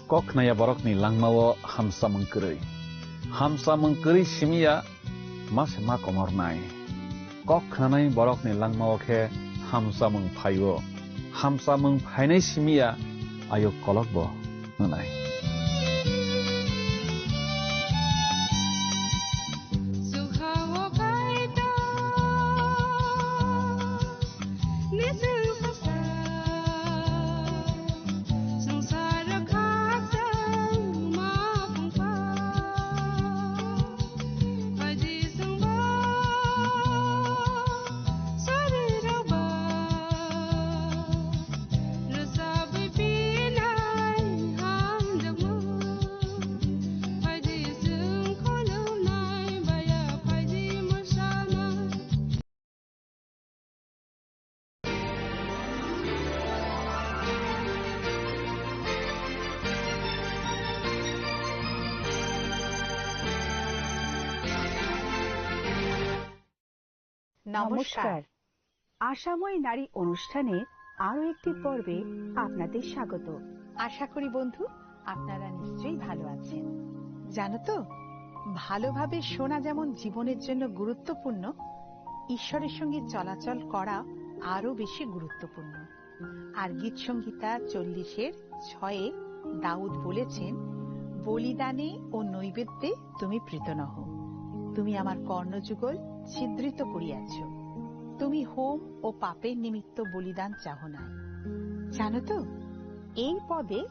kok naya borok ni langmawo hamsa mengkeri simia mas ma komor nai kok nanai borok ni langmawo ke hamsa mengphayo hamsa mengphainai simia ayo kolok bo nanai নমস্কার আশাময়ী নারী অনুষ্ঠানে আরো একটি পর্বে আপনাদের স্বাগত। আশা করি বন্ধু আপনারা নিশ্চয়ই ভালো আছেন। জানো তো, ভালোভাবে শোনা যেমন জীবনের জন্য গুরুত্বপূর্ণ, ঈশ্বরের সঙ্গে চলাচল করা আরো বেশি গুরুত্বপূর্ণ। আর গীত সংহিতা 40:6 দাউদ বলেছেন, বলিদানে ও নৈবেদ্যে তুমি প্রীত নহ, তুমি আমার কর্ণযুগল ছিদ্রিত করিয়াছ, তুমি হোম ও পাপের নিমিত্ত বলিদান চাহ না। জানো তো, এই পদে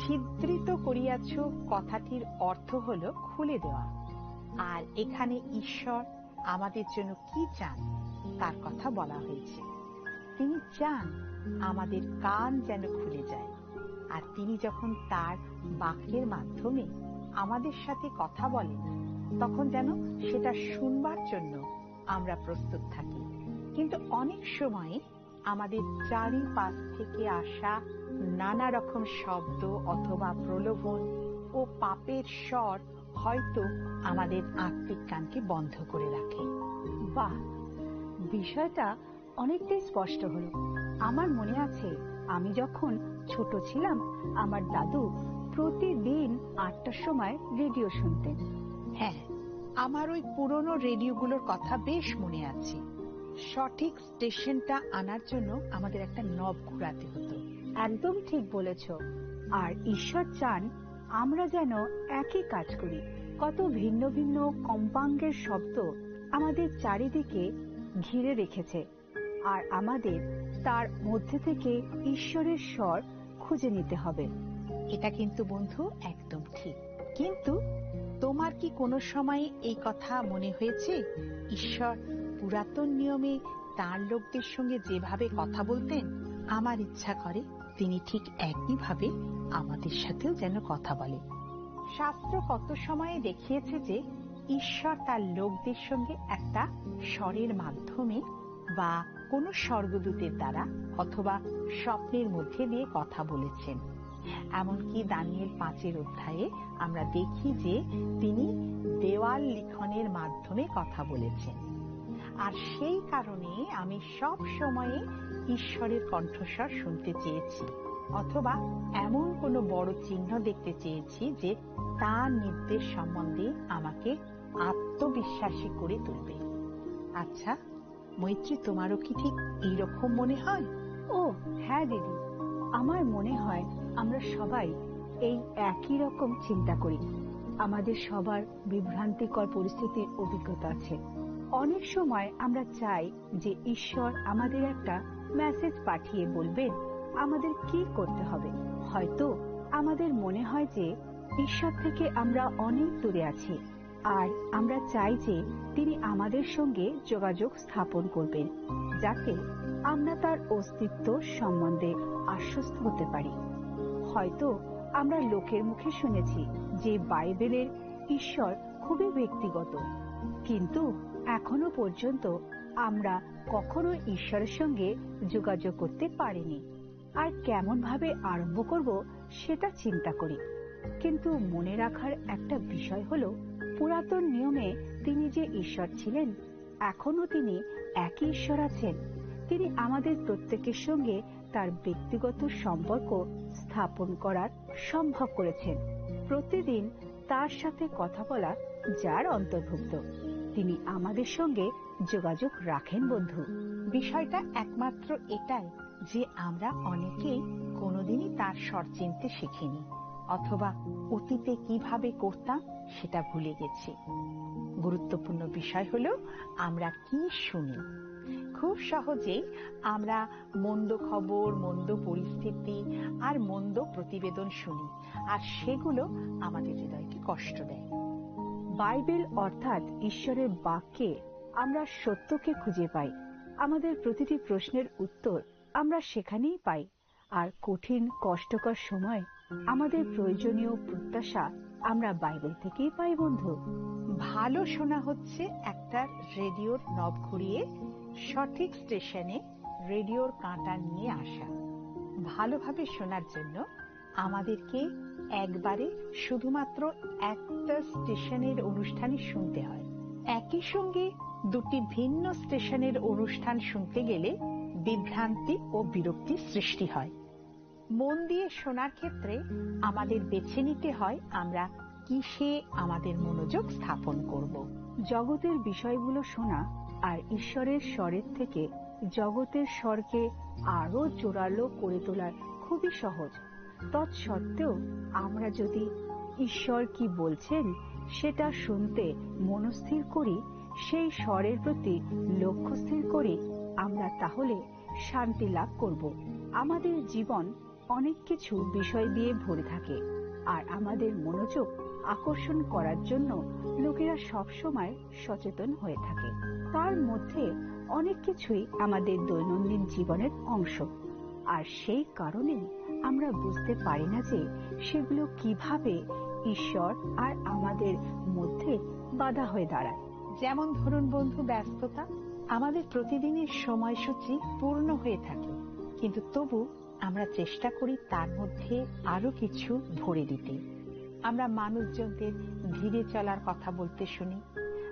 ছিদ্রিত করিয়াছ কথাটির অর্থ হলো খুলে দেওয়া। আর এখানে ঈশ্বর আমাদের জন্য কি চান তার কথা বলা হয়েছে। তিনি চান আমাদের কান যেন খুলে যায়, আর তিনি যখন তার বাক্যের মাধ্যমে আমাদের সাথে কথা বলেন তখন যেন সেটা শুনবার জন্য আমরা প্রস্তুত থাকি। কিন্তু অনেক সময় আমাদের চারিপাশ থেকে আসা নানা রকম শব্দ অথবা প্রলোভন ও পাপের স্বর হয়তো আমাদের আত্মিক কানকে বন্ধ করে রাখে। বাহ, বিষয়টা অনেকটাই স্পষ্ট হলো। আমার মনে আছে, আমি যখন ছোট ছিলাম আমার দাদু প্রতিদিন 8টার সময় রেডিও শুনতেন। হ্যাঁ, আমার ওই পুরনো রেডিওগুলোর কথা বেশ মনে আছে। সঠিক স্টেশনটা আনার জন্য আমাদের একটা নব ঘোরাতে হতো। একদম ঠিক বলেছ। আর ঈশ্বর চান আমরা যেন একই কাজ করি। কত ভিন্ন ভিন্ন কম্পাঙ্গের শব্দ আমাদের চারিদিকে ঘিরে রেখেছে, আর আমাদের তার মধ্যে থেকে ঈশ্বরের স্বর খুঁজে নিতে হবে। এটা কিন্তু বন্ধু একদম ঠিক। কিন্তু তোমার কি কোনো সময় এই কথা মনে হয়েছে, ঈশ্বর পুরাতন নিয়মে তার লোকদের সঙ্গে যেভাবে কথা বলতেন, আমার ইচ্ছা করে তিনি ঠিক একইভাবে আমাদের সাথেও যেন কথা বলে। শাস্ত্র কত সময়ে দেখিয়েছে যে ঈশ্বর তার লোকদের সঙ্গে একটা স্বরের মাধ্যমে বা কোনো স্বর্গদূতের দ্বারা অথবা স্বপ্নের মধ্যে দিয়ে কথা বলেছেন। এমনকি দানিয়েল 5 অধ্যায়ে আমরা দেখি যে তিনি দেওয়াল লিখনের মাধ্যমে কথা বলেছেন। আর সেই কারণে আমি সব সময়ে ঈশ্বরের কণ্ঠস্বর শুনতে চেয়েছি, অথবা এমন কোনো বড় চিহ্ন দেখতে চেয়েছি যে তার নির্দেশ সম্বন্ধে আমাকে আত্মবিশ্বাসী করে তুলবে। আচ্ছা মৈত্রী, তোমারও কি ঠিক এইরকম মনে হয়? ও হ্যাঁ দিদি, আমার মনে হয় আমরা সবাই এই একই রকম চিন্তা করি। আমাদের সবার বিভ্রান্তিকর পরিস্থিতির অভিজ্ঞতা আছে। অনেক সময় আমরা চাই যে ঈশ্বর আমাদের একটা মেসেজ পাঠিয়ে বলবেন আমাদের কি করতে হবে। হয়তো আমাদের মনে হয় যে ঈশ্বর থেকে আমরা অনেক দূরে আছি, আর আমরা চাই যে তিনি আমাদের সঙ্গে যোগাযোগ স্থাপন করবেন, যাতে আমরা তার অস্তিত্ব সম্বন্ধে আশ্বস্ত হতে পারি। হয়তো আমরা লোকের মুখে শুনেছি যে বাইবেলের ঈশ্বর খুবই ব্যক্তিগত, কিন্তু এখনো পর্যন্ত আমরা কখনো ঈশ্বরের সঙ্গে যোগাযোগ করতে পারিনি। আর কেমন ভাবে আরম্ভ করব সেটা চিন্তা করি। কিন্তু মনে রাখার একটা বিষয় হলো, পুরাতন নিয়মে তিনি যে ঈশ্বর ছিলেন, এখনো তিনি একই ঈশ্বর আছেন। তিনি আমাদের প্রত্যেকের সঙ্গে তার ব্যক্তিগত সম্পর্ক স্থাপন করার সম্ভব করেছেন। প্রতিদিন তার সাথে কথা বলা যার অন্তর্ভুক্ত। তিনি আমাদের সঙ্গে যোগাযোগ রাখেন বন্ধু। বিষয়টা একমাত্র এটাই যে আমরা অনেকেই কোনোদিনই তার স্বর চিনতে শিখিনি, অথবা অতীতে কিভাবে করতাম সেটা ভুলে গেছি। গুরুত্বপূর্ণ বিষয় হলো আমরা কি শুনি। খুব সহজেই আমরা মন্দ খবর, মন্দ পরিস্থিতি আর মন্দ প্রতিবেদন শুনি, আর সেগুলো আমাদের হৃদয়কে কষ্ট দেয়। বাইবেল অর্থাৎ ঈশ্বরের বাক্যে আমরা সত্যকে খুঁজে পাই। আমাদের প্রতিটি প্রশ্নের উত্তর আমরা সেখানেই পাই। আর কঠিন কষ্টকর সময় আমাদের প্রয়োজনীয় প্রত্যাশা আমরা বাইবেল থেকেই পাই বন্ধু। ভালো শোনা হচ্ছে একটা রেডিওর নব ঘুরিয়ে সঠিক স্টেশনে রেডিওর কাঁটা নিয়ে আসা। ভালোভাবে শোনার জন্য আমাদেরকে একবারে শুধুমাত্র একটা স্টেশনের অনুষ্ঠানই শুনতে হয়। একই সঙ্গে দুটি ভিন্ন স্টেশনের অনুষ্ঠান শুনতে গেলে বিভ্রান্তি ও বিরক্তি সৃষ্টি হয়। মন দিয়ে শোনার ক্ষেত্রে আমাদের বেছে নিতে হয় আমরা কিসে আমাদের মনোযোগ স্থাপন করব। জগতের বিষয়গুলো শোনা আর ঈশ্বরের স্বরের থেকে জগতের স্বরকে আরো জোরালো করে তোলার খুবই সহজ। তৎসত্ত্বেও আমরা যদি ঈশ্বর কি বলছেন সেটা শুনতে মনস্থির করি, সেই স্বরের প্রতি লক্ষ্য স্থির করি, আমরা তাহলে শান্তি লাভ করব। আমাদের জীবন অনেক কিছু বিষয় দিয়ে ভরে থাকে, আর আমাদের মনোযোগ আকর্ষণ করার জন্য লোকেরা সবসময় সচেতন হয়ে থাকে। তার মধ্যে অনেক কিছুই আমাদের দৈনন্দিন জীবনের অংশ, আর সেই কারণে আমরা বুঝতে পারি না যে সেগুলো কিভাবে ঈশ্বর আর আমাদের মধ্যে বাধা হয়ে দাঁড়ায়। যেমন ধরুন বন্ধু, ব্যস্ততা। আমাদের প্রতিদিনের সময়সূচি পূর্ণ হয়ে থাকে, কিন্তু তবু আমরা চেষ্টা করি তার মধ্যে আরো কিছু ভরে দিতে। আমরা মানুষজনদের ধীরে চলার কথা বলতে শুনি।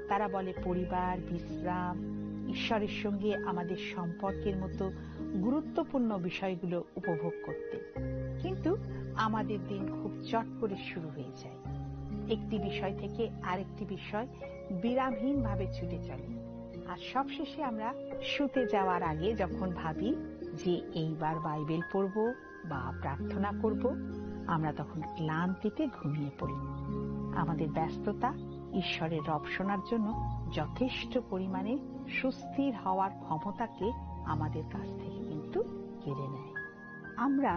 তারা বলে পরিবার, বিশ্রাম, ঈশ্বরের সঙ্গে আমাদের সম্পর্কের মতো গুরুত্বপূর্ণ বিষয়গুলো উপভোগ করতে। কিন্তু আমাদের দিন খুব চট করে শুরু হয়ে যায়। একটি বিষয় থেকে আরেকটি বিষয় বিরামহীনভাবে ছুটে চলে, আর সবশেষে আমরা শুতে যাওয়ার আগে যখন ভাবি যে এইবার বাইবেল পড়ব বা প্রার্থনা করব, আমরা তখন ক্লান্তিতে ঘুমিয়ে পড়ি। আমাদের ব্যস্ততা ঈশ্বরের রব শোনার জন্য যথেষ্ট পরিমাণে সুস্থির হওয়ার ক্ষমতাকে আমাদের কাছ থেকে কিন্তু কেড়ে নেয়। আমরা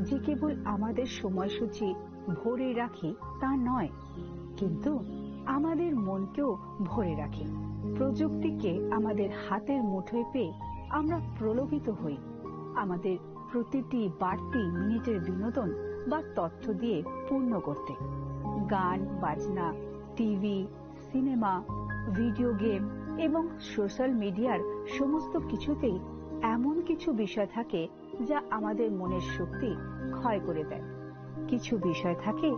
যে কেবল আমাদের সময়সূচি ভরে রাখি তা নয়, কিন্তু আমাদের মনকেও ভরে রাখি। প্রযুক্তিকে আমাদের হাতের মুঠোয় পেয়ে আমরা প্রলোভিত হই আমাদের প্রতিটি বাড়তি মিনিটের বিনোদন বা তথ্য দিয়ে পূর্ণ করতে। গান বাজনা, টিভি, সিনেমা, ভিডিও গেম এবং সোশ্যাল মিডিয়ার সমস্ত কিছুতেই এমন কিছু বিষয় থাকে যা আমাদের মনের শক্তি ক্ষয় করে দেয়। কিছু বিষয় থাকে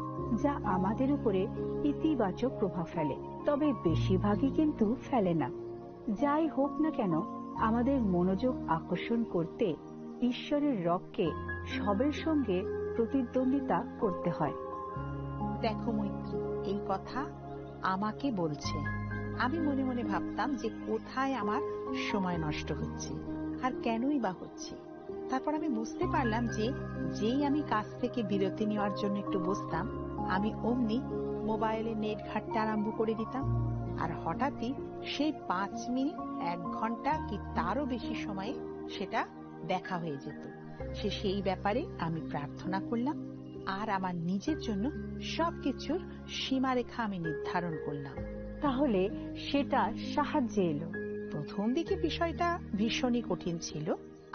যা আমাদের উপরে ইতিবাচক প্রভাব ফেলে, তবে বেশিরভাগই কিন্তু ফেলে না। যাই হোক না কেন, আমাদের মনোযোগ আকর্ষণ করতে ঈশ্বরের রবকে সবের সঙ্গে প্রতিদ্বন্দ্বিতা করতে হয়। দেখো মৈত্রী, এই কথা আমাকে বলছে। আমি মনে মনে ভাবতাম যে কোথায় আমার সময় নষ্ট হচ্ছে আর কেনই বা হচ্ছে। তারপর আমি বুঝতে পারলাম যে যেই আমি কাজ থেকে বিরতি নেওয়ার জন্য একটু বসতাম, আমি অমনি মোবাইলে নেট ঘাঁটতে আরম্ভ করে দিতাম, আর হঠাৎই সেই 5 মিনিট 1 ঘন্টা কি তারও বেশি সময়ে সেটা দেখা হয়ে যেত। সেই ব্যাপারে আমি প্রার্থনা করলাম, আর আমার নিজের জন্য সবকিছুর সীমারেখা আমি নির্ধারণ করলাম। তাহলে সেটা সাহায্যে এলো। প্রথম দিকে বিষয়টা ভীষণই কঠিন ছিল।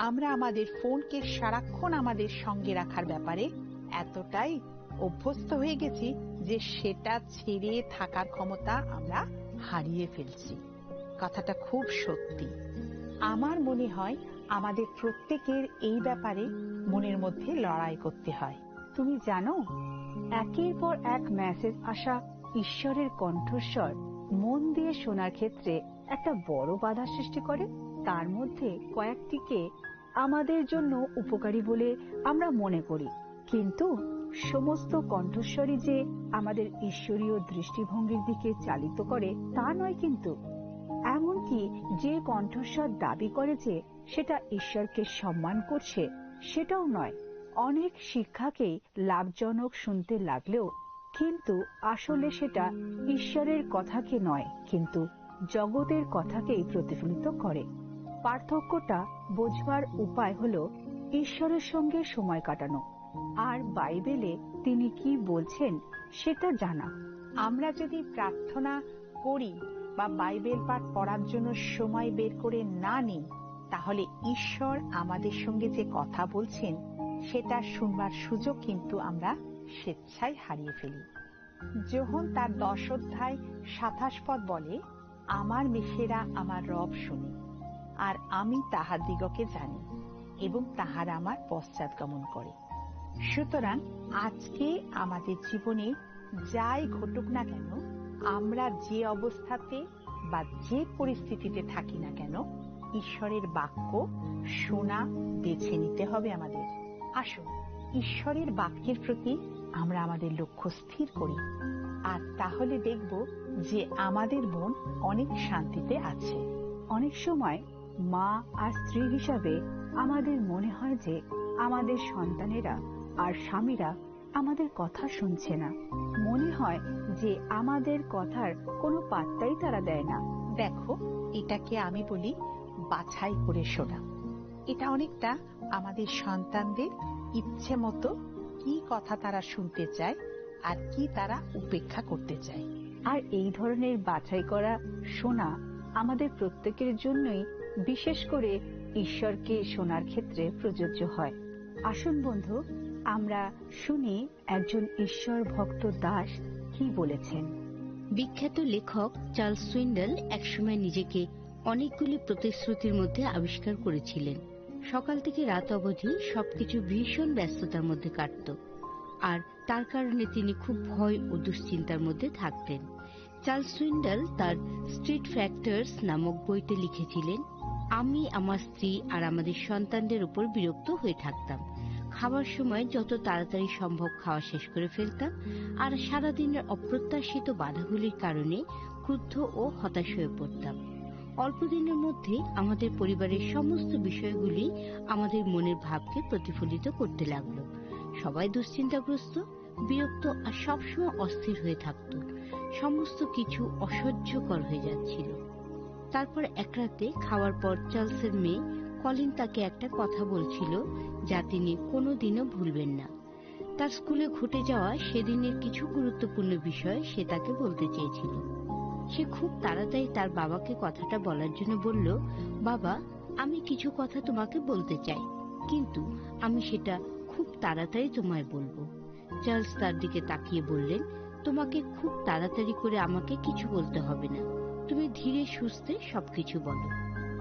আমরা আমাদের ফোনকে সারাক্ষণ আমাদের সঙ্গে রাখার ব্যাপারে এতটাই অভ্যস্ত হয়ে গেছি যে সেটা ছেড়ে থাকার ক্ষমতা আমরা হারিয়ে ফেলছি। কথাটা খুব সত্যি। আমার মনে হয় আমাদের প্রত্যেকের এই ব্যাপারে মনের মধ্যে লড়াই করতে হয়। তুমি জানো, একের পর এক মেসেজ আসা ঈশ্বরের কণ্ঠস্বর মন দিয়ে শোনার ক্ষেত্রে একটা বড় বাধা সৃষ্টি করে। তার মধ্যে কয়েকটিকে আমাদের জন্য উপকারী বলে আমরা মনে করি, কিন্তু সমস্ত কণ্ঠস্বরই যে আমাদের ঈশ্বরীয় দৃষ্টিভঙ্গির দিকে চালিত করে তা নয়। কিন্তু এমনকি যে কণ্ঠস্বর দাবি করে যে সেটা ঈশ্বরকে সম্মান করছে, সেটাও নয়। অনেক শিক্ষাকেই লাভজনক শুনতে লাগলেও কিন্তু আসলে সেটা ঈশ্বরের কথাকে নয়, কিন্তু জগতের কথাকেই প্রতিফলিত করে। পার্থক্যটা বোঝবার উপায় হলো ঈশ্বরের সঙ্গে সময় কাটানো আর বাইবেলে তিনি কি বলছেন সেটা জানা। আমরা যদি প্রার্থনা করি বা বাইবেল পাঠ পড়ার জন্য সময় বের করে না নিই, তাহলে ঈশ্বর আমাদের সঙ্গে যে কথা বলছেন সেটা শুনবার সুযোগ কিন্তু আমরা স্বেচ্ছায় হারিয়ে ফেলি। যোহন তার 10 অধ্যায় 27 পদ বলে, আমার মেষেরা আমার রব শুনে, আর আমি তাহাদিগকে জানি এবং তাহারা আমার পশ্চাৎগমন করে। সুতরাং আজকে আমাদের জীবনে যাই ঘটুক না কেন, আমরা যে অবস্থাতে বা যে পরিস্থিতিতে থাকি না কেন, ঈশ্বরের বাক্য শোনা বেছে নিতে হবে আমাদের। আসুন ঈশ্বরের বাক্যের প্রতি আমরা আমাদের লক্ষ্য স্থির করি, আর তাহলে দেখব যে আমাদের মন অনেক শান্তিতে আছে। অনেক সময় মা আর স্ত্রী হিসাবে আমাদের মনে হয় যে আমাদের সন্তানেরা আর স্বামীরা আমাদের কথা শুনছে না। মনে হয় যে আমাদের কথার কোনো পাত্তাই তারা দেয় না। দেখো, এটাকে আমি বলি বাছাই করে শোনা। এটা অনেকটা আমাদের সন্তানদের ইচ্ছে মতো কি কথা তারা শুনতে চায় আর কি তারা উপেক্ষা করতে চায়। আর এই ধরনের বাছাই করা শোনা আমাদের প্রত্যেকের জন্যই, বিশেষ করে ঈশ্বরকে শোনার ক্ষেত্রে প্রযোজ্য হয়। আসুন বন্ধু, আমরা শুনি একজন ঈশ্বর ভক্ত দাস কি বলেছেন। বিখ্যাত লেখক চার্লস সুইন্ডল একসময় নিজেকে অনেকগুলি প্রতিশ্রুতির মধ্যে আবিষ্কার করেছিলেন। সকাল থেকে রাত অবধি সবকিছু ভীষণ ব্যস্ততার মধ্যে কাটত, আর তার কারণে তিনি খুব ভয় ও দুশ্চিন্তার মধ্যে থাকতেন। চার্লস সুইন্ডল তার স্ট্রিট ফ্যাক্টরস নামক বইতে লিখেছিলেন, আমি আমার স্ত্রী আর আমাদের সন্তানদের উপর বিরক্ত হয়ে থাকতাম। খাবার সময় যত তাড়াতাড়ি সম্ভব খাওয়া শেষ করে ফেলতাম, আর সারাদিনের অপ্রত্যাশিত বাধাগুলির কারণে ক্রুদ্ধ ও হতাশ হয়ে পড়তাম। অল্প দিনের মধ্যে আমাদের পরিবারের সমস্ত বিষয়গুলি আমাদের মনের ভাবকে প্রতিফলিত করতে লাগলো। সবাই দুশ্চিন্তাগ্রস্ত, বিরক্ত আর সবসময় অস্থির হয়ে থাকত। সমস্ত কিছু অসহ্যকর হয়ে যাচ্ছিল। তারপর এক রাতে খাওয়ার পর চার্লসের মেয়ে কলিন তাকে একটা কথা বলছিল যা তিনি কোনোদিনও ভুলবেন না। তার স্কুলে ঘটে যাওয়া সেদিনের কিছু গুরুত্বপূর্ণ বিষয় সে তাকে বলতে চেয়েছিল। সে খুব তাড়াতাড়ি তার বাবাকে কথাটা বলার জন্য বলল, বাবা, আমি কিছু কথা তোমাকে বলতে চাই, কিন্তু আমি সেটা খুব তাড়াতাড়ি তোমায় বলবো। চার্লস তার দিকে তাকিয়ে বললেন, তোমাকে খুব তাড়াতাড়ি করে আমাকে কিছু বলতে হবে না, তুমি ধীরে সুস্থে সবকিছু বলো।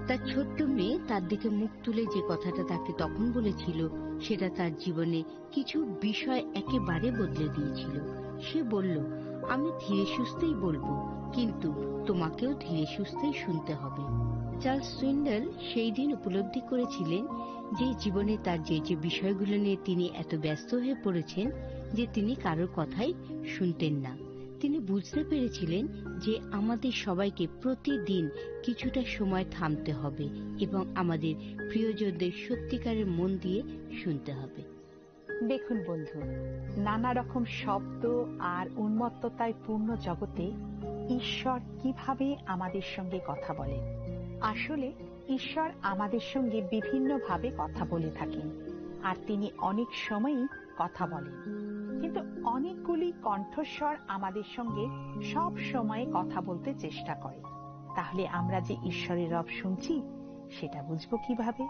তার ছোট্ট মেয়ে তার দিকে মুখ তুলে যে কথাটা তাকে তখন বলেছিল সেটা তার জীবনে কিছু বিষয় একেবারে বদলে দিয়েছিল। সে বলল, আমি ধীরে সুস্থেই বলবো, কিন্তু তোমাকেও ধীরে সুস্থেই শুনতে হবে। চার্লস সুইন্ডল সেই দিন উপলব্ধি করেছিলেন যে জীবনে তার যে যে বিষয়গুলো নিয়ে তিনি এত ব্যস্ত হয়ে পড়েছেন যে তিনি কারোর কথাই শুনতেন না। তিনি বুঝতে পেরেছিলেন যে আমাদের সবাইকে প্রতিদিন কিছুটা সময় থামতে হবে এবং আমাদের প্রিয়জনদের সত্যিকারের মন দিয়ে শুনতে হবে। দেখুন বন্ধু, নানা রকম শব্দ আর উন্মত্ততায় পূর্ণ জগতে ঈশ্বর কিভাবে আমাদের সঙ্গে কথা বলেন। আসলে ঈশ্বর আমাদের সঙ্গে বিভিন্নভাবে কথা বলে থাকেন, আর তিনি অনেক সময়ই কথা বলেন। কিন্তু অনেকগুলি কণ্ঠস্বর আমাদের সঙ্গে সব সময় কথা বলতে চেষ্টা করে। তাহলে আমরা যে ঈশ্বরের রব শুনছি সেটা বুঝবো কিভাবে?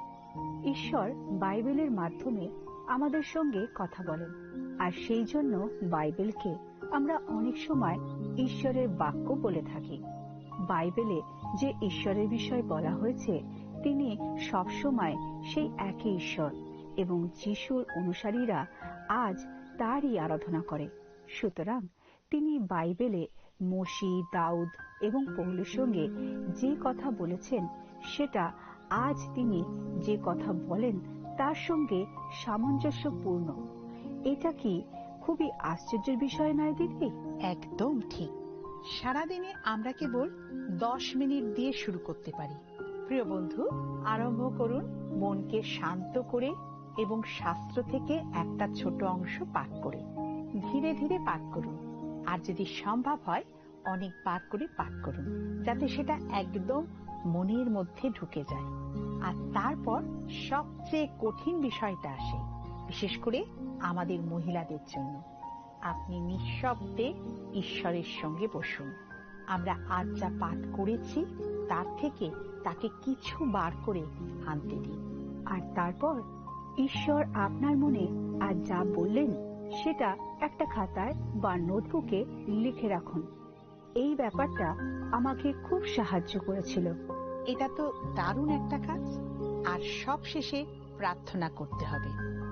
ঈশ্বর বাইবেলের মাধ্যমে আমাদের সঙ্গে কথা বলেন, আর সেই জন্য বাইবেলকে আমরা অনেক সময় ঈশ্বরের বাক্য বলে থাকি। বাইবেলে যে ঈশ্বরের বিষয় বলা হয়েছে তিনি সবসময় সেই একই ঈশ্বর, এবং যিশুর অনুসারীরা আজ তারই আরাধনা করে। সুতরাং তিনি বাইবেলে মোশি, দাউদ এবং পৌলের সঙ্গে যে কথা বলেছেন সেটা আজ তিনি যে কথা বলেন তার সঙ্গে সামঞ্জস্যপূর্ণ। এটা কি খুবই আশ্চর্যের বিষয় নয় দিদি? একদম ঠিক। সারাদিনে আমরা কেবল 10 মিনিট দিয়ে শুরু করতে পারি। প্রিয় বন্ধু, আরম্ভ করুন মনকে শান্ত করে এবং শাস্ত্র থেকে একটা ছোট অংশ পাঠ করে। ধীরে ধীরে পাঠ করুন, আর যদি সম্ভব হয় অনেকবার করে পাঠ করুন, যাতে সেটা একদম মনের মধ্যে ঢুকে যায়। আর তারপর সবচেয়ে কঠিন বিষয়টা আসে, বিশেষ করে আমাদের মহিলাদের জন্য। আপনি নিঃশব্দে ঈশ্বরের সঙ্গে বসুন। আমরা আজ যা পাঠ করেছি তার থেকে তাকে কিছু বার করে আনতে দিন। আর তারপর ঈশ্বর আপনার মনে আজ যা বললেন সেটা একটা খাতায় বা নোটবুকে লিখে রাখুন। এই ব্যাপারটা আমাকে খুব সাহায্য করেছিল। এটা তো দারুণ একটা কাজ। আর সব শেষে প্রার্থনা করতে হবে।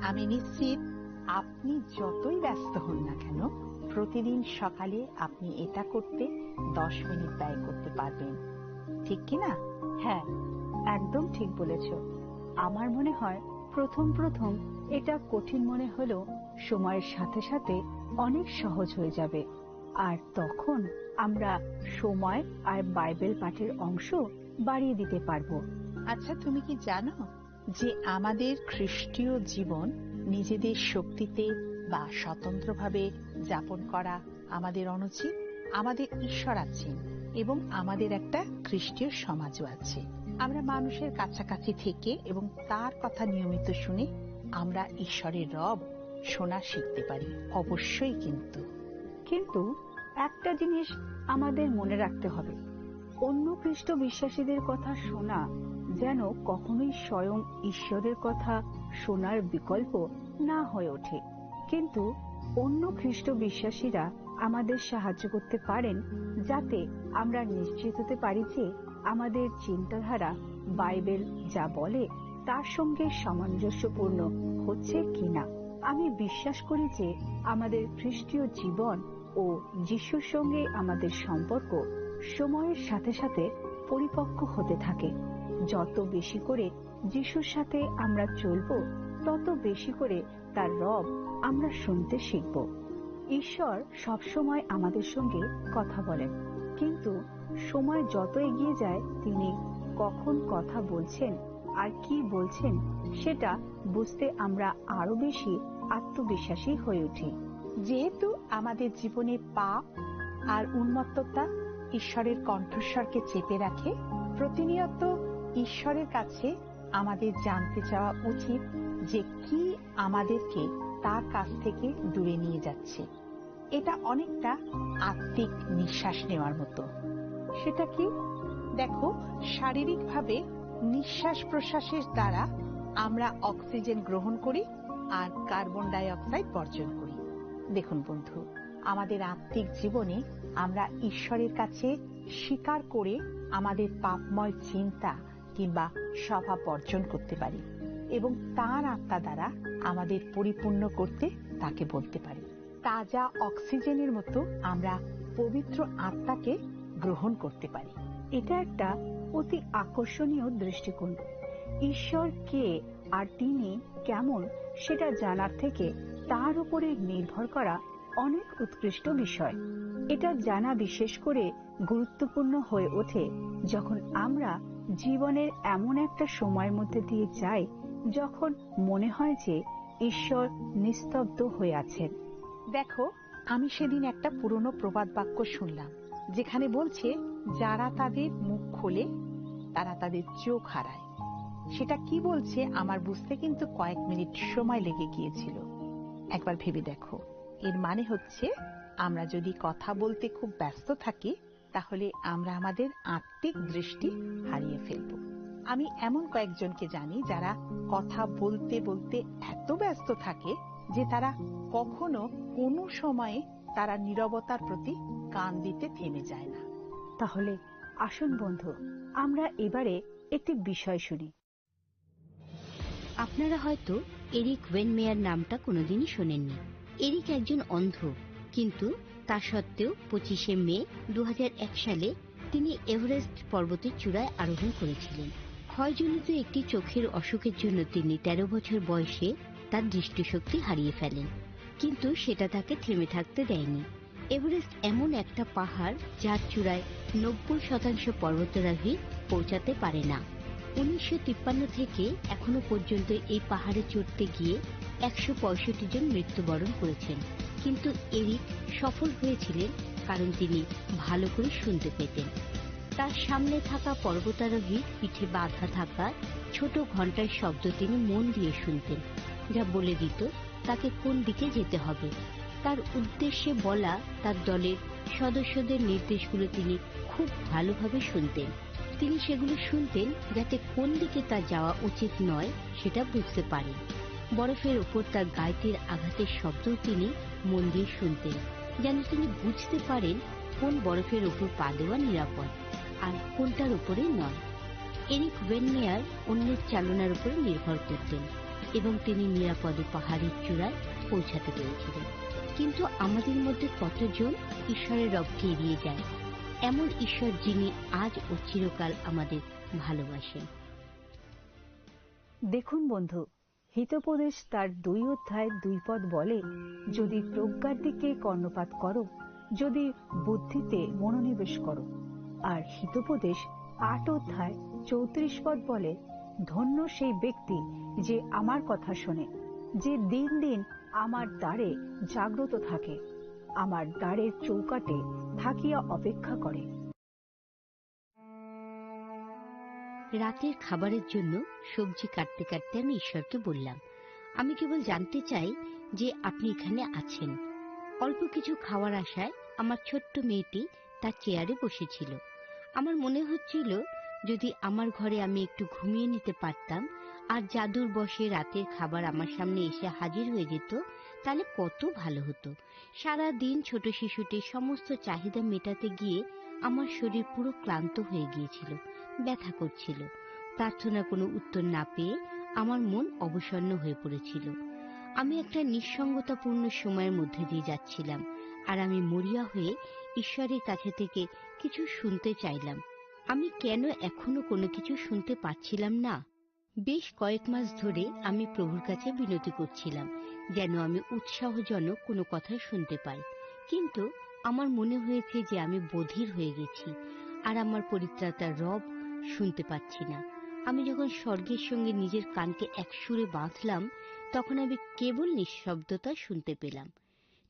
আমি নিশ্চিত আপনি যতই ব্যস্ত হন না কেন, প্রতিদিন সকালে আপনি এটা করতে 10 মিনিট ব্যয় করতে পারবেন, ঠিক কিনা? হ্যাঁ, একদম ঠিক বলেছ। আমার মনে হয় প্রথম প্রথম এটা কঠিন মনে হলেও সময়ের সাথে সাথে অনেক সহজ হয়ে যাবে। আর তখন আমরা সময় আর বাইবেল পাঠের অংশ বাড়িয়ে দিতে পারবো। আচ্ছা, তুমি কি জানো যে আমাদের খ্রিস্টীয় জীবন নিজেদের শক্তিতে বা স্বতন্ত্রভাবে যাপন করা আমাদের অনুচিত? আমাদের ঈশ্বর আছেন এবং আমাদের একটা খ্রিস্টীয় সমাজও আছে। আমরা মানুষের কাছাকাছি থেকে এবং তার কথা নিয়মিত শুনে আমরা ঈশ্বরের রব শোনা শিখতে পারি, অবশ্যই। কিন্তু একটা জিনিস আমাদের মনে রাখতে হবে, অন্য খ্রিস্ট বিশ্বাসীদের কথা শোনা যেন কখনোই স্বয়ং ঈশ্বরের কথা শোনার বিকল্প না হয়ে ওঠে। কিন্তু অন্য খ্রিস্ট বিশ্বাসীরা আমাদের সাহায্য করতে পারেন যাতে আমরা নিশ্চিত হতে পারি যে আমাদের চিন্তাধারা বাইবেল যা বলে তার সঙ্গে সামঞ্জস্যপূর্ণ হচ্ছে কিনা। আমি বিশ্বাস করি যে আমাদের খ্রিস্টীয় জীবন ও যিশুর সঙ্গে আমাদের সম্পর্ক সময়ের সাথে সাথে পরিপক্ক হতে থাকে। যত বেশি করে যিশুর সাথে আমরা চলব, তত বেশি করে তার রব আমরা শুনতে শিখব। ঈশ্বর সবসময় আমাদের সঙ্গে কথা বলেন, কিন্তু সময় যত এগিয়ে যায় তিনি কখন কথা বলছেন আর কি বলছেন সেটা বুঝতে আমরা আরো বেশি আত্মবিশ্বাসী হয়ে উঠি। যেহেতু আমাদের জীবনে পাপ আর উন্মত্ততা ঈশ্বরের কণ্ঠস্বরকে চেপে রাখে, প্রতিনিয়ত ঈশ্বরের কাছে আমাদের জানতে চাওয়া উচিত যে কি আমাদেরকে তার কাছ থেকে দূরে নিয়ে যাচ্ছে। এটা অনেকটা আত্মিক নিঃশ্বাস নেওয়ার মতো। সেটা কি? দেখো, শারীরিকভাবে নিঃশ্বাস প্রশ্বাসের দ্বারা আমরা অক্সিজেন গ্রহণ করি আর কার্বন ডাই অক্সাইড বর্জন করি। দেখুন বন্ধু, আমাদের আত্মিক জীবনে আমরা ঈশ্বরের কাছে স্বীকার করে আমাদের পাপময় চিন্তা কিংবা স্বভাব বর্জন করতে পারি এবং তার আত্মা দ্বারা আমাদের পরিপূর্ণ করতে তাকে বলতে পারি। তাজা অক্সিজেনের মতো আমরা পবিত্র আত্মাকে গ্রহণ করতে পারি। এটা একটা অতি আকর্ষণীয় দৃষ্টিকোণ। ঈশ্বর কে আর তিনি কেমন সেটা জানার থেকে তার উপরে নির্ভর করা অনেক উৎকৃষ্ট বিষয়। এটা জানা বিশেষ করে গুরুত্বপূর্ণ হয়ে ওঠে যখন আমরা জীবনের এমন একটা সময়ের মধ্যে দিয়ে যাই যখন মনে হয় যে ঈশ্বর নিস্তব্ধ হয়ে আছেন। দেখো, আমি সেদিন একটা পুরনো প্রবাদ বাক্য শুনলাম যেখানে বলছে, যারা তাদের মুখ খোলে তারা তাদের চোখ হারায়। সেটা কি বলছে আমার বুঝতে কিন্তু কয়েক মিনিট সময় লেগে গিয়েছিল। একবার ভেবে দেখো, এর মানে হচ্ছে আমরা যদি কথা বলতে খুব ব্যস্ত থাকি তাহলে আমরা আমাদের আত্মিক দৃষ্টি হারিয়ে ফেলব। আমি এমন কয়েকজনকে জানি যারা কথা বলতে বলতে এত ব্যস্ত থাকে যে তারা কখনো কোনো সময়ে তারা নীরবতার প্রতি কান দিতে থেমে যায় না। তাহলে আসুন বন্ধু, আমরা এবারে একটি বিষয় শুনি। আপনারা হয়তো এরিক ওয়েনমেয়ার নামটা কোনোদিনই শোনেননি। এরিক একজন অন্ধ, কিন্তু তা সত্ত্বেও 25শে মে 2001 সালে তিনি এভারেস্ট পর্বতের চূড়ায় আরোহণ করেছিলেন। ক্ষয়জনিত একটি চোখের অসুখের জন্য তিনি 13 বছর বয়সে তার দৃষ্টিশক্তি হারিয়ে ফেলেন। কিন্তু সেটা তাকে থেমে থাকতে দেয়নি। এভারেস্ট এমন একটা পাহাড় যার চূড়ায় 90% পর্বতারোহী পৌঁছাতে পারে না। 1953 থেকে এখনো পর্যন্ত এই পাহাড়ে চড়তে গিয়ে 165 জন মৃত্যুবরণ করেছেন। কিন্তু এরিক সফল হয়েছিলেন কারণ তিনি ভালো করে শুনতে পেতেন। তার সামনে থাকা পর্বতারোহীর পিঠে বাঁধা থাকা ছোট ঘণ্টার শব্দ তিনি মন দিয়ে শুনতেন, যা বলে দিত তাকে কোন দিকে যেতে হবে। তার উদ্দেশ্যে বলা তার দলের সদস্যদের নির্দেশগুলো তিনি খুব ভালোভাবে শুনতেন। তিনি সেগুলো শুনতেন যাতে কোন দিকে তার যাওয়া উচিত নয় সেটা বুঝতে পারেন। বরফের ওপর তার গাইতের আঘাতের শব্দও তিনি মন দিয়ে শুনতেন, যেন তিনি বুঝতে পারেন কোন বরফের ওপর পা দেওয়া নিরাপদ আর কোনটার উপরে নয়। এরিক ওয়েনমেয়ার অন্যের চালনার উপর নির্ভর করতেন এবং তিনি নিরাপদে পাহাড়ের চূড়ায় পৌঁছাতে পেরেছিলেন। কিন্তু আমাদের মধ্যে কতজন ঈশ্বরের রবকে এড়িয়ে যায়, এমন ঈশ্বর যিনি আজ ও চিরকাল আমাদের ভালোবাসেন। দেখুন বন্ধু, হিতোপদেশ তার 2 অধ্যায় 2 পদ বলে, যদি প্রজ্ঞার দিকে কর্ণপাত করো, যদি বুদ্ধিতে মনোনিবেশ করো। আর হিতোপদেশ 8 অধ্যায় 34 পদ বলে, ধন্য সেই ব্যক্তি যে আমার কথা শোনে, যে দিন দিন আমার দ্বারে জাগ্রত থাকে, আমার দ্বারের চৌকাটে থাকিয়া অপেক্ষা করে। রাতের খাবারের জন্য সবজি কাটতে কাটতে আমি ঈশ্বরকে বললাম, আমি কেবল জানতে চাই যে আপনি এখানে আছেন। অল্প কিছু খাওয়ার আশায় আমার ছোট্ট মেয়েটি তার চেয়ারে বসেছিল। আমার মনে হচ্ছিল যদি আমার ঘরে আমি একটু ঘুমিয়ে নিতে পারতাম আর জাদুর বশে রাতের খাবার আমার সামনে এসে হাজির হয়ে যেত, তাহলে কত ভালো হতো। সারা দিন ছোট শিশুটির সমস্ত চাহিদা মেটাতে গিয়ে আমার শরীর পুরো ক্লান্ত হয়ে গিয়েছিল, ব্যথা করছিল। প্রার্থনার কোনো উত্তর না পেয়ে আমার মন অবসন্ন হয়ে পড়েছিল। আমি একটা নিঃসঙ্গতাপূর্ণ সময়ের মধ্যে দিয়ে যাচ্ছিলাম, আর আমি মরিয়া হয়ে ঈশ্বরের কাছে থেকে কিছু শুনতে চাইলাম। আমি কেন এখনো কোনো কিছু শুনতে পাচ্ছিলাম না? বেশ কয়েক মাস ধরে আমি প্রভুর কাছে বিনতি করছিলাম যেন আমি উৎসাহজনক কোনো কথা শুনতে পাই। কিন্তু আমার মনে হয়েছে যে আমি বধির হয়ে গেছি আর আমার পরিত্রাতার রব শুনতে পাচ্ছি না। আমি যখন স্বর্গের সঙ্গে নিজের কানকে এক সুরে বাঁধলাম, তখন আমি কেবল নিঃশব্দতা শুনতে পেলাম।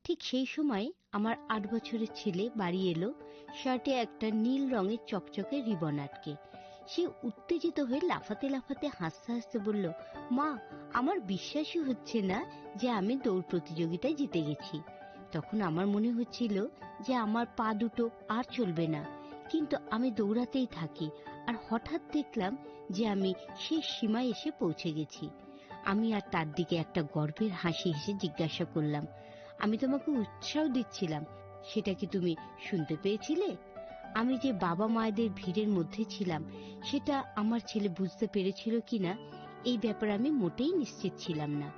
ঠিক সেই সময় আমার 8 বছরের ছেলে বাড়ি এলো, শার্টে একটা নীল রঙের চকচকে রিবন আটকে। সে উত্তেজিত হয়ে লাফাতে লাফাতে হাসতে হাসতে বলল, মা, আমার বিশ্বাসই হচ্ছে না যে আমি দৌড় প্রতিযোগিতায় জিতে গেছি। তখন আমার মনে হচ্ছিল যে আমার পা দুটো আর চলবে না, কিন্তু আমি দৌড়াতেই থাকি। আর হঠাৎ দেখলাম যে আমি শেষ সীমায় এসে পৌঁছে গেছি। আমি আর তার দিকে একটা গর্বের হাসি হেসে জিজ্ঞাসা করলাম, আমি তোমাকে উৎসাহ দিচ্ছিলাম, সেটা কি তুমি শুনতে পেয়েছিলে? আমি যে বাবা মায়েদের ভিড়ের মধ্যে ছিলাম সেটা আমার ছেলে বুঝতে পেরেছিল কিনা এই ব্যাপারে আমি মোটেই নিশ্চিত ছিলাম না।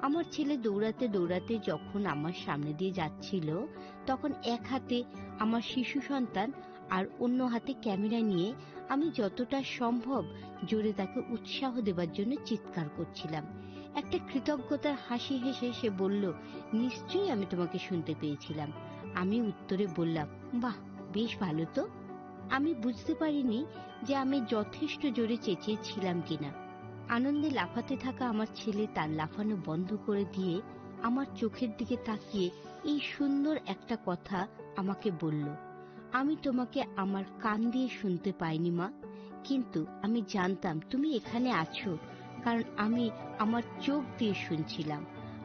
আমার ছেলে দৌড়াতে দৌড়াতে যখন আমার সামনে দিয়ে যাচ্ছিল, তখন এক হাতে আমার শিশু সন্তান আর অন্য হাতে ক্যামেরা নিয়ে আমি যতটা সম্ভব জোরে তাকে উৎসাহ দেবার জন্য চিৎকার করছিলাম। একটা কৃতজ্ঞতার হাসি হেসে সে বলল, নিশ্চয়ই আমি তোমাকে শুনতে পেয়েছিলাম। আমি উত্তরে বললাম, বাহ, বেশ ভালো তো। আমি বুঝতে পারিনি যে আমি যথেষ্ট জোরে চেঁচিয়েছিলাম কিনা। আনন্দে লাফাতে থাকা আমার ছেলে তার লাফানো বন্ধ করে দিয়ে আমার চোখের দিকে তাকিয়ে এই সুন্দর একটা কথা আমাকে বলল, আমি তোমাকে আমার কান দিয়ে শুনতে পাইনি মা, কিন্তু আমি জানতাম তুমি এখানে আছো, কারণ আমি আমার চোখ দিয়ে শুনছিলাম।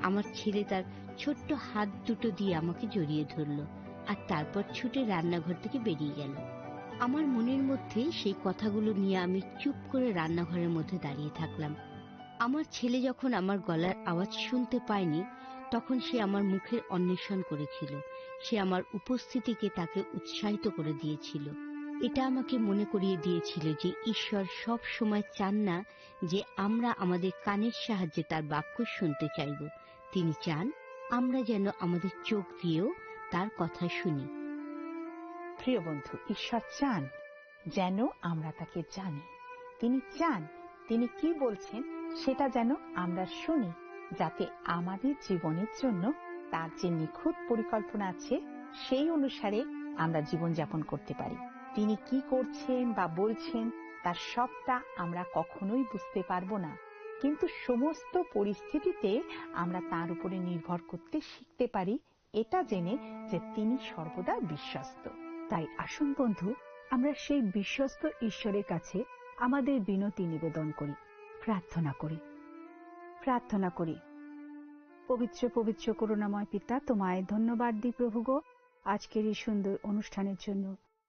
আমার ছেলে তার ছোট্ট হাত দুটো দিয়ে আমাকে জড়িয়ে ধরল আর তারপর ছুটে রান্নাঘর থেকে বেরিয়ে গেল। আমার মনের মধ্যে সেই কথাগুলো নিয়ে আমি চুপ করে রান্নাঘরের মধ্যে দাঁড়িয়ে থাকলাম। আমার ছেলে যখন আমার গলার আওয়াজ শুনতে পায়নি, তখন সে আমার মুখের অন্বেষণ করেছিল। সে আমার উপস্থিতিকে তাকে উৎসাহিত করে দিয়েছিল। এটা আমাকে মনে করিয়ে দিয়েছিল যে ঈশ্বর সব সময় চান না যে আমরা আমাদের কানের সাহায্যে তার বাক্য শুনতে চাইব। তিনি চান আমরা যেন আমাদের চোখ দিয়েও তার কথা শুনি। প্রিয় বন্ধু, ঈশ্বর চান যেন আমরা তাকে জানি। তিনি চান তিনি কি বলছেন সেটা যেন আমরা শুনি, যাতে আমাদের জীবনের জন্য তার যে নিখুঁত পরিকল্পনা আছে সেই অনুসারে আমরা জীবনযাপন করতে পারি। তিনি কি করছেন বা বলছেন তার সবটা আমরা কখনোই বুঝতে পারবো না, কিন্তু সমস্ত পরিস্থিতিতে আমরা তার উপরে নির্ভর করতে শিখতে পারি, এটা জেনে যে তিনি সর্বদা বিশ্বস্ত। তাই আসুন বন্ধু, আমরা সেই বিশ্বস্ত ঈশ্বরের কাছে আমাদের বিনতি নিবেদন করি, প্রার্থনা করি। পবিত্র পবিত্র করুণাময় পিতা, তোমায় ধন্যবাদ দিই প্রভু গো, আজকের এই সুন্দর অনুষ্ঠানের জন্য,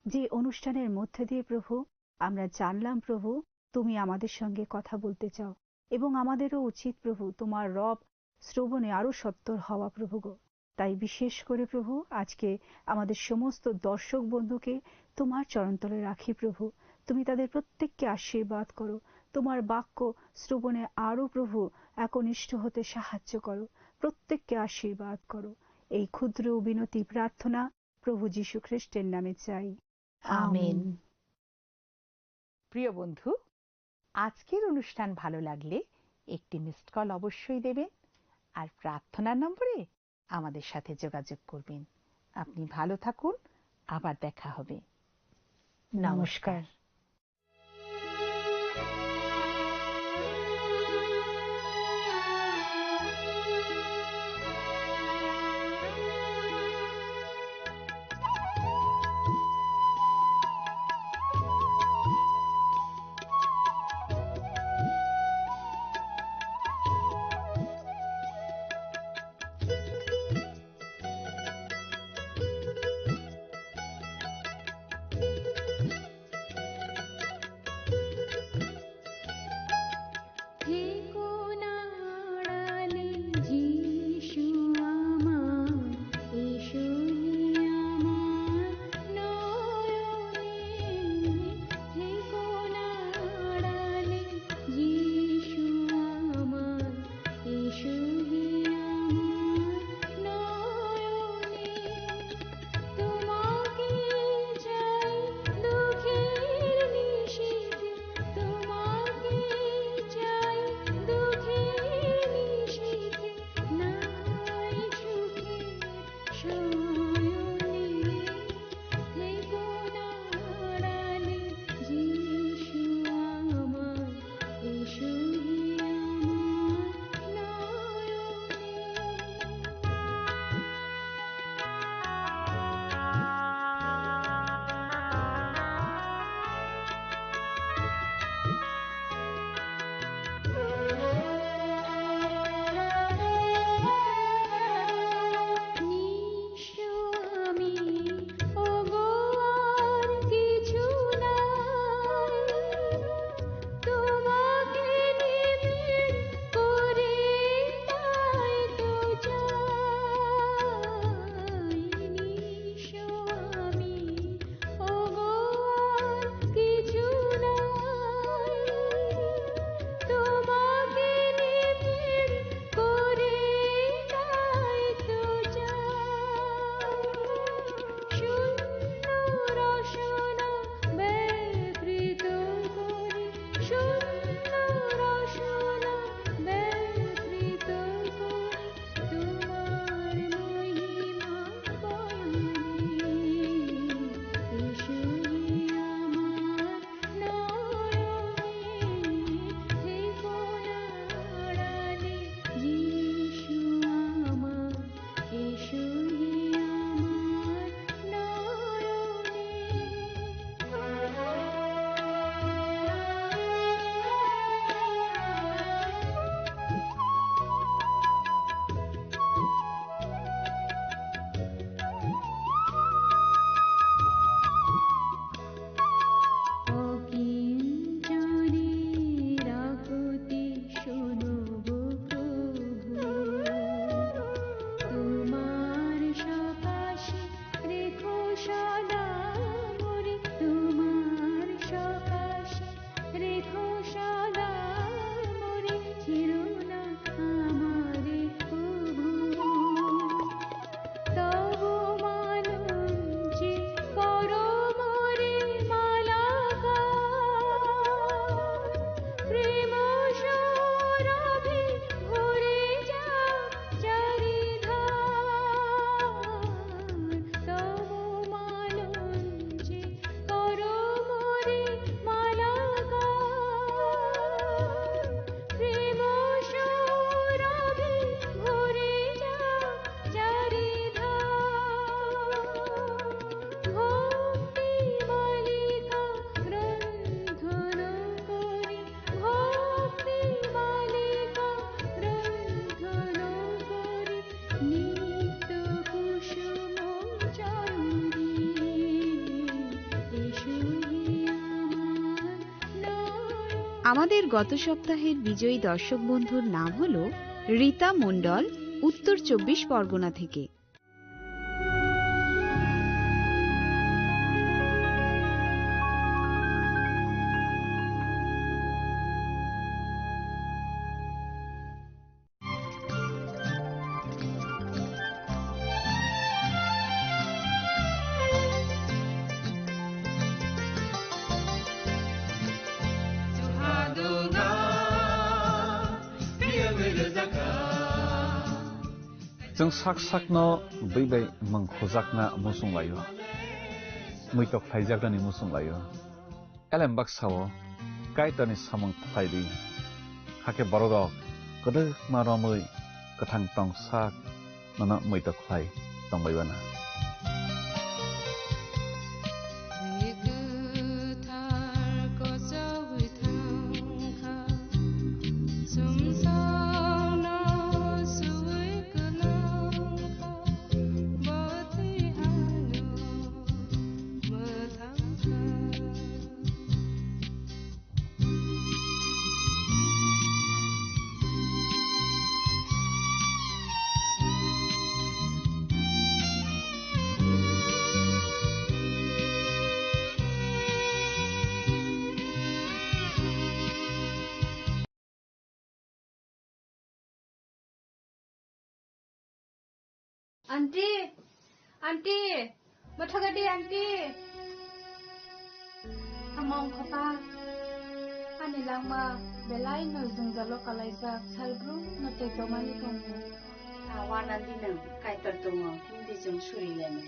যে অনুষ্ঠানের মধ্যে দিয়ে প্রভু আমরা জানলাম প্রভু তুমি আমাদের সঙ্গে কথা বলতে চাও, এবং আমাদেরও উচিত প্রভু তোমার রব শ্রবণে আরো সত্তর হওয়া প্রভু গো। তাই বিশেষ করে প্রভু আজকে আমাদের সমস্ত দর্শক বন্ধুকে তোমার চরণতলে রাখি প্রভু, তুমি তাদের প্রত্যেককে আশীর্বাদ করো, তোমার বাক্য শ্রবণে আরো প্রভু একনিষ্ঠ হতে সাহায্য করো, প্রত্যেককে আশীর্বাদ করো। এই ক্ষুদ্র বিনতি প্রার্থনা প্রভু যীশু খ্রিস্টের নামে চাই, আমেন। প্রিয় বন্ধু, আজকের অনুষ্ঠান ভালো লাগলে একটি মিসড কল অবশ্যই দেবেন, আর প্রার্থনার নম্বরে আমাদের সাথে যোগাযোগ করবেন। আপনি ভালো থাকুন, আবার দেখা হবে। নমস্কার। আমাদের গত সপ্তাহের বিজয়ী দর্শক বন্ধুর নাম হল রীতা মণ্ডল, উত্তর 24 পরগনা থেকে। जों sak sakno बै mangkhojakna musung layo muitok phaijakni musung layo elem baksao kaitani samang phaidi hake borok kodok maromui kathang tongsak nana muitok phai tongbaibana Aunty, aunty, mathagadi aunty. Among kapa, ani langma belai no jungjalo kalaija salbru nate tomani tomu. Awan nanti nang kaitar tongo hindi jeng suri lene.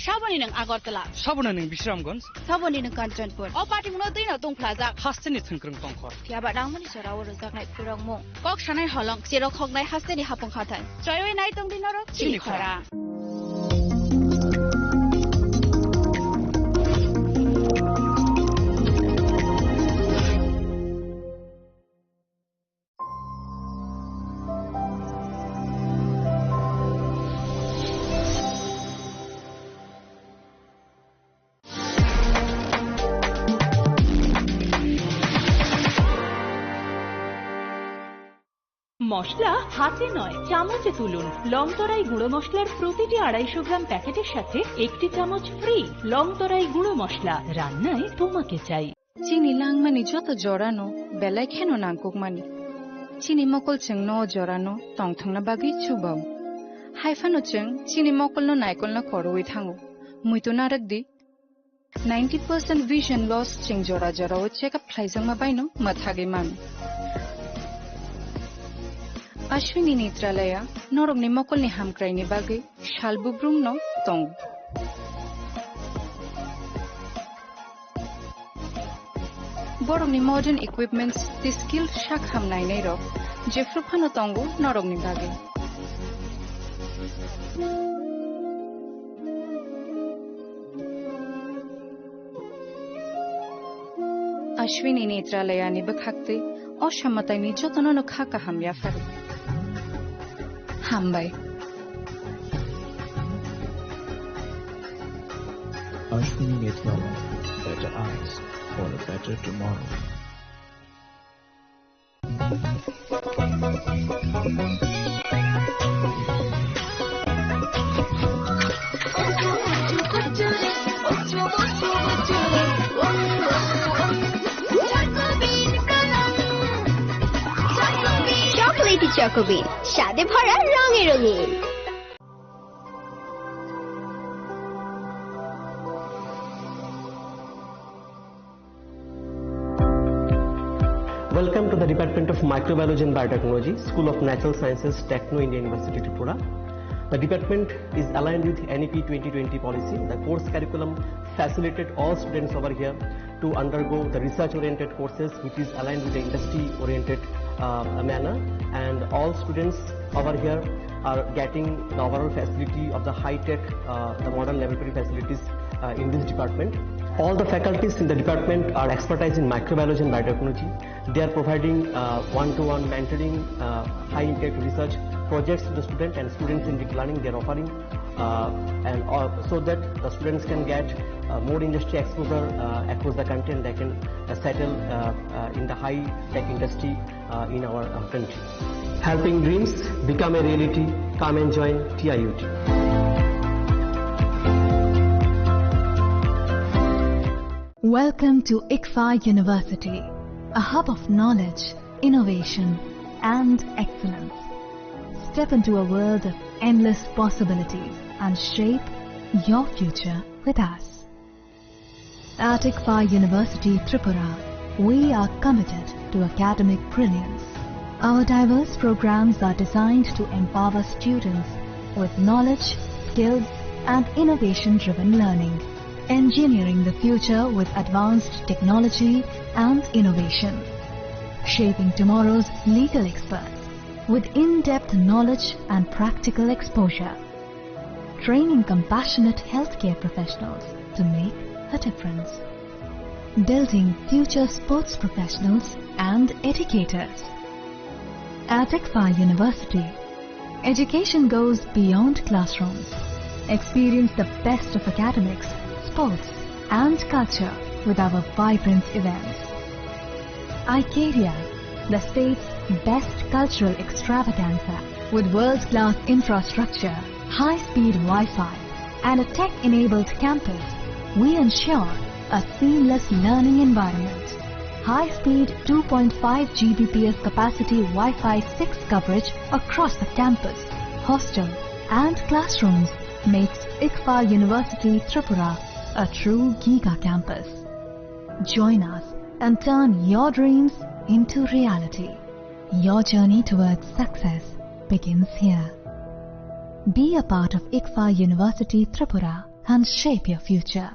Sabani nang Agartala. Sabana nang Bisramganj. Sabani nang Kanchanpur. O party mo din na tong plaza. Haste ni thangkrang tongkhor. Kya ba dang mani sara wor jak nai pirang mo. Kok sanai halong siro khok nai haste ni hapong khathai. Choiwe nai tong din ro chini khara. মশলা হাতে নয় চামচে তুলুন লংতরাই গুঁড়ো মশলার প্রতিটি 250 গ্রাম প্যাকেটের সাথে একটি চামচ ফ্রি লংতরাই গুঁড়ো মশলা রান্নায় তোমাকে চাই চিনি লাংমানি যত জরানো বেলায় খেন নাংকুকমানি চিনি মকল চেং ন জরানো টংথংনা বাগি চুবাও হাইফানো চেং চিনি মকল ন নাইকল না করওই থাঙো মুইতো নারক দি 90% vision loss চেং জরা জরাও চেকআপ খাইজং মা বাইনো মাথাগে মান Ashwini Netralaya norokni mokolni hamkraini bagui shalbubrumno tong. Borokni modern equipments the skilled shak hamnai nei rok jefruphano tongo norokni bagui. Ashwini Netralaya ni bakhakte অসামতায় নির্যাতন খাকা হামলা ফারে হামবাই Ashwini Netralaya, better eyes for a better tomorrow. চকোবিন স্বাদে ভরা রঙে রঙিন। Welcome to the Department of Microbiology and Biotechnology, School of Natural Sciences, Techno India University, Tripura. The department is aligned with NEP 2020 policy. The course curriculum facilitated all students over here to undergo the research-oriented courses, which is aligned with the industry-oriented manner, and all students over here are getting the overall facility of the high-tech, the modern laboratory facilities in this department. All the faculties in the department are expertise in microbiology and biotechnology. They are providing one-to-one mentoring, high-impact research projects to the student, and students in deep learning they are offering, so that the students can get more industry exposure across the country, and they can settle in the high-tech industry in our country. Helping dreams become a reality. Come and join TIUT. Welcome to ICFA University, a hub of knowledge, innovation, and excellence. Step into a world of endless possibilities and shape your future with us. At ICFA University, Tripura, we are committed to academic brilliance. Our diverse programs are designed to empower students with knowledge, skills, and innovation-driven learning, engineering the future with advanced technology and innovation, shaping tomorrow's legal experts with in-depth knowledge and practical exposure, training compassionate healthcare professionals to make a difference, building future sports professionals and educators. At ICFA University, education goes beyond classrooms. Experience the best of academics, sports, and culture with our vibrant events. ICARIA, the state's best cultural extravaganza, with world-class infrastructure, high-speed Wi-Fi, and a tech-enabled campus, we ensure a seamless learning environment. High-speed 2.5 Gbps capacity Wi-Fi 6 coverage across the campus, hostel, and classrooms makes ICFA University Tripura a true Giga campus. Join us and turn your dreams into reality. Your journey towards success begins here. Be a part of ICFA University Tripura and shape your future.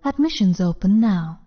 Admissions open now.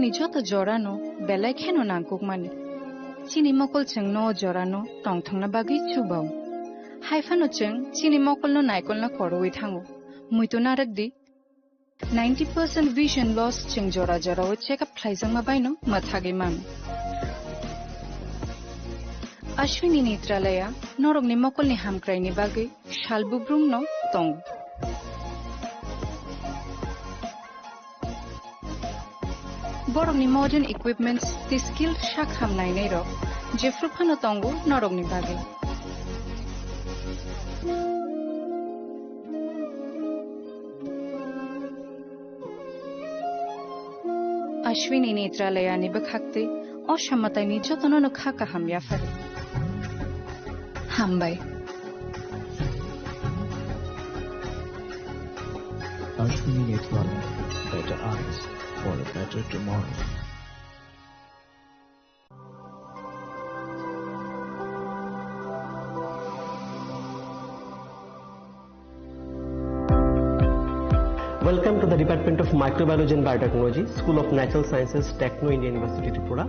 Haifani joto jorano, belai keno nangkuk mani. Chini mokol cheng no jorano, tong thong na bagi chubao. Haifano cheng, chini mokol no naikol na koroi thango. Muito narak di. 90% vision loss cheng jora jora o check up thaisang mabaino mathage man. Ashwini Netralaya, norog ni mokol ni hamkrai ni bagi, shalbubrum no tong. Borok ni modern equipments, the skilled shak hamnai nei rok, jefrupano tongo norog ni bagi. Ashwini Netralaya ni bakhakte, o shamatai ni jotono no khaka hamya fare. Hambai. Ashwini Netralaya, better eyes for a better tomorrow. Welcome to the Department of Microbiology and Biotechnology, School of Natural Sciences, Techno India University, Tripura.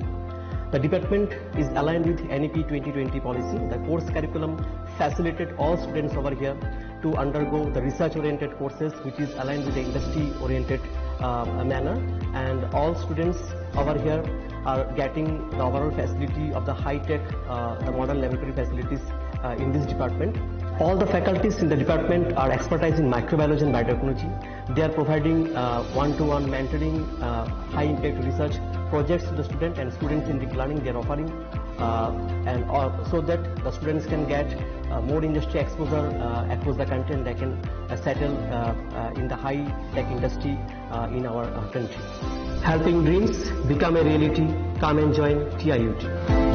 The department is aligned with NEP 2020 policy. The course curriculum facilitated all students over here to undergo the research-oriented courses, which is aligned with the industry-oriented manner. And all students over here are getting the overall facility of the high-tech, the modern laboratory facilities in this department. All the faculties in the department are expertise in microbiology and biotechnology. They are providing one-to-one mentoring, high-impact research projects to the student, and students in deep learning they are offering, so that the students can get more industry exposure across the country, and they can settle in the high-tech industry in our country. Helping dreams become a reality. Come and join TIUT.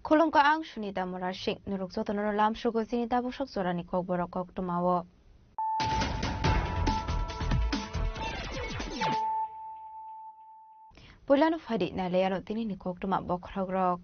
Kolong ka ang sunita morashik nuruk so tono lam shugo sinita bushok sorani kok borok kok tumawo. Pulano fadi na layano tini ni kok tuma bokragrok.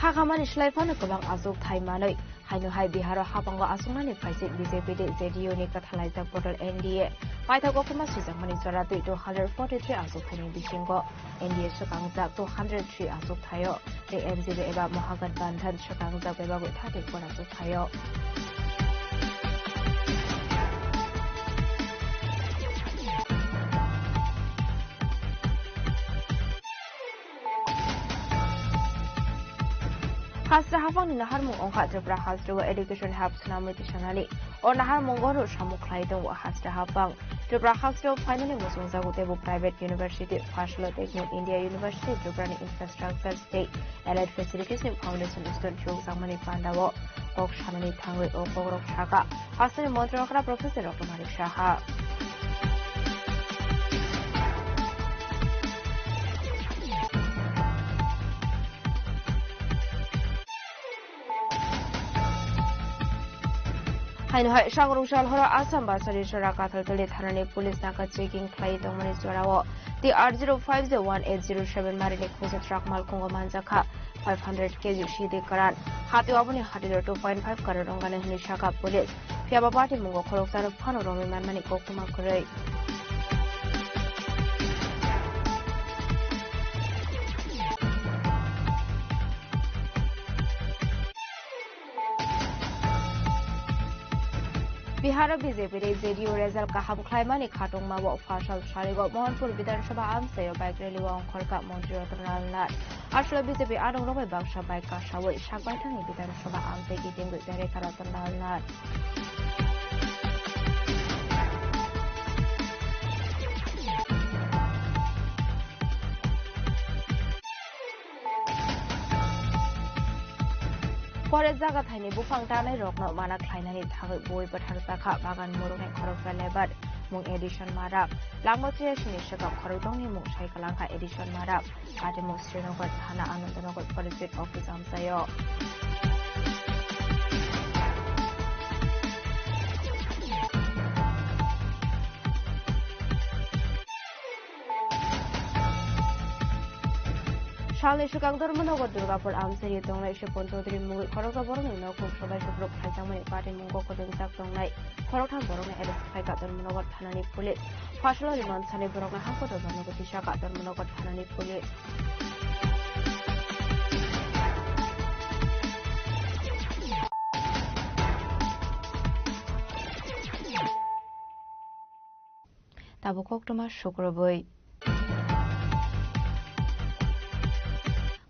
Kakaman islaifano kabang azuk thai manoi. Hainu hai biharo hapang wa asungani paisit BJP de ZDU ni kathalai tak portal NDA. Paitha ko kuma sijang mani sora 243 azuk thani bisingo. NDA sukang jak 203 azuk thayo. De MZB eba Mahagathbandhan sukang jak eba go thate ko azuk thayo. Hasra hafang ni nahar mong ongka Tripura Hasra wa Education Hub Tsunami Tishanali or nahar mongoro shamuk laidong wa Hasra hafang Tripura Hasra finally musung zagu tebu private university Fashlo Technique India University Tripura ni infrastructure state allied facilities ni foundation student chok zamani pandawo kok shamani thangwe o kogrok shaka Hasra ni Montreal Professor Dr. Malik Shaha. Hainu hai shangrung shal hora asam basari shara kathal tuli tharani police naka checking klai tongmani swarawo the R05018007 marini khusa truck mal kongo manjaka 500 kg shidi karan hati wabuni hati 2.5 karar ongane hini shaka police fiaba party mungo khorok saro phano romi manmani kokuma kurai Bihar BJP re JDU result kaham khlaimani khatungma wa fashal sharigo Mohanpur Vidhan Sabha amsayo bike rally wa onkhorka Mantri Ratnalal Ashla BJP adong robai baksha bike kasawai sakbai thani Vidhan Sabha amte giting gui dare Ratnalal Pore jaga thaini bufang tanai rokno mana khlainani thagoi boi pathar takha bagan morone khorokra lebat mung edition marap langmo chesni shakam khorotongni mung saikalanka edition marap kademo Srinagar thana Anandanagar Forest Office amsayo Shalni Shukang Dormanogo Durgapur Amsari Tongai Shapon Todri Mugul Koroka Borong no Cook Sobai Shubrok Hajamani Party Mungo Kodin Tongai Korotan Borong Edis Fika Dormanogo Tanani Police Partial Riman Sani Borong Hako Dormanogo Tishaka Dormanogo Tanani Police Tabukok Toma Shukraboi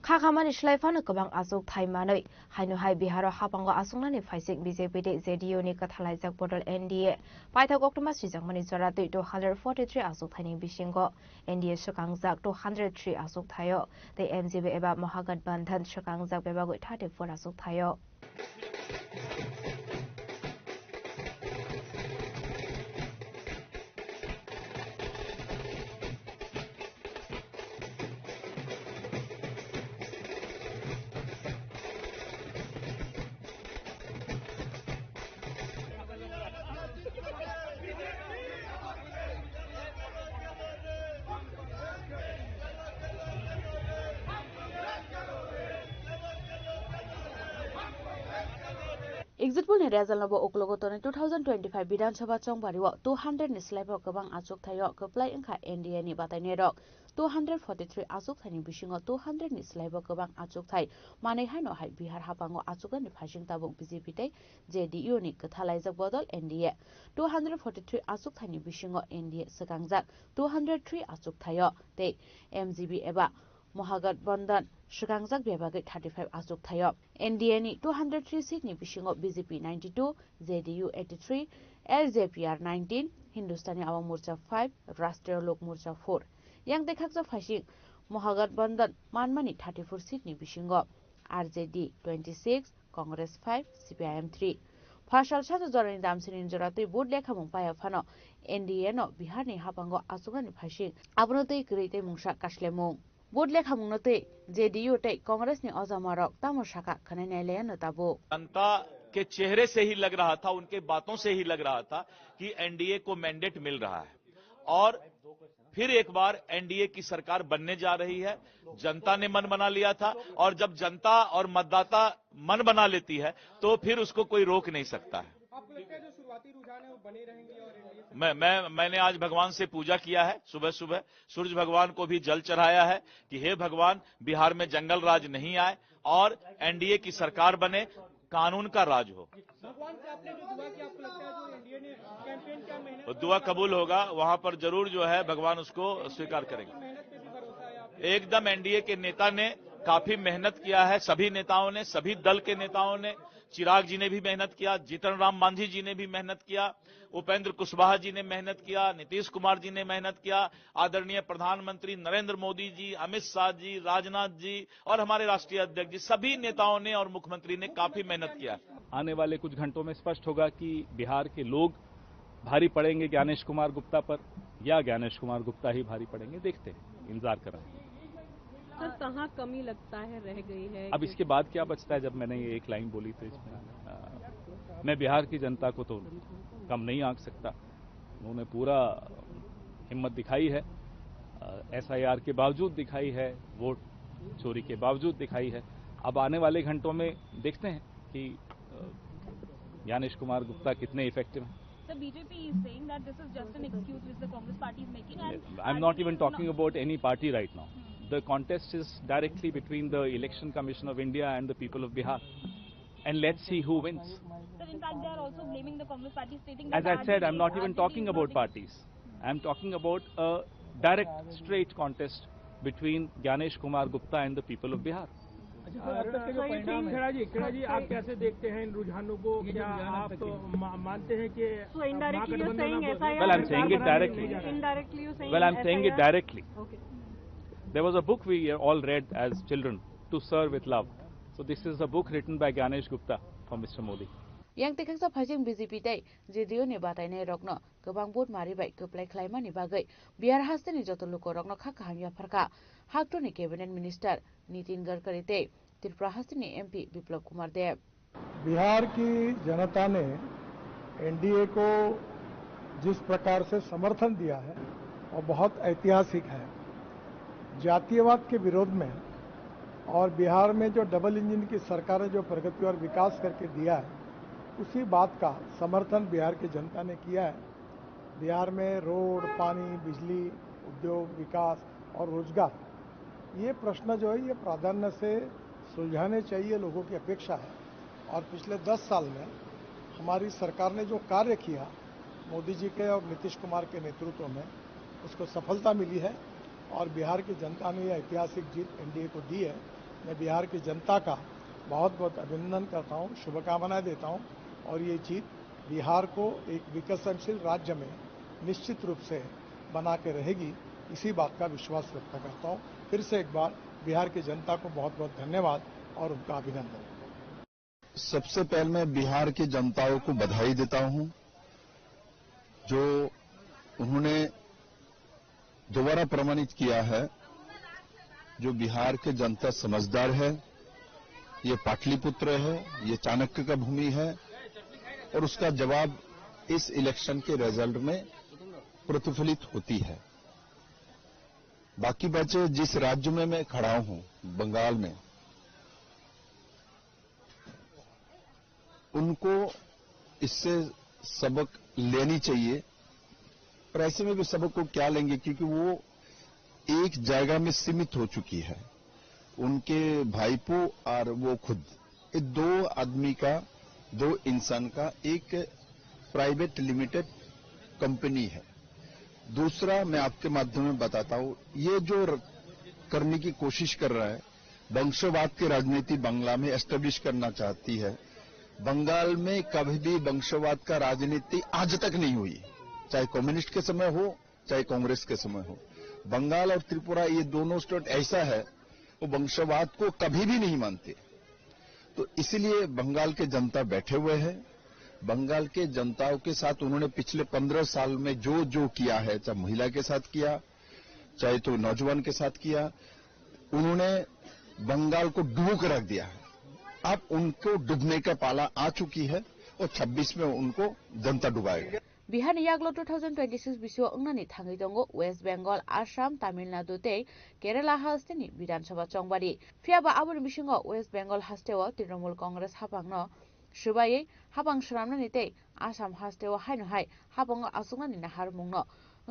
Khakamani Shlaifano Kabang Azuk Thaimanoi, Hainu Biharo Hapango Asungani Faisik BJP ZDU ni Kathalaisak Bodol NDA, Paita Goktuma Sizangmani Zarati 243 Azuk Thani Bishingo, NDA Shukangzak 203 Azuk Thayo, the MZB Eba Mohagat Bandhan Shukangzak Bebago 34 Azuk Thayo. Exit poll ni result nabo oklogotone 2025 Bidhan Sabha Chongbariwo 200 ni slaibo kabang achuk thayo kaplai engkha NDA ni bataine rok 243 achuk thani bisingo 200 ni slaibo kabang achuk thai manai haino hai Bihar hapango achukan ni phasing tabuk BJP tei JDU ni kathalaijak bodol NDA 243 achuk thani bisingo NDA sakangjak 203 achuk thayo tei MGB eba Mohagat Bandhan Shukangjak Bebagai 35 Azuk Thayo NDA ni 203 seat ni bisingo BJP 92 JDU 83 LJPR 19 Hindustani Awam Morcha 5 Rashtriya Lok Morcha 4 yang dekhakja phasing Mohagat Bandhan Manmani 34 seat ni bisingo RJD 26 Congress 5 CPIM 3 Phashal Sajo Jorani Damsini Joratui Board Lekha Mungpaya Phano NDA no Bihar ni hapango asugani phasing abnotei kreite mungsa kaslemung Board lekha mungnotei JDU tei Congress ने अजामारक तामोशाका खनैनाले नताबो जनता के चेहरे से ही लग रहा था उनके बातों से ही लग रहा था कि एनडीए को मैंडेट मिल रहा है और फिर एक बार एनडीए की सरकार बनने जा रही है जनता ने मन बना लिया था और जब जनता और मतदाता मन बना लेती है तो फिर उसको कोई रोक नहीं सकता है जो शुरुआती रुझान है वो बने रहेंगे और मैंने आज भगवान से पूजा किया है सुबह सुबह सूरज भगवान को भी जल चढ़ाया है कि हे भगवान बिहार में जंगल राज नहीं आए और एनडीए की सरकार बने कानून का राज हो भगवान से आपने जो दुआ की आपको लगता है जो एनडीए ने कैंपेन किया मेहनत दुआ कबूल होगा वहां पर जरूर जो है भगवान उसको स्वीकार करेंगे एकदम एनडीए के नेता ने काफी मेहनत किया है सभी नेताओं ने सभी दल के नेताओं ने चिराग जी ने भी मेहनत किया जीतन राम मांझी जी ने भी मेहनत किया उपेंद्र कुशवाहा जी ने मेहनत किया नीतीश कुमार जी ने मेहनत किया आदरणीय प्रधानमंत्री नरेंद्र मोदी जी अमित शाह जी राजनाथ जी और हमारे राष्ट्रीय अध्यक्ष जी सभी नेताओं ने और मुख्यमंत्री ने काफी मेहनत किया आने वाले कुछ घंटों में स्पष्ट होगा कि बिहार के लोग भारी पड़ेंगे ज्ञानेश कुमार गुप्ता पर या ज्ञानेश कुमार गुप्ता ही भारी पड़ेंगे देखते हैं इंतजार कर रहे हैं सर कहाँ कमी लगता है रह गई है अब इसके बाद क्या बचता है जब मैंने ये एक लाइन बोली तो इसमें मैं बिहार की जनता को तो कम नहीं आंक सकता उन्होंने पूरा हिम्मत दिखाई है एसआईआर के बावजूद दिखाई है वोट चोरी के बावजूद दिखाई है अब आने वाले घंटों में देखते हैं कि ज्ञानेश कुमार गुप्ता कितने इफेक्टिव हैं The BJP is saying that this is just an excuse which the Congress party is making. And I'm not even talking about any party right now. The contest is directly between the Election Commission of India and the people of Bihar. And let's see who wins. Sir, In fact, they are also blaming the Congress party, stating As that I said, I'm not RJD even is talking about plotting- parties. I'm talking about a direct, straight contest between Gyanesh Kumar Gupta and the people of Bihar. Kheda जी आप कैसे देखते हैं इन रुझानों को? क्या आप मानते हैं कि Well, I'm saying it directly. Indirectly you're saying Well, I'm saying it directly. There was a book we all read as children, To Serve with Love. So this is a book written by Gyanesh Gupta for Mr. Modi. yang tekaksa phajing BJP dai JDO ni batainai rokno gobang bot maribai koplai khlaimani bagai Bihar hasteni joto loko rokno kha khamya pharka haktoni cabinet minister Nitin Gadkari te Tripura hasteni MP Biplab Kumar Dev. Bihar की जनता ने NDA को जिस प्रकार से समर्थन दिया है वो बहुत ऐतिहासिक है। जातीयवाद के विरोध में और बिहार में जो डबल इंजन की सरकार ने जो प्रगति और विकास करके दिया है उसी बात का समर्थन बिहार की जनता ने किया है। बिहार में रोड, पानी, बिजली, उद्योग, विकास और रोजगार, ये प्रश्न जो है ये प्राधान्य से सुलझाने चाहिए, लोगों की अपेक्षा है। और पिछले 10 साल में हमारी सरकार ने जो कार्य किया मोदी जी के और नीतीश कुमार के नेतृत्व में, उसको सफलता मिली है और बिहार की जनता ने यह ऐतिहासिक जीत एनडीए को दी है। मैं बिहार की जनता का बहुत बहुत अभिनंदन करता हूँ, शुभकामनाएं देता हूँ और ये जीत बिहार को एक विकसनशील राज्य में निश्चित रूप से बना के रहेगी, इसी बात का विश्वास व्यक्त करता हूँ। फिर से एक बार बिहार की जनता को बहुत बहुत धन्यवाद और उनका अभिनंदन। सबसे पहले मैं बिहार की जनताओं को बधाई देता हूं, जो उन्होंने दोबारा प्रमाणित किया है जो बिहार की जनता समझदार है, ये पाटलिपुत्र है, ये चाणक्य का भूमि है और उसका जवाब इस इलेक्शन के रिजल्ट में प्रतिफलित होती है। बाकी बचे जिस राज्य में मैं खड़ा हूं, बंगाल में, उनको इससे सबक लेनी चाहिए। पर ऐसे में भी सबक को क्या लेंगे, क्योंकि वो एक जगह में सीमित हो चुकी है। उनके भाईपो और वो खुद, ये दो आदमी का, दो इंसान का एक प्राइवेट लिमिटेड कंपनी है। दूसरा मैं आपके माध्यम में बताता हूं, ये जो करने की कोशिश कर रहा है, वंशवाद की राजनीति बांग्ला में एस्टेब्लिश करना चाहती है। बंगाल में कभी भी वंशवाद का राजनीति आज तक नहीं हुई, चाहे कम्युनिस्ट के समय हो चाहे कांग्रेस के समय हो। बंगाल और त्रिपुरा ये दोनों स्टेट ऐसा है, वो वंशवाद को कभी भी नहीं मानते। तो इसलिए बंगाल के जनता बैठे हुए हैं। बंगाल के जनताओं के साथ उन्होंने पिछले 15 साल में जो जो किया है, चाहे महिला के साथ किया, चाहे तो नौजवान के साथ किया, उन्होंने बंगाल को डुबो के रख दिया है। अब उनको डूबने का पाला आ चुकी है और 26 में उनको जनता डुबाएगा। बिहार नि याग्लो 2026 बिसो अंगनानि थांगै दंगो वेस्ट बेंगल, आसाम, तमिलनाडु ते केरला हास्टेनि विधानसभा चंगबारि फियाबा आबुनि बिसिंगो वेस्ट बेंगल हास्टेओ तृणमूल कांग्रेस हाबांगनो सुबायै हाबां सरामनानि ते आसाम हास्टेओ हायनोहाय हाबांगो आसुंगानि नाहार मुंगनो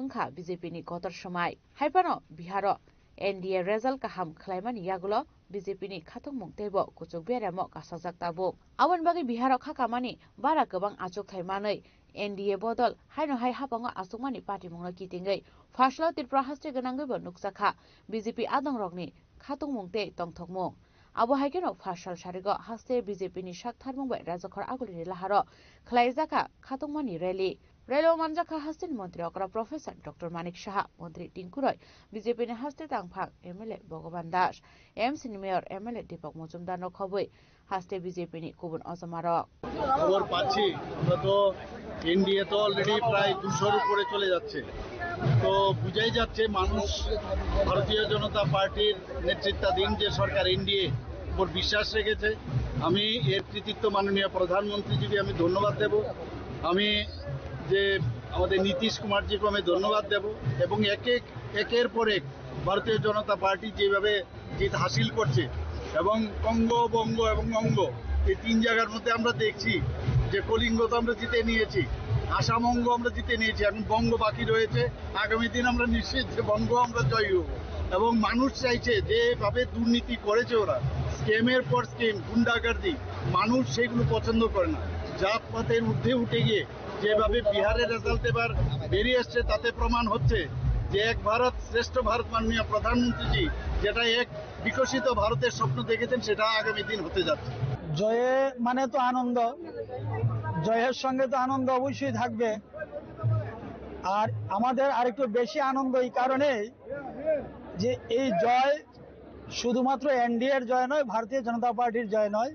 ओंखा बीजेपी नि गतर समाय हायपानो बिहारो एनडीए रेजल्ट काहाम खलायमानि यागलो बीजेपी नि खाथं मुंगतेबो कुचुक बेरामो कासाजाक ताबो आवन बागै बिहारो खाकामानि बारा गोबां आचुक थायमानै एनडीए बदल हायनोहाय हाबांगो आसुंगानि पार्टी मुंगनो कितिंगै फार्स्टलाव त्रिपुरा हास्टे गोनांगैबो नुकसाखा बीजेपी आदं रगनि खाथं मुंगते तंथकमुं आबो हायकेनो फार्स्टल सारिगो हास्टे बीजेपी नि साकथार मुंबाय राजखर आगुलिनि लाहारो खलायजाखा खाथंमानि रैली रेलो मानजाखा हास्टेनि मंत्री अकरा प्रोफेसर डॉक्टर मानिक साहा, मंत्री टिंकु रॉय, बीजेपी ने हास्टे तांगफां एमएलए भगवान दास, एमसी मेयर एमएलए दीपक मजुमदार खबै हास्टे बीजेपी नि गुबुन अजमारक খবর পাচ্ছি আমরা তো এনডিএ তো অলরেডি প্রায় 200 এর উপরে চলে যাচ্ছে। তো বুঝাই যাচ্ছে মানুষ ভারতীয় জনতা পার্টির নেতৃত্বাধীন যে সরকার এনডিএ উপর বিশ্বাস রেখেছে। আমি এর কৃতিত্ব মাননীয় প্রধানমন্ত্রীজিকে আমি ধন্যবাদ দেব। আমি যে আমাদের নীতিশ কুমারজিকে আমি ধন্যবাদ দেব এবং একের পর এক ভারতীয় জনতা পার্টি যেভাবে জিত হাসিল করছে এবং কঙ্গ, বঙ্গ এবং অঙ্গ এই 3 জায়গার মধ্যে আমরা দেখছি যে কলিঙ্গ তো আমরা জিতে নিয়েছি, আসাম অঙ্গ আমরা জিতে নিয়েছি, এখন বঙ্গ বাকি রয়েছে। আগামী দিন আমরা নিশ্চিত যে বঙ্গ আমরা জয়ী হব এবং মানুষ চাইছে যেভাবে দুর্নীতি করেছে ওরা, স্কেমের পর স্কেম, গুন্ডাগার্দি, মানুষ সেগুলো পছন্দ করে না। জাতপাতের ঊর্ধ্বে উঠে গিয়ে যেভাবে বিহারের রেজাল্ট এবার বেরিয়ে এসছে তাতে প্রমাণ হচ্ছে যে এক ভারত শ্রেষ্ঠ ভারত মাননীয় প্রধানমন্ত্রীজি যেটা এক বিকশিত ভারতের স্বপ্ন দেখেছেন সেটা আগামী দিন হতে যাচ্ছে। জয়ে মানে তো আনন্দ, জয়ের সঙ্গে তো আনন্দ অবশ্যই থাকবে। আর আমাদের আরেকটু বেশি আনন্দ এই কারণেই যে এই জয় শুধুমাত্র এনডিএর জয় নয়, ভারতীয় জনতা পার্টির জয় নয়,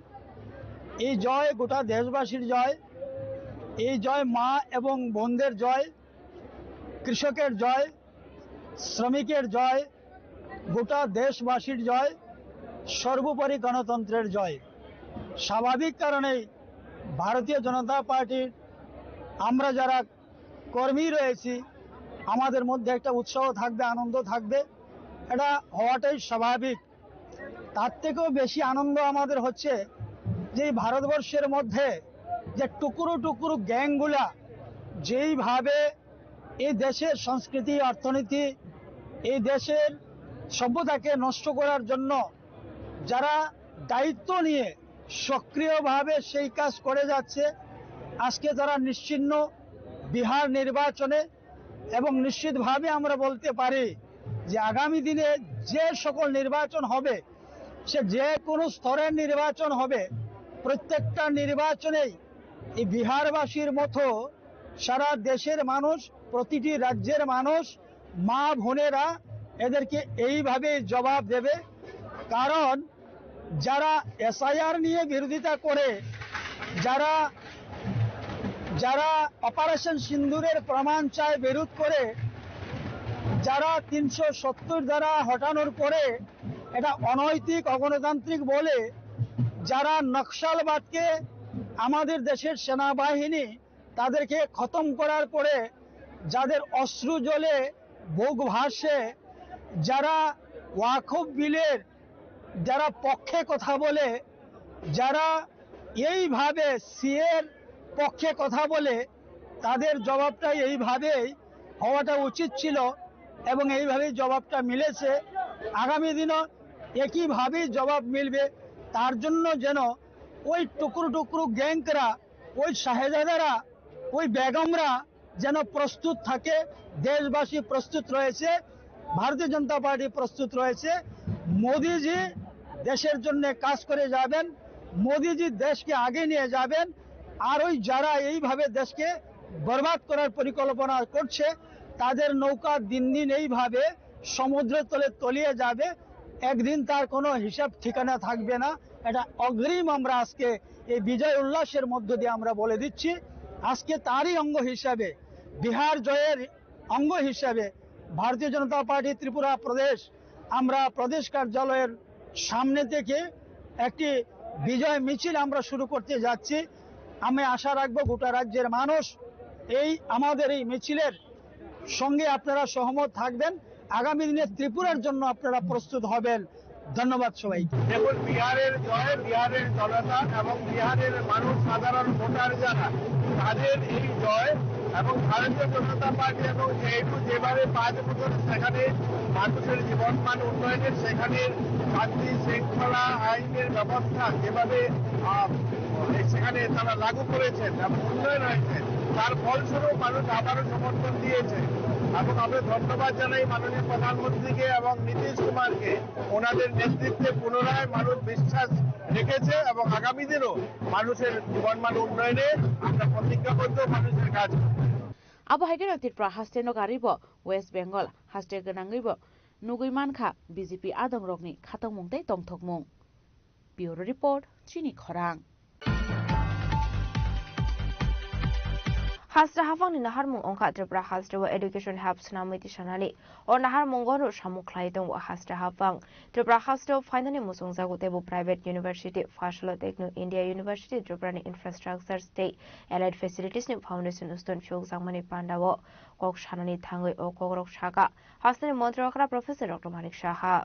এই জয় গোটা দেশবাসীর জয়। এই জয় মা এবং বোনদের জয়, কৃষকের জয়, শ্রমিকের জয়, গোটা দেশবাসীর জয়, সর্বোপরি গণতন্ত্রের জয়। স্বাভাবিক কারণেই ভারতীয় জনতা পার্টির আমরা যারা কর্মী রয়েছি আমাদের মধ্যে একটা উৎসাহ থাকবে, আনন্দ থাকবে, এটা হওয়াটাই স্বাভাবিক। তার থেকেও বেশি আনন্দ আমাদের হচ্ছে যে ভারতবর্ষের মধ্যে যে টুকরো টুকরো গ্যাংগুলা যেইভাবে এই দেশের সংস্কৃতি, অর্থনীতি, এই দেশের সভ্যতাকে নষ্ট করার জন্য যারা দায়িত্ব নিয়ে সক্রিয়ভাবে সেই কাজ করে যাচ্ছে, আজকে তারা নিশ্চিহ্ন বিহার নির্বাচনে, এবং নিশ্চিতভাবে আমরা বলতে পারি যে আগামী দিনে যে সকল নির্বাচন হবে, সে যে কোনো স্তরের নির্বাচন হবে, প্রত্যেকটা নির্বাচনেই এই বিহারবাসীর মতো সারা দেশের মানুষ, প্রতিটি রাজ্যের মানুষ, মা বোনেরা এদেরকে এইভাবে জবাব দেবে। কারণ যারা এসআইআর নিয়ে বিরোধিতা করে, যারা অপারেশন সিন্দুরের প্রমাণ চায় বিরোধ করে, যারা 370 ধারা হটানোর পরে এটা অনৈতিক, অগণতান্ত্রিক বলে, যারা নকশালবাদকে আমাদের দেশের সেনাবাহিনী তাদেরকে খতম করার পরে যাদের অশ্রু জলে বুক ভাসে, যারা ওয়াকফ বিলের যারা পক্ষে কথা বলে, যারা এইভাবে সিএর পক্ষে কথা বলে, তাদের জবাবটা এইভাবেই হওয়াটা উচিত ছিল এবং এইভাবেই জবাবটা মিলেছে। আগামী দিনও একইভাবেই জবাব মিলবে। তার জন্য যেন ওই টুকরো টুকরো গ্যাংকরা, ওই শাহেজাদারা, ওই বেগমরা যেন প্রস্তুত থাকে। দেশবাসী প্রস্তুত রয়েছে, ভারতীয় জনতা পার্টি প্রস্তুত রয়েছে। মোদিজি দেশের জন্য কাজ করে যাবেন, মোদিজি দেশকে আগে নিয়ে যাবেন। আর ওই যারা এইভাবে দেশকে বরবাদ করার পরিকল্পনা করছে, তাদের নৌকা দিন দিন এইভাবে সমুদ্রের তলে তলিয়ে যাবে, একদিন তার কোনো হিসাব ঠিকানা থাকবে না। এটা অগ্রিম আমরা আজকে এই বিজয় উল্লাসের মধ্য দিয়ে আমরা বলে দিচ্ছি। আজকে তারই অঙ্গ হিসাবে, বিহার জয়ের অঙ্গ হিসাবে ভারতীয় জনতা পার্টি ত্রিপুরা প্রদেশ, আমরা প্রদেশ কার্যালয়ের সামনে থেকে একটি বিজয় মিছিল আমরা শুরু করতে যাচ্ছি। আমি আশা রাখবো গোটা রাজ্যের মানুষ এই আমাদের এই মিছিলের সঙ্গে আপনারা সহমত থাকবেন, আগামী দিনে ত্রিপুরার জন্য আপনারা প্রস্তুত হবেন। ধন্যবাদ সবাইকে। দেখুন, বিহারের জয়, বিহারের জনতা এবং বিহারের মানুষ, সাধারণ ভোটার যারা, তাদের এই জয় এবং ভারতীয় জনতা পার্টি এবং যেভাবে 5 বছর সেখানে মানুষের জীবনমান উন্নয়নের, সেখানে শান্তি শৃঙ্খলা আইনের ব্যবস্থা যেভাবে সেখানে তারা লাগু করেছেন এবং উন্নয়ন হয়েছে, তার ফলস্বরূপ মানুষ আবারও সমর্থন দিয়েছে। এবং আমরা ধন্যবাদ জানাই মাননীয় প্রধানমন্ত্রীকে এবং নীতিশ কুমারকে। ওনাদের নেতৃত্বে পুনরায় মানুষ বিশ্বাস রেখেছে এবং আগামী দিনও মানুষের জীবনমান উন্নয়নে আমরা প্রতিজ্ঞাবদ্ধ, মানুষের কাজ। Abo haigero tirpra haste no garibo West Bengal haste ganangibo nugui manka BJP adong rokni khatang mungtai tongthokmung. Bureau report Chini Khorang. Hasra hafang ni nahar mung ongka tripra hasra wa education helps namiti shanali or nahar mungonu samukhlai dong wa hasra hafang tripra hasra finally musung jago tebu private university Fashlo Techno India University tripra ni infrastructure state allied facilities ni foundation uston chok jangmani pandawo kok shanani thangoi o kogrok shaka hasra ni montrokra professor Dr. Manik Shaha.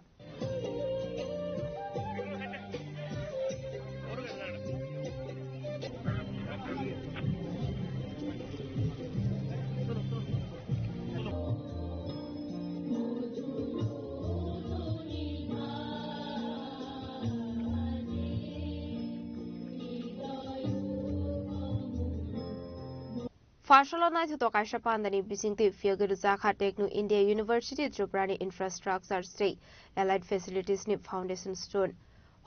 Fashola na to kaisa pandani bisingti fiagiru zakha Techno India University Triprani Infrastructure State Allied Facilities ni Foundation Stone.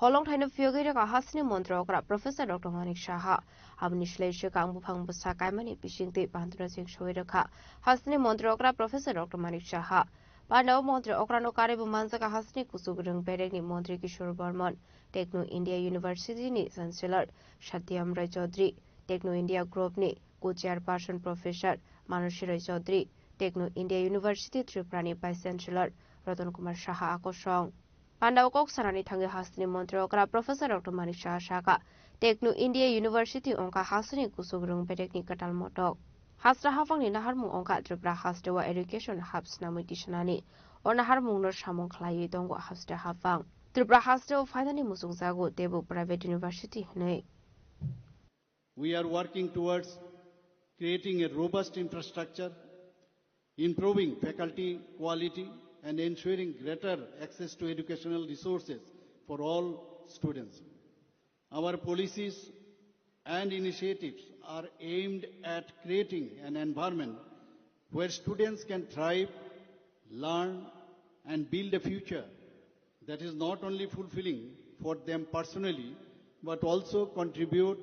Holong thaino fiagiru ka hasni montrokra Professor Dr. Manik Shaha amni shleshe kang buphang busa kaimani bisingti bandra sing shoirakha hasni montrokra Professor Dr. Manik Shaha Pandaw Montri Okrano Karibu Manzaka Hasni Kusugrung Bereni Montri Kishore Burman Techno India University ni Chancellor Satyam Rai Chaudhary Techno India Group ni Co-Chairperson Professor Manushi Rai Chaudhary Techno India University Triprani Vice Chancellor Ratan Kumar Shaha Akosong Pandaw Kok Sarani Thangi Hasni Montri Okra Professor Dr. Manik Shaha Shaka Techno India University Onka Hasni Kusugrung Bereni Katal Motok Hasra hafang ni naharmung ongka Tripura Hasdewa Education Hubs namu disanani or naharmung no samong khlayi dongwa Hasde hafang Tripura Hasdewa finally musung zago Debu Private University nei. We are working towards creating a robust infrastructure, improving faculty quality and ensuring greater access to educational resources for all students. Our policies and initiatives are aimed at creating an environment where students can thrive, learn, and build a future that is not only fulfilling for them personally, but also contribute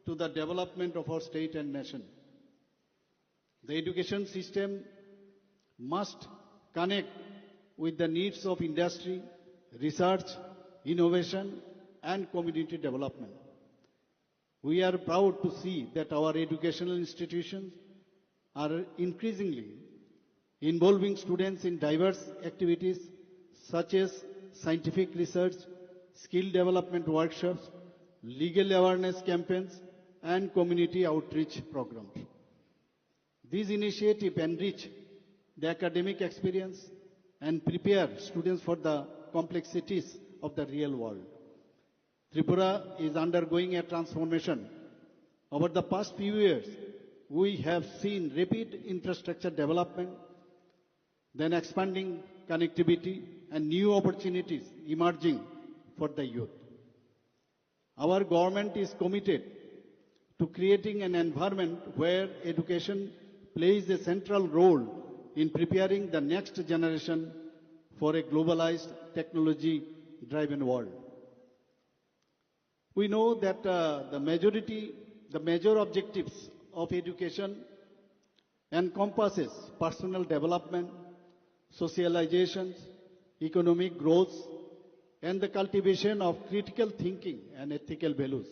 to the development of our state and nation. The education system must connect with the needs of industry, research, innovation, and community development. We are proud to see that our educational institutions are increasingly involving students in diverse activities such as scientific research, skill development workshops, legal awareness campaigns, and community outreach programs. These initiatives enrich the academic experience and prepare students for the complexities of the real world. Tripura is undergoing a transformation. Over the past few years, we have seen rapid infrastructure development, then expanding connectivity and new opportunities emerging for the youth. Our government is committed to creating an environment where education plays a central role in preparing the next generation for a globalized, technology-driven world. We know that the major objectives of education encompasses personal development, socialization, economic growth, and the cultivation of critical thinking and ethical values.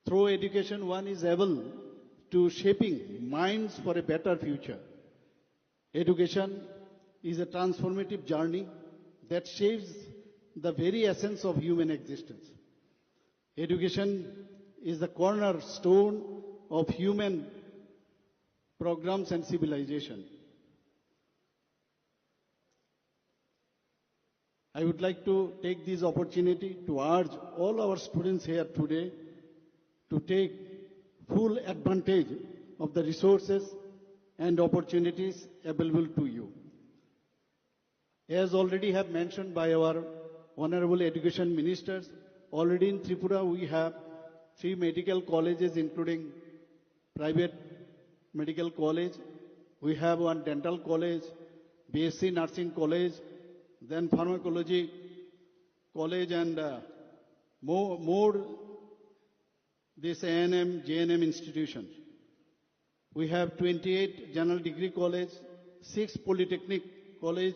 Through education, one is able to shaping minds for a better future. Education is a transformative journey that shapes the very essence of human existence. Education is the cornerstone of human programs and civilization. I would like to take this opportunity to urge all our students here today to take full advantage of the resources and opportunities available to you. As already have mentioned by our Honorable Education Ministers, already in Tripura we have 3 medical colleges including private medical college. We have 1 dental college, BSc Nursing College, then pharmacology college and more this A&M, JNM institutions. We have 28 general degree college, 6 polytechnic college,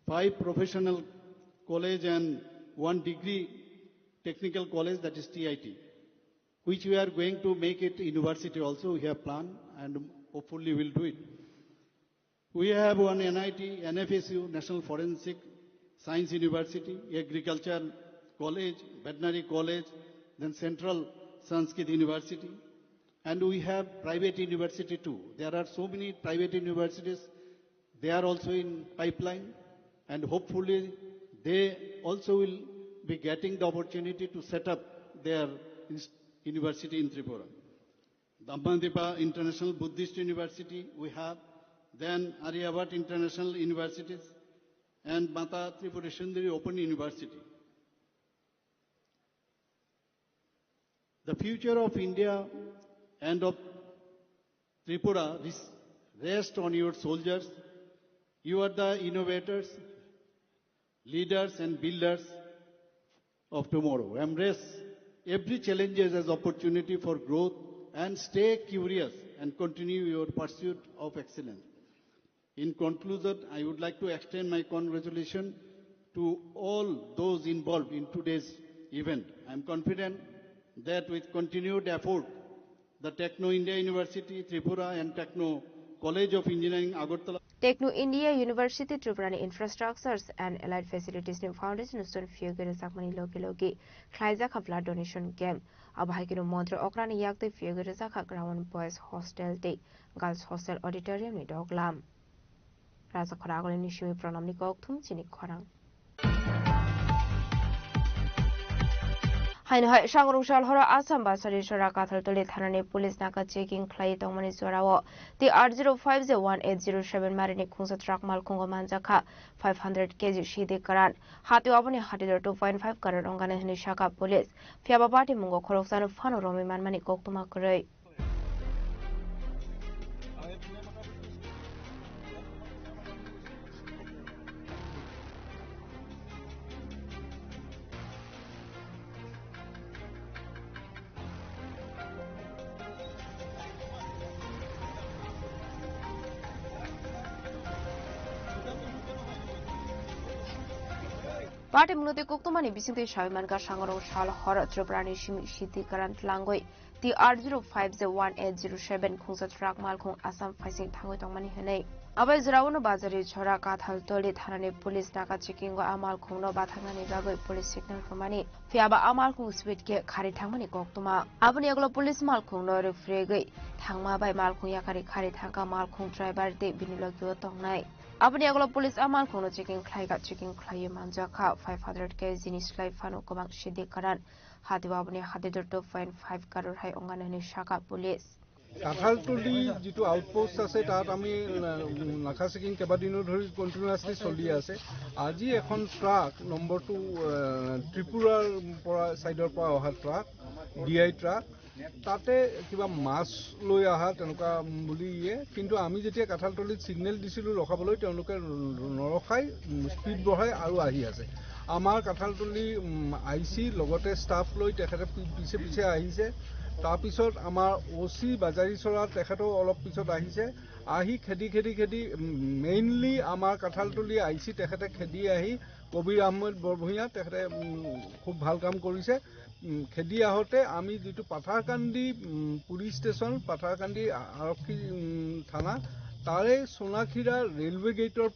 5 professional college and 1 degree technical college, that is TIT, which we are going to make it university also. We have planned and hopefully we'll do it. We have 1 NIT, NFSU, National Forensic Science University, Agriculture College, Veterinary College, then Central Sanskrit University, and we have private university too. There are so many private universities, they are also in pipeline, and hopefully they also will be getting the opportunity to set up their university in Tripura. Dhammandipa International Buddhist University we have, then Aryabhat International Universities, and Mata Tripura Sundari Open University. The future of India and of Tripura rest on your soldiers. You are the innovators, leaders and builders of tomorrow. Embrace every challenge as opportunity for growth and stay curious and continue your pursuit of excellence. In conclusion, I would like to extend my congratulations to all those involved in today's event. I am confident that with continued effort, the Techno India University Tripura and Techno College of Engineering Agartala Techno India University Tripura Infrastructures and Allied Facilities New Foundation Stone Figure Sakmani Loki Klaiza Kapla Donation Game Abahikino Montre Okrani Yakte Figure Zaka Ground Boys Hostel Day Girls Hostel Auditorium ni Doglam Raza Koragol Nishimi Pronamni Goktum Chini Korang Hainhai Shangrung Shalhora Assam Basari Shora Kathal Tole Thanane Police Naka checking Klai Tongmani Zorawo the R050180 Marini Kunsa Truck Mal Kongo Manjaka 500 kg Shidi Karan Hati Wabani Hatider 2.5 Karan Ongana Nishaka Police Fiababati Mungo Koroksan Fano Romi Manmani Koktuma Kurei Party Munote Koktomani Bisinte Shavimanka Shangaro Shal Horror Trobrani Shiti Karant Langoi, the R050180 Kunsa Truck Malkung Assam Facing Tango Tongmani Hene. Abai Zrawano Bazari Chora Kathal Toli Thanane Police Naka Checking Amal Kuno Batangani Bago Police Signal for money. Fiaba Amal Kung Sweet Get Kari Tangmani Koktuma. Abaniaglo Police Malkung Lori Frege, Tangma by Malkung Yakari Kari Tanka Malkung Driver de Binilogio Tongnai. Abaniaglo Police Amal Kuno Checking Klaiga Checking Klay Manjaka 500 kg Zinis Life Fano Komak Shidi Karan. Hadiwabani Hadidur 2.5 Karur Hai Onganani Shaka Police. কাঠালতলি যেটো outpost আছে তাত আমি নাকা checking কেইবাদিনো ধৰি কন্টিনিউয়াছলি চলি আছে আজি এখন ট্ৰাক নম্বৰ 2 ত্ৰিপুৰাৰ পৰা সাইডৰ পৰা অহা ট্ৰাক ডিআই ট্ৰাক তাতে কিবা মাছ লৈ আহা তেনেকা বুলিয়ে কিন্তু আমি যেতিয়া কাঠালতলিত সিগনেল দিছিলো ৰখাবলৈ তেওঁলোকে নৰখাই স্পিড বঢ়াই আৰু আহি আছে আমাৰ কাঠালতলি আইসি লগতে ষ্টাফ লৈ তেখেতে পিছে পিছে আহিছে তাৰপিছত আমাৰ ওসি বাজাৰী চৰা তেখেতো অলপ পিছত আহিছে আহি খেদি মেইনলি আমাৰ কাঠালতলি আইসি তেখেতে খেদি আহি কবিৰ আহমেদ বৰভূঞা তেখেতে খুব ভাল কাম কৰিছে খেদি আহতে আমি যেটো পাথাৰকান্দি পুলিচ ষ্টেচন পাথাৰকান্দি আৰক্ষী থানা তাৰে সোনাখিৰা ৰেলৱে গেটৰ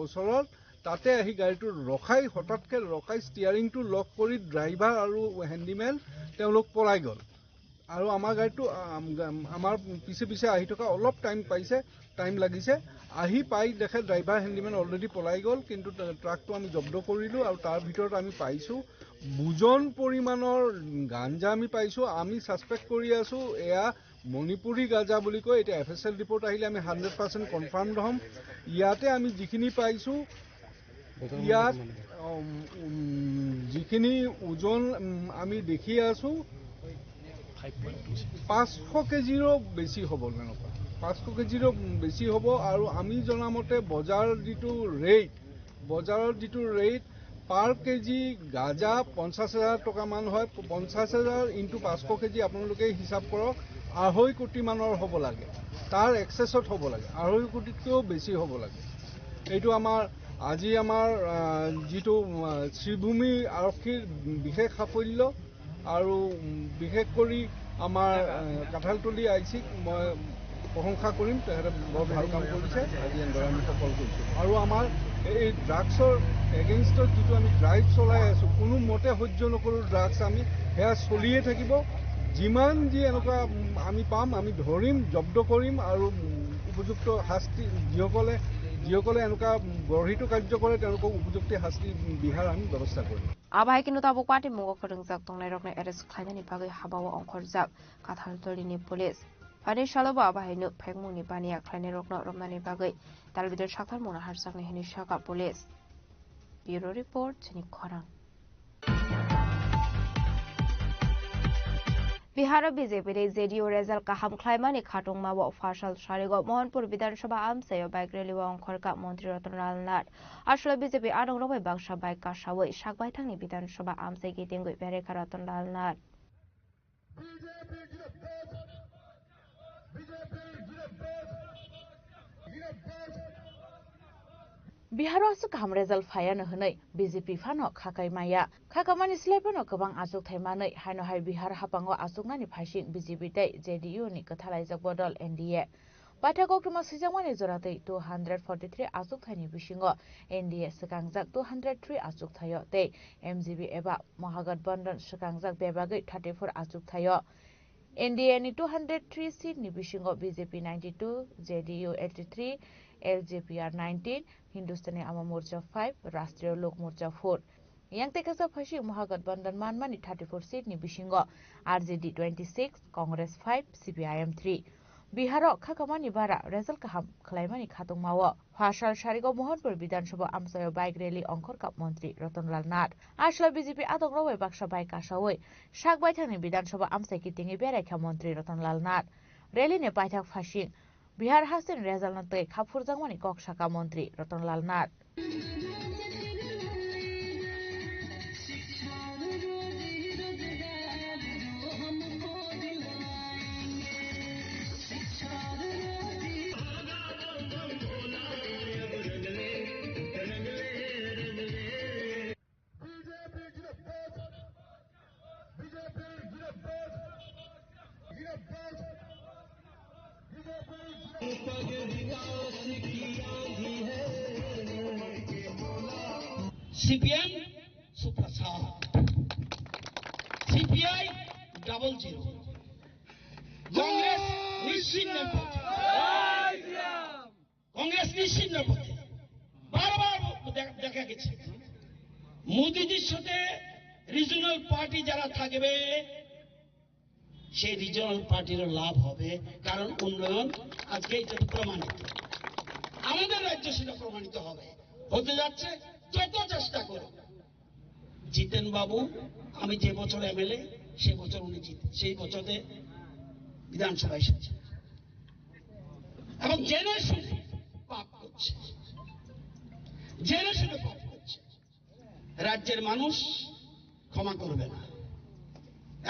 ওচৰত তাতে আহি গাড়ীটো ৰখাই হঠাৎকে ৰখাই ষ্টিয়াৰিংটো লক কৰি ড্ৰাইভাৰ আৰু হেণ্ডিমেন তেওঁলোক পলাই গল আৰু আমাৰ গাড়ীটো আমাৰ পিছে পিছে আহি থকা অলপ টাইম লাগিছে আহি পাই দেখে ড্ৰাইভাৰ হেণ্ডিমেন অলৰেডি পলাই গল কিন্তু ট্ৰাকটো আমি জব্দ কৰিলো আৰু তাৰ ভিতৰত আমি পাইছো বুজন পৰিমাণৰ গাঞ্জা আমি পাইছো আমি সাসপেক্ট কৰি আছো এয়া মণিপুৰী গাঁজা বুলি কয় এটা এফএসএল ৰিপৰ্ট আহিলে আমি 100% কনফাৰ্মড হম ইয়াতে আমি যিখিনি পাইছো ইয়াত যিখিনি ওজন আমি দেখি আছো 500 কেজিৰো বেছি হ'ব এনেকুৱা 500 কেজিৰো বেছি হ'ব আৰু আমি জনামতে বজাৰৰ যিটো ৰেট পাৰ কেজি গাজা 50,000 টকা মান হয় 50,000 ইনটু 500 কেজি আপোনালোকে হিসাব কৰক 2.5 কোটি মানৰ হ'ব লাগে তাৰ এক্সেছত হ'ব লাগে 2.5 কোটিতকৈও বেছি হ'ব লাগে এইটো আমাৰ আজি আমাৰ যিটো শ্ৰীভূমি আৰক্ষীৰ বিশেষ সাফল্য আৰু বিশেষ কৰি আমাৰ কাঠালতলি আইসিক মই প্ৰশংসা কৰিম তেখেতে বৰ ভাল কাম কৰিছে আজি এনেদৰে আমি সফল কৰিছো আৰু আমাৰ এই ড্ৰাগছৰ এগেইনষ্টত যিটো আমি ড্ৰাইভ চলাই আছো কোনো মতে সহ্য নকৰো ড্ৰাগছ আমি হেয়া চলিয়ে থাকিব যিমান যি এনেকুৱা আমি পাম আমি ধৰিম জব্দ কৰিম আৰু উপযুক্ত শাস্তি যিসকলে এনেকুৱা গঢ়িত কাৰ্য কৰে তেওঁলোকক উপযুক্ত শাস্তি বিহাৰ আমি ব্যৱস্থা কৰিম আবাই কিন্তু তাবো পাটি মুগো খৰংজাক তংনাই ৰকনে এৰেষ্ট খাইনানি পাগৈ হাবাও অংখৰজাক কাঠালতলিনি পুলিচ পানি শালবা আবাইনো ফেকমুনি পানিয়া খাইনে রকন রমনানি বাগৈ তার ভিতর সাখার মনা হারসাকনি হেনি শাখা পুলিশ ব্যুরো রিপোর্ট চিনি খরাং बिहार बीजेपी जेडीयू रेजल्ट का हमख्लाइमानी खाटुंगमाबो फाशल शारिगो मोहनपुर विधानसभा आमसायो बाइक रैली अंखर का मंत्री रतनलाल नाथ आसले बीजेपी आदंगरबाय बाक्सा बाइक कासावै सागबायथांनि विधानसभा आमसाय गिदिंगै बेरेखा रतनलाल नाथ बिहाराव सुखाम रेजल्ट फायानो हनै बीजेपी फानो खाकाय माया खाकामानि स्लाइफानो गोबां आजुग थाइमानै हायनहाय बिहार हापांगो आजुगनानि फाइसिं बीजेपी दै जेडीयू नि कथालायजक बदल एनडीए बाथा गक्रमा सिजांमानि जरातै 243 आजुग थाइनि बिसिंगो एनडीए सकांजाक 203 आजुग थायो दै एमजीबी एबा महागठबंधन सकांजाक बेबागै 34 आजुग थायो एनडीए नि 203 सीट नि बिसिंगो BJP 92 JDU 83 LJPR 19 Hindustani Awam Morcha 5 राष्ट्रीय लोक मोर्चा 4 yang tekasa phashi महागठबंधन मानमानि 34 सीट नि बिसिंगो आरजेडी 26 कांग्रेस 5 सीपीआईएम 3 बिहाराव खाकामानि बारा रेजल्ट काहाम खलाइमानि खातंमावो फाशाल शारिगो मोहनपुर विधानसभा आमसायो बाइक रैली अंखर का मंत्री रतनलाल नाथ आसला बीजेपी आदंगरबाय बाक्सा बाइक कासावै सागबायथांनि विधानसभा आमसाय कितिंगै बेरायखा मंत्री रतनलाल नाथ रैली ने पाइथाक फाशिं बिहार हासिन रेजल्ट नतै खाफुरजांमानि कक्साका मंत्री रतनलाल नाथ सीपीएम सुप्रसाद सीपीआई 00 कांग्रेस निश्चिन्न पथे कांग्रेस निश्चिन्न पथे বারবার দেখা গেছে মোদিজির সাথে রিজিওনাল পার্টি যারা থাকবে সেই রিজিওনাল পার্টির লাভ হবে কারণ উন্নয়ন আজকে এটা প্রমাণিত আমাদের রাজ্য সেটা প্রমাণিত হবে হতে যাচ্ছে যত চেষ্টা করো জিতেন বাবু আমি যে বছর এমএলএ সেই বছর উনি জিতেন সেই বছরে বিধানসভা এসেছে এবং জেনে শুনে পাপ করছে জেনে শুনে পাপ করছে রাজ্যের মানুষ ক্ষমা করবে না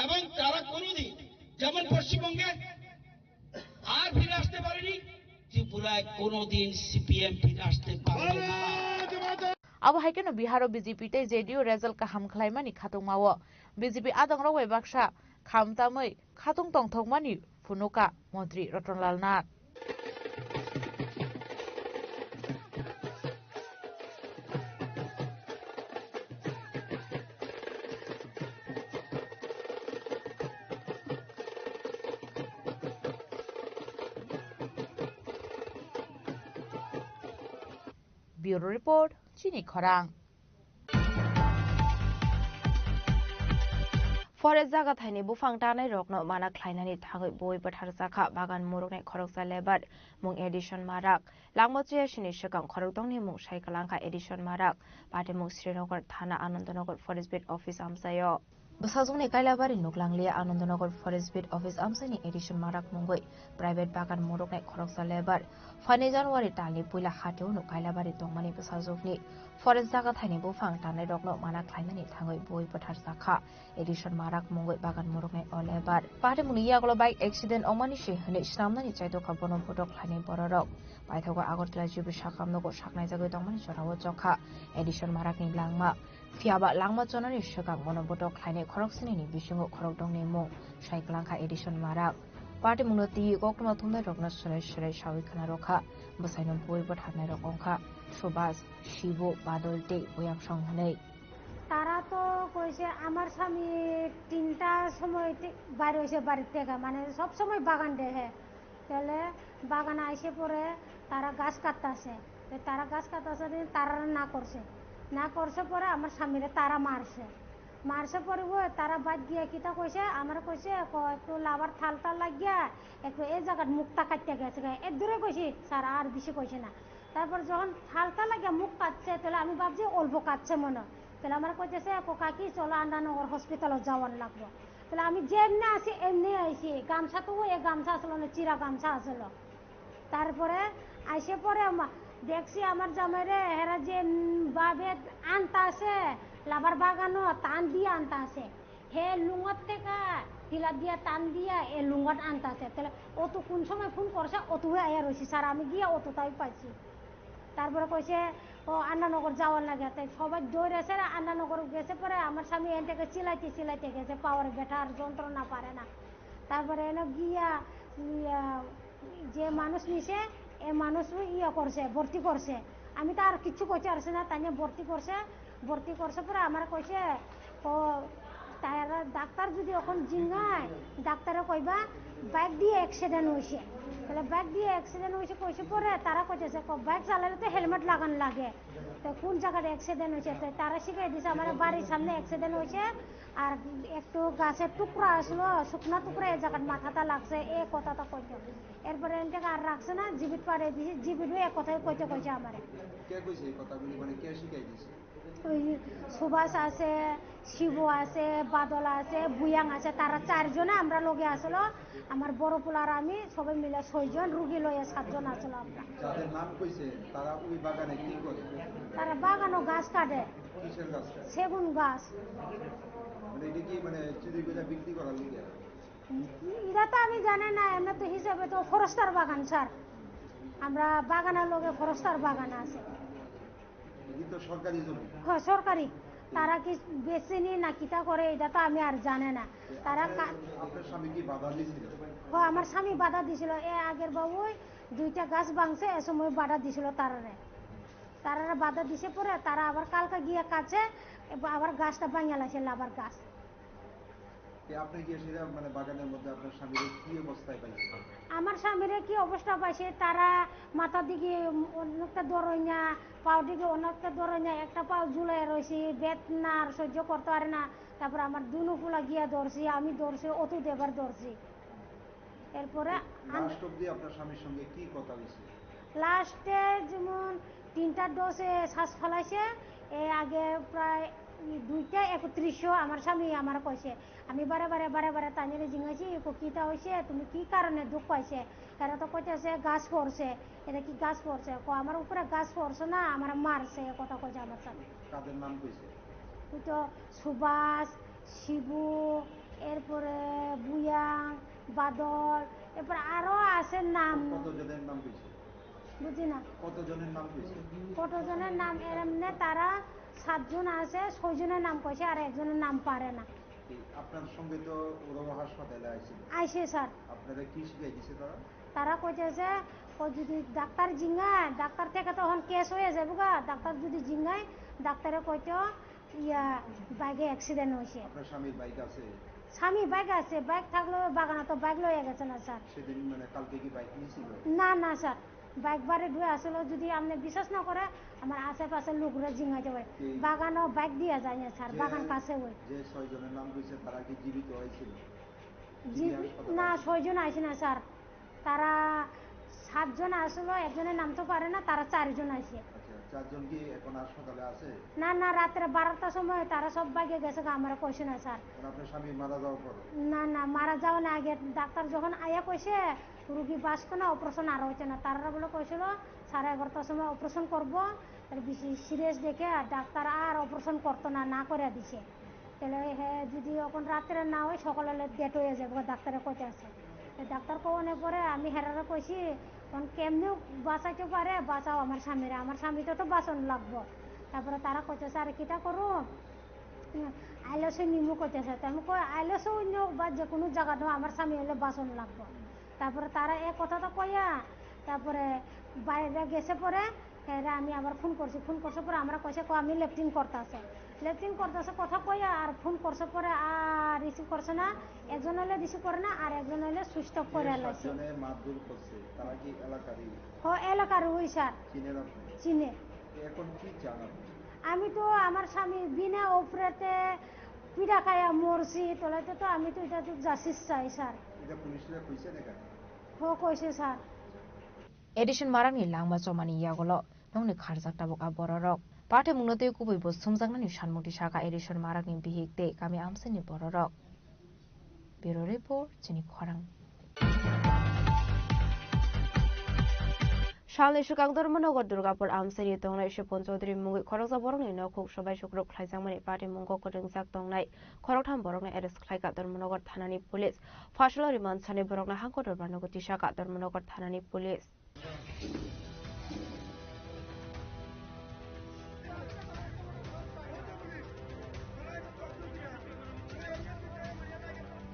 এবং তারা কোনোদিন যেমন পশ্চিমবঙ্গে আর ফিরে আসতে পারেনি ত্রিপুরায় কোনোদিন সিপিএম ফিরে আসতে পারবে না अब हाइकेनो बिहारो बीजेपी ते जेडीयू रेजल्ट का हमख्लाइमानि खातंमावो बीजेपी आदंगरबाय बाक्सा खामतामै खातुं तंथंमानि फुनुका मंत्री रतनलाल नाथ ब्यूरो रिपोर्ट चिनी खरांग फरेस्ट जागा थाइनि बुफां दानाय रकनो माना ख्लाइनानि थागै बय बथार जाखा बागान मुरुगनाय खरकसा लेबार मुं एडिशन माराक लांमोचिया सिनि सिगां खरकदंनि मुं साइकलांखा एडिशन माराक पाटे मुं श्रीनगर थाना आनन्दनगर फरेस्ट बिट ऑफिस आमसायो बसाजंनि काइलाबारि नुगलांलिया आनन्दनगर फरेस्ट बिट ऑफिस आमसानि एडिशन माराक मुंगै प्राइवेट बागान मुरुगनाय खरकसा लेबार फानि जानुवारि तालनि पुइला हातेउनो काइलाबारि दंमानि बसाजंनि फरेस्ट जागा थाइनि बुफां दानाय रकनो माना ख्लाइनानि थागै बय बथार जाखा एडिशन माराक मुंगै बागान मुरुगनाय अलेबार पाटे मुनि यागलो बाइक एक्सिडेंट अमानि सेहनै स्नामनानि चाइदोखा बनो बदक ख्लाइनाय बररक बाइथागो आगरतला जिबि साखामनोगो साखनाय जागै दंमानि जरावो जखा एडिशन माराकनि लांमा फियाबा लांमा जनानि सिगां बनो बदक ख्लाइनाय खरकसिनि बिसिङो खरक दंनि मुं साइकलांखा एडिशन माराक पाटे मुनो ति गकमा थुमनाय रकनो सुरै सुरै सावि खाना रखा बसाइनो बय बथारनाय रक अंखा सुभाष शिबु बादल दे बयाम संहनै তারা তো কইছে আমার স্বামী 3টার সময় বাইরে হইছে বাড়ি থেকে মানে সব সময় বাগান দেখে তাহলে বাগান আইসে পরে তারা গাছ কাটতাছে তারা গাছ কাটতাছে তারা না করছে পরে আমার স্বামীরে তারা মারছে পরে তারা বাদ গিয়া কিতা কইছে আমার কইছে একটু লাভার থালটা লাগিয়া একটু এই জায়গার মুখটা কাটতে গেছে এর দূরে কইছি স্যার আর বেশি কইছে না তারপর যখন থালটা লাগিয়া মুখ কাটছে তাহলে আমি ভাবছি অল্প কাটছে মনে তাহলে আমার কইতেছে কাকি চলো আন্দানগর হসপিটালে যাওয়ার লাগবে তো তাহলে আমি যেমনি আসি এমনি আইছি গামছা তো ওই গামছা আসলো না চিরা গামছা আসলো তারপরে আইসে পরে দেখছি আমার জামাইরে হেরা যে ভাবে আনতা আছে লাবার বাগানো টান দিয়ে আনতা আছে হে লুঙত থেকে টিলা দিয়া টান দিয়া এ লুঙত আনতা আছে তাহলে ও তো কোন সময় ফোন করছে অত হয়ে আয়া রয়েছি স্যার আমি গিয়ে অতটাই পাইছি তারপরে কইছে ও আন্নানগর যাওয়ার লাগে তাই সবাই দৌড়ে এসে আন্নানগর গেছে পরে আমার স্বামী এন থেকে চিলাইতে গেছে পাওয়ার বেটার যন্ত্রণা পারে না তারপরে এনে গিয়া যে মানুষ নিছে এ মানুষ করছে ভর্তি করছে আমি তো আর কিছু কইতে পারছি না তাই ভর্তি করছে পরে আমার কইছে ও তারা ডাক্তার যদি এখন জিঙ্গায় ডাক্তারে কইবা বাইক দিয়ে অ্যাক্সিডেন্ট হয়েছে তাহলে বাইক দিয়ে অ্যাক্সিডেন্ট হয়েছে কইছে পরে তারা কইতেছে বাইক চালালে তো হেলমেট লাগান লাগে তো কোন জায়গায় অ্যাক্সিডেন্ট হয়েছে তারা শিখাই দিছে আমার বাড়ির সামনে অ্যাক্সিডেন্ট হয়েছে আর একটু গাছের টুকরা আসলো শুকনা টুকরা এই জায়গার মাথাটা লাগছে এ কথাটা কইতে এরপরে এনটাকে আর রাখছে না জীবিত পাড়ে দিয়েছে জীবিতও এক কথাই কইছে আমার ওই সুভাষ আছে শিব আছে বাদল আছে বুয়াং আছে তারা 4 জনে আমরা লগে আসলো আমার বড় পোলার আমি সবাই মিলে 6 জন রুগী লয়ে 7 জন আসলো আমরা যাদের নাম কইছে তারা ওই বাগানে কি করে তারা বাগানো গাছ কাটে কিসের গাছ সেগুন গাছ মানে এটা কি মানে চুরি করে বিক্রি করার লাগে এটা তো আমি জানি না এমনি তো হিসাবে তো ফরেস্টার বাগান স্যার আমরা বাগানের লগে ফরেস্টার বাগান আছে কিন্তু সরকারি জমি হ্যাঁ সরকারি তারা কি বেচেনি না কিতা করে এটা তো আমি আর জানে না তারা আপনার স্বামী কি বাধা দিয়েছিল হ্যাঁ আমার স্বামী বাধা দিছিল এ আগের বাবুই 2টা গাছ ভাঙছে এ সময় বাধা দিছিল তারা বাধা দিছে পরে তারা আবার কালকে গিয়ে কাছে আবার গাছটা ভাঙিয়ে লাইছে লাবার গাছ আপনি কি সেটা মানে বাগানের মধ্যে আপনার স্বামীর কি অবস্থায় পাইছেন আমার স্বামীর কি অবস্থা পাইছে তারা মাথার দিকে অনেকটা দরইনা পাও দিকে অনেকটা দরইনা একটা পাও ঝুলাই রয়েছি বেদনা আর সহ্য করতে পারে না তারপর আমার দুনো ফুলা গিয়া ধরছি আমি ধরছি অতু দেবার ধরছি এরপরে লাস্ট অবধি আপনার স্বামীর সঙ্গে কি কথা হয়েছে লাস্টে যেমন 3টা ডোজে শ্বাস ফেলাইছে এ আগে প্রায় 2টা 3100 আমার স্বামী আমার কইছে আমি বারে বারে তানিরে জিঙ্গাইছি কিতা হয়েছে তুমি কি কারণে দুঃখ পাইছে এরা তো কইতেছে গাছ পড়ছে এটা কি গাছ পড়ছে আমার উপরে গাছ পড়ছে না আমার মারছে কথা কইছে আমার স্বামী কাদের নাম কইছে তুই তো সুভাষ শিবু এরপরে বুয়াং বাদল এরপর আরো আছে নাম কতজনের নাম কইছে বুঝি না কতজনের নাম কইছে কতজনের নাম এমনি তারা 7 জন আছে 6 জনের নাম কইছে আর একজনের নাম পারে না আপনার সঙ্গে তো ওরা হাসপাতালে আইছে স্যার আপনারা কি শিখাই দিছে তারা কইতেছে যদি ডাক্তার জিঙ্গায় ডাক্তার থেকে তখন কেস হয়ে যাবে গা ডাক্তার যদি জিঙ্গায় ডাক্তারে কইতো বাইকে অ্যাক্সিডেন্ট হয়েছে আপনার স্বামীর বাইক আছে স্বামী বাইক আছে বাইক থাকলেও বাগানে তো বাইক লয়ে গেছে না স্যার সেদিন মানে কালকে কি বাইক নিয়েছিল না স্যার বাইক বারে ধুয়ে আসলে যদি আপনি বিশ্বাস না করে আমার আশেপাশে লোকরা জিঙ্গাইতে হয় বাগানও বাইক দিয়ে যায় না স্যার বাগান কাছে হয় যে 6 জনের নাম কইছে তারা কি জীবিত হয়েছিল না 6 জন আইছে না স্যার তারা 7 জন আসলো একজনের নাম তো পারে না তারা 4 জন আইছে আচ্ছা 4 জন কি এখন হাসপাতালে আছে না রাতে 12টার সময় তারা সব বাইকে গেছে আমরা কইছে না স্যার আপনার স্বামী মারা যাওয়ার পর না মারা যাওয়া না আগে ডাক্তার যখন আয়া কইছে রুগী বাঁচতো না অপারেশন আর হইছে না তারা বলে কইছিল 11:30টার সময় অপারেশন করবো তার বেশি সিরিয়াস দেখে ডাক্তার আর অপারেশন করতো না করে দিছে তাহলে হ্যাঁ যদি এখন রাত্রে না হয় সকালে ডেট হয়ে যাবে ডাক্তারে কইতে আছে ডাক্তার কোয়ানোর পরে আমি হেরারে কইছি তখন কেমনি বাঁচাইতে পারে বাঁচাও আমার স্বামীটা তো বাঁচানো লাগবো তারপরে তারা কইতেছে আর কিটা করো আইলসে নিমু কইতেছে তো আমি কই আইলসে অন্য বা যে কোনো জায়গা নয় আমার স্বামী হলে বাঁচানো লাগবো তারপরে তারা এক কথা তো কইয়া তারপরে বাইরে গেছে পরে আমি আবার ফোন করছে পরে আমরা কইছে আমি লেফটিন করতেছে কথা কইয়া আর ফোন করছে পরে আর রিসিভ করছে না একজন হলে রিসিভ করে না আর একজন হলে সুইচ অফ করে লাগছে মারধর করছে তারা কি এলাকারই এলাকার ওই স্যার চিনে এখন কি জানা আমি তো আমার স্বামী বিনা অপরাধে পিঠা খাইয়া মরছি তোলাতে তো আমি তো এটা তো জাস্টিস চাই স্যার এটা পুলিশরা কইছে না কেন কইছে স্যার এডিশন মারাংনি langma chomani yagolo nongni kharjak tabok a bororok pathe mungnote kubui bo sumjaknani sanmukti saka edison marangni bihikte kami amseni bororok Bureau Report Chini Khwarang Shalni Shukang Dharmanagar Durgapur Amsari Tongnai Shipon Chaudhary Mungi Khoroksa Borongni Nokhuk Sabai Shukrok Khlaijangmani Party Mungo Kodengsak Tongnai Khorokham Borongni Arrest Khlaika Dharmanagar Thanani Police Fashla Remand Sani Borongna Hangkotor Barnago Tishaka Dharmanagar Thanani Police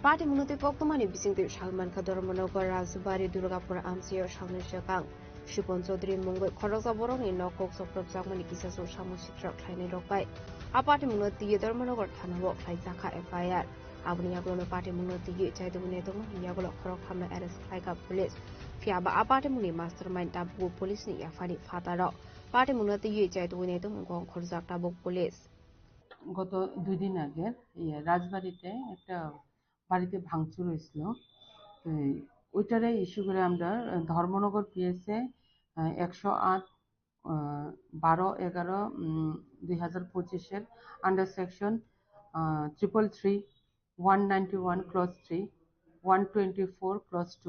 Party Munoti Koktomani Bisingti Shalman Kadharmanagar Rajbari Durgapur Amsari Shalni Shukang Shipon Chaudhary Mungo Khoroksa Borongni Nokhuk Sokrok Jangmani Kisasu Shamu Shikrak Khlaini Rokbai A Party Munoti Dharmanagar Thanabo Khlaijaka FIR Abni Yaglo Party Munoti Chaidumune Dong Yaglo Khorokham Arrest Khlaika Police Fiaba A Party Muni Mastermind Tabu Police Ni Yafani Fataro Party Munoti Chaidumune Dong Gong Khorzak Tabu Police গত 2 দিন আগে রাজবাড়িতে একটা বাড়িতে ভাঙচুর হয়েছিল তো ওইটারে ইস্যু করে আমরা ধর্মনগর পিএসএ 108 12/11/2025 এর under section 333 191 clause 3 124 clause 2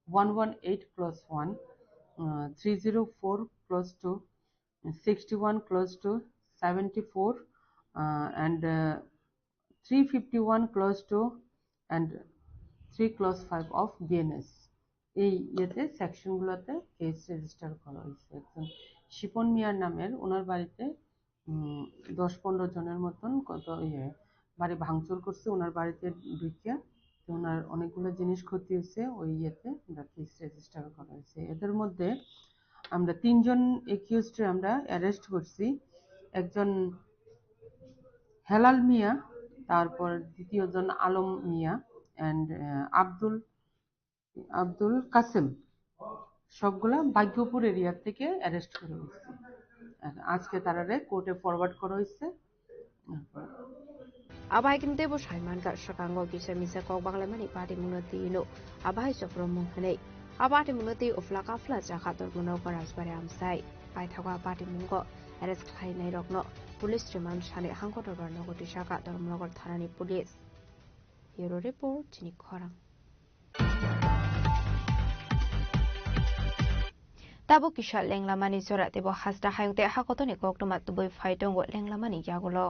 118 clause 1 304 clause 2 61 clause 2 74 and 351 clause 2 and 3 clause 5 of BNS এই ইয়েতে সেকশনগুলোতে কেস রেজিস্টার করা হয়েছে একজন শিপন মিয়ার নামের ওনার বাড়িতে 10-15 জনের মতন কত বাড়ি ভাঙচুর করছে ওনার বাড়িতে ঢুকে তো ওনার অনেকগুলো জিনিস ক্ষতি হয়েছে ওই ইয়েতে কেস রেজিস্টার করা হয়েছে এদের মধ্যে আমরা 3 জন একিউজড আমরা অ্যারেস্ট করছি একজন হেলাল মিয়া তারপর দ্বিতীয় জন আলম মিয়া এন্ড আব্দুল কাসেম সবগুলা ভাগ্যপুর এরিয়া থেকে অ্যারেস্ট করা হয়েছে আজকে তারারে কোর্টে ফরওয়ার্ড করা হয়েছে Abai kinte bo Shaiman ka shakango kisa misa kok banglamani party munati no abai sofrom munghane abati munati ofla kafla jakha dormono karasbare amsai pai thawa party mungo arrest khai nai rokno police remand sane hangkotor barnago tishaka dormonogor thanani police Bureau Report Chini Khwarang Tabo kisha lenglamani sora tebo hasda hayungte hakotoni koktomat tuboi faitongo lenglamani yagulo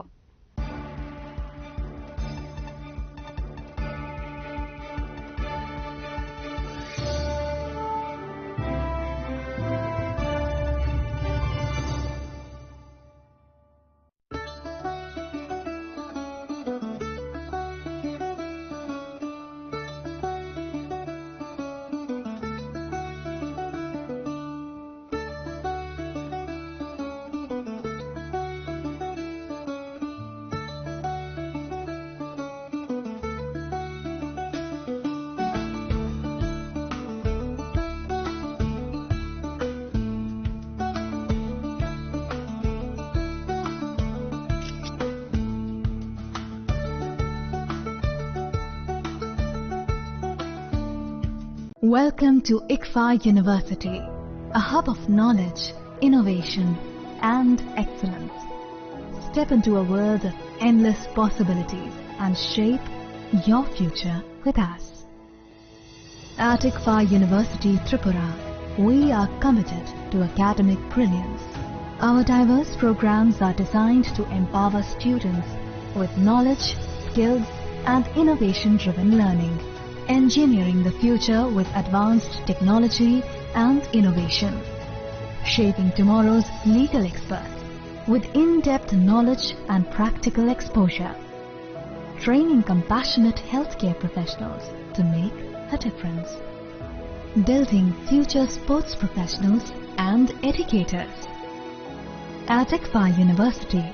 Welcome to ICFA University, a hub of knowledge, innovation, and excellence. Step into a world of endless possibilities and shape your future with us. At ICFA University, Tripura, we are committed to academic brilliance. Our diverse programs are designed to empower students with knowledge, skills, and innovation-driven learning. Engineering the future with advanced technology and innovation. Shaping tomorrow's legal experts with in-depth knowledge and practical exposure. Training compassionate healthcare professionals to make a difference. Building future sports professionals and educators. At ICFA University,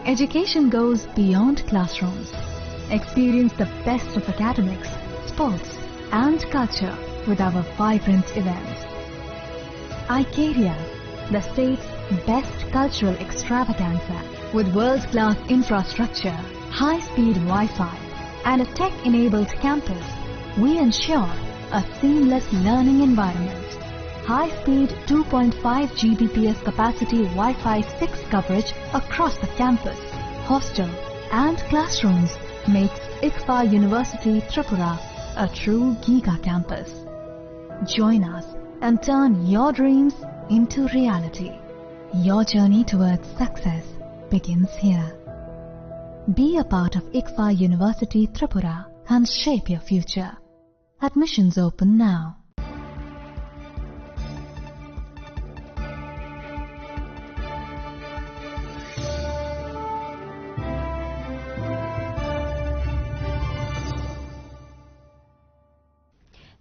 education goes beyond classrooms. Experience the best of academics, sports and culture with our vibrant events. ICARIA, the state's best cultural extravaganza with world-class infrastructure, high-speed Wi-Fi and a tech-enabled campus, we ensure a seamless learning environment. High-speed 2.5 Gbps capacity Wi-Fi 6 coverage across the campus, hostel and classrooms makes ICFA University Tripura a true Giga campus. Join us and turn your dreams into reality. Your journey towards success begins here. Be a part of ICFA University Tripura and shape your future. Admissions open now.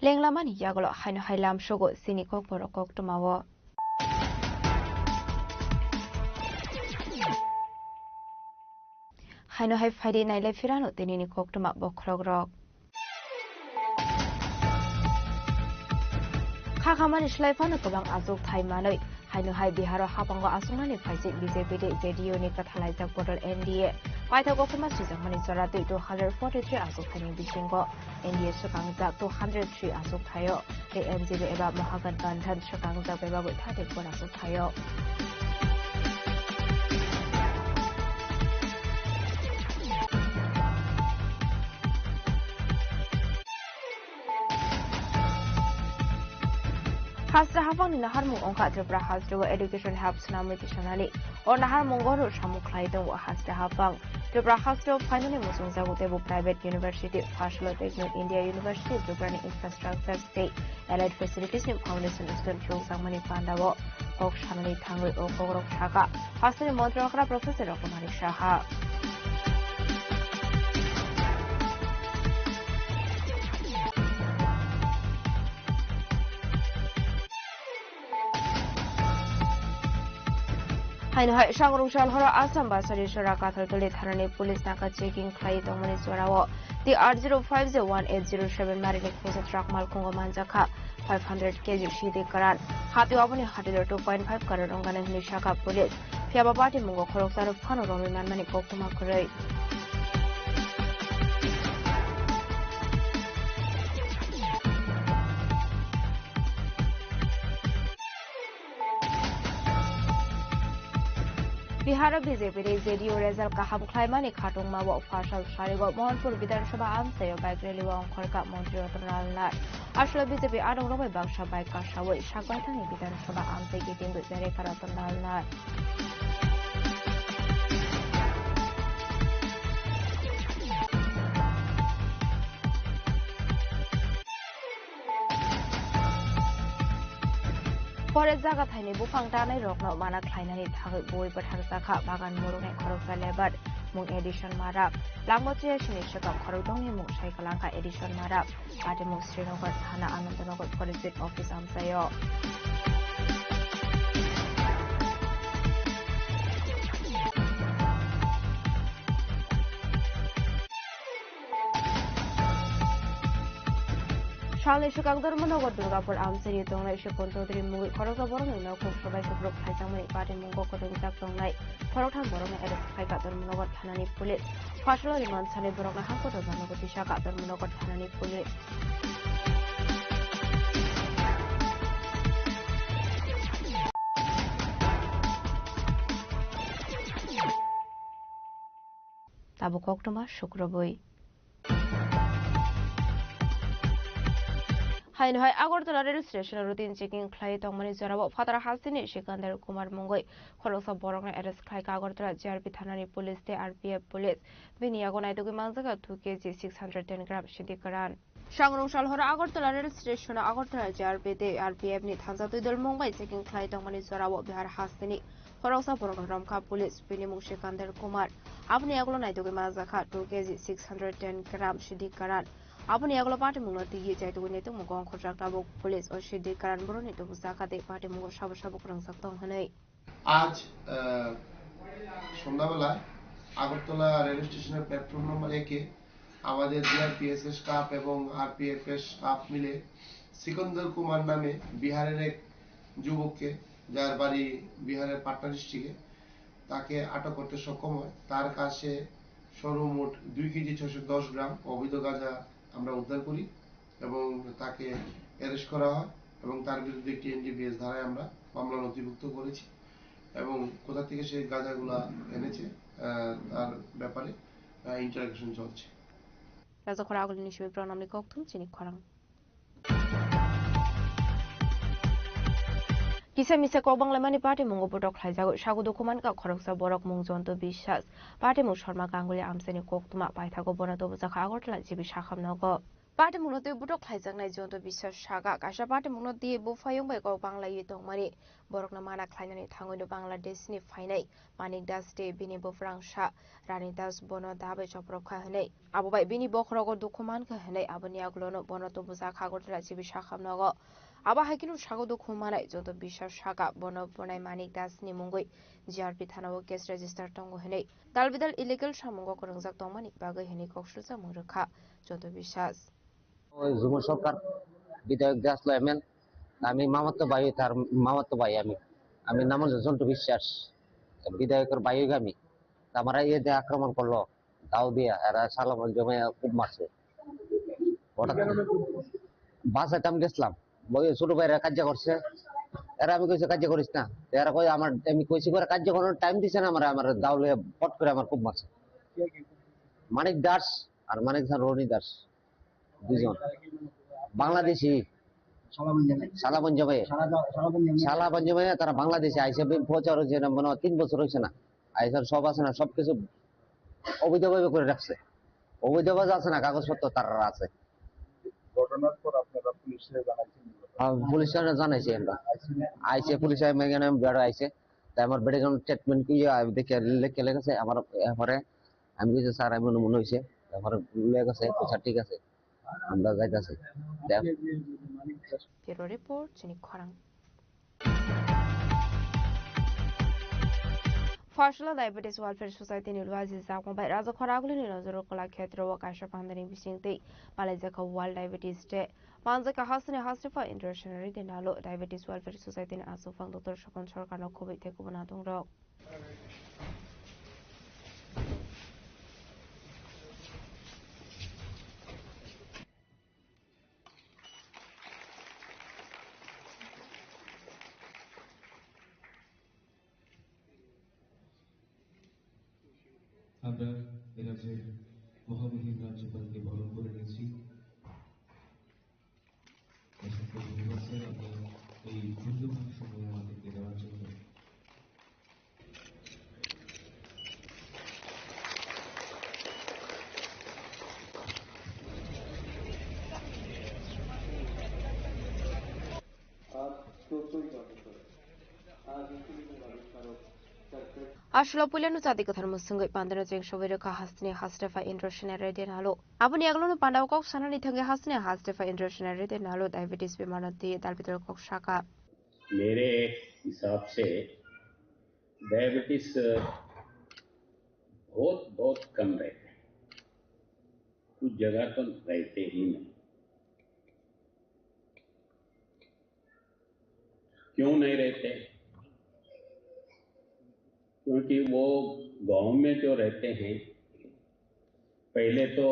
Lenglamani yagolo haino hailam shogo sinikok borokok tumawo. Haino hai Friday naile firano tenini kok tuma bokrogrok. Khakamani shlaifano kobang azuk thaimanoi. Haino hai Biharo hapango asungani phaisi BJP de JDU ni kathalajak bodol NDA. Paitha gokuma sijangmani soratu 243 azuk thani bisingo. NDA sukangjak 203 azuk thayo. De MJB eba Mahagandbandhan sukangjak beba boi 34 azuk thayo. Hasra hafang ni nahar mung ongka Tripura Hasra Education Hub Sunamriti Shanali or nahar mungoro shamuk laidong wa Hasra hafang Tripura Hasra finally musung zagutebu private university Fashlo Techno India University Tripura infrastructure state allied facilities ni foundation student chung sangmani pandawo kok shanali thangui o kogrok shaka Hasra Montreal Professor Rokumari Shaha Haino hai Shangrung Shalhora Assam Basari Shora Kathartuli Tharani Police Naka checking Klai Tongmani Surawo. The R050180 Marine Cruiser truck Malkungo Manjaka 500 kg Shidi Karan. Hati Wabuni Hatilo 2.5 Karan Ongana Nishaka Police. Fiaba Party Mungo Korokar of Panoromi Manmani Kokuma Kurei. Bihar BJP de JDU result kaham klaimani khatung mawa fashal sharigo Mohanpur Vidhan Sabha amsayo bike rally wa ongkhorka Mantri Ratan Nar Ashla BJP adong robai baksha bike kasawai shagbaitani Vidhan Sabha amsai giting jare Ratan Nar Pore jaga thaini bufang tanai rokno mana khlainani thagoi boi pathar sakha bagan morungai khoroksa lebat mung edition marap langmoche shini shakam khorokdongni mung saikalangka edition marap ate mung Srinagar thana Anandanagar forest office amsayo Shalni Shukangdar Manogar Durgapur Amsari Tongai Shukun Todri Mui Koroka Borong in Okum Shobai Shukruk Haisangmani Party Mungo Kodung Jak Tongai Korotan Borong Eres Kaikatar Manogar Thanani Police Fashlo Riman Sane Borong Hankoto Zanogoti Shakatar Manogar Thanani Police Tabu Koktoma Shukroboi Haino hai Agartala rail station routine checking Klai Tongmani Zorabo Father Hasini Shikandar Kumar Mongoi Khorosa Borong arrest Klai Agartala JRP Thanani Police de RPF Police Viniagonai Tugi Manzaga 2 kg 610 gram Shidikaran Shangrong Shalhora Agartala rail station Agartala JRP de RPF ni Thanza Tudul Mongbai checking Klai Tongmani Zorabo Bihar Hasini Khorosa Borong Ramka Police Vinimung Shikandar Kumar Apni Aglonai Tugi Manzaga 2 kg 610 gram Shidikaran Apni aglo party mungo tigi jai tu ne tu mungo khojak tabuk police or shidi karan boro ne tu zakate party mungo shabu shabu krang saktong hanai আজ সন্ধ্যাবেলা Agartala rail স্টেশনের platform number 1 এ আমাদের GRPS staff এবং RPF এর staff মিলে সিকন্দর কুমার নামে বিহারের এক যুবককে যার বাড়ি বিহারের পাটনা ডিস্ট্রিক্টে তাকে আটক করতে সক্ষম হয় তার কাছে সর্বমোট 2 কেজি 610 গ্রাম অবৈধ গাঁজা আমরা উদ্ধার করি এবং তাকে অ্যারেস্ট করা হয় এবং তার বিরুদ্ধে একটি এনডিপিএস ধারায় আমরা মামলা নথিভুক্ত করেছি এবং কোথা থেকে সেই গাঁজাগুলা এনেছে তার ব্যাপারে ইন্টারাকশন চলছে। রাজা খরাগুলি নিশিবে প্রণামনি কক্থুম চিনি খরাং কিসে মিসে কবাংলামানি পার্টি মুঙ্গ বটক খাইজাগো সাগু দকুমান কা খরকসা বরক মুং জন্ত বিশ্বাস পার্টি মু শর্মা গাঙ্গুলি আমসেনি কোকতুমা পাইথাগো বনাতো বুজাখা আগরতলা জিবি শাখাमनगो पार्टी मुनते बुटक खाइजांनाय जन्त बिश्वास सागा कासा पार्टी मुनते बुफायं बाय गौ बांला यतंमानि बरकना माना खाइनानै थाङैनो बांलादेशनि फाइनाय मानिक दास दे बिनि बफ्रांसा रानी दास बन दाबे चप्रखा हनै आबोबाय बिनि बखरगो दुखुमान का हनै आबनि आगलोनो बनतो बुजा खागरतला जिबि शाखामनगो आबा हाकिनु सागो दुखुमानाय जन्त बिश्वास सागा बन बनाय मानिक दासनि मुंगै जिआरपि थानाव केस रेजिस्टार तंगो हनै दालबिदाल इलिगेल सामुंगो करंजाक तंमानि बागै हनै कक्सुलसा मुरखा जन्त बिश्वास যুব সরকার বিধায়ক জাসলো এমএল আমি মামাতো ভাই তার মামাতো ভাই আমি নাম জন্টু বিশ্বাস বিধায়কের ভাই আমি আমরা এই যে আক্রমণ করলো দাও দিয়া এরা সালাম জমে খুব মারছে বাসাতে আমি গেছিলাম ছোট ভাইরা কাজ করছে এরা আমি কইছি কাজ করিস না এরা কই আমার আমি কইছি করে কাজ করার টাইম দিছে না আমার দাউলে পট করে আমার খুব মারছে মানিক দাস আর মানিক রনি দাস দুজন বাংলাদেশি শালাবঞ্জমে তারা বাংলাদেশে আইসে প্রচার হয়েছে না মনে হয় 3 বছর হয়েছে না আইসার সব আছে না সবকিছু অবৈধভাবে করে রাখছে অবৈধভাবে আছে না কাগজপত্র তারা আছে ঘটনার পর আপনারা পুলিশে জানাইছেন? পুলিশে জানাইছি আমরা আইসে পুলিশ এখানে বেড়া আইসে তাই আমার বেড়ে স্টেটমেন্ট কি দেখে লিখে লেগেছে আমার এরপরে আমি বলছি স্যার এমন মনে হয়েছে আমার লেগেছে ঠিক আছে আমরা যাইতাছি ব্যুরো রিপোর্ট চিনি খরাং ফার্সলা ডায়াবেটিস ওয়েলফেয়ার সোসাইটি নিলওয়াজি জাকমবাই রাজা খরাগুলিनि नजरो कला क्षेत्र व काशा पांदनि बिसिंगते मालायजाखा वर्ल्ड डायबिटिस डे मानजाका हासने हासफा इंटरनेशनल दिनालो डायबिटिस वेलफेयर सोसाइटी नि आसुफां डॉक्टर सकन सरकारनो खुबै तेकुबना दंरो আমরা রাজ্যের মহামহিম রাজ্যপালকে বরণ করে নিয়েছি অসংখ্য ধন্যবাদ স্যার আপনার এই মূল্যবান সময় আমাদেরকে দেওয়ার জন্য Ashla pulianu tadi kathar musungai pandana jeng shobere ka hasne hasrefa international rede nalo abuni aglono pandaw kok sanani thange hasne hasrefa international rede nalo diabetes bemarati dalbitor kok shaka मेरे हिसाब से डायबिटीज बहुत कम रहते हैं कुछ जगह तो रहते ही नहीं क्यों नहीं रहते क्योंकि वो गांव में जो रहते हैं पहले तो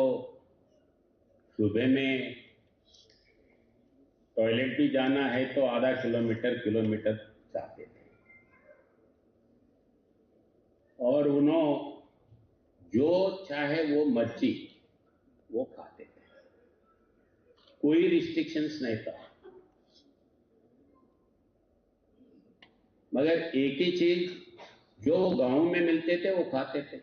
सुबह में टॉयलेट भी जाना है तो आधा किलोमीटर जाते थे और उन्होंने जो चाहे वो मर्जी वो खाते थे कोई रिस्ट्रिक्शंस नहीं था मगर एक ही चीज जो गांव में मिलते थे वो खाते थे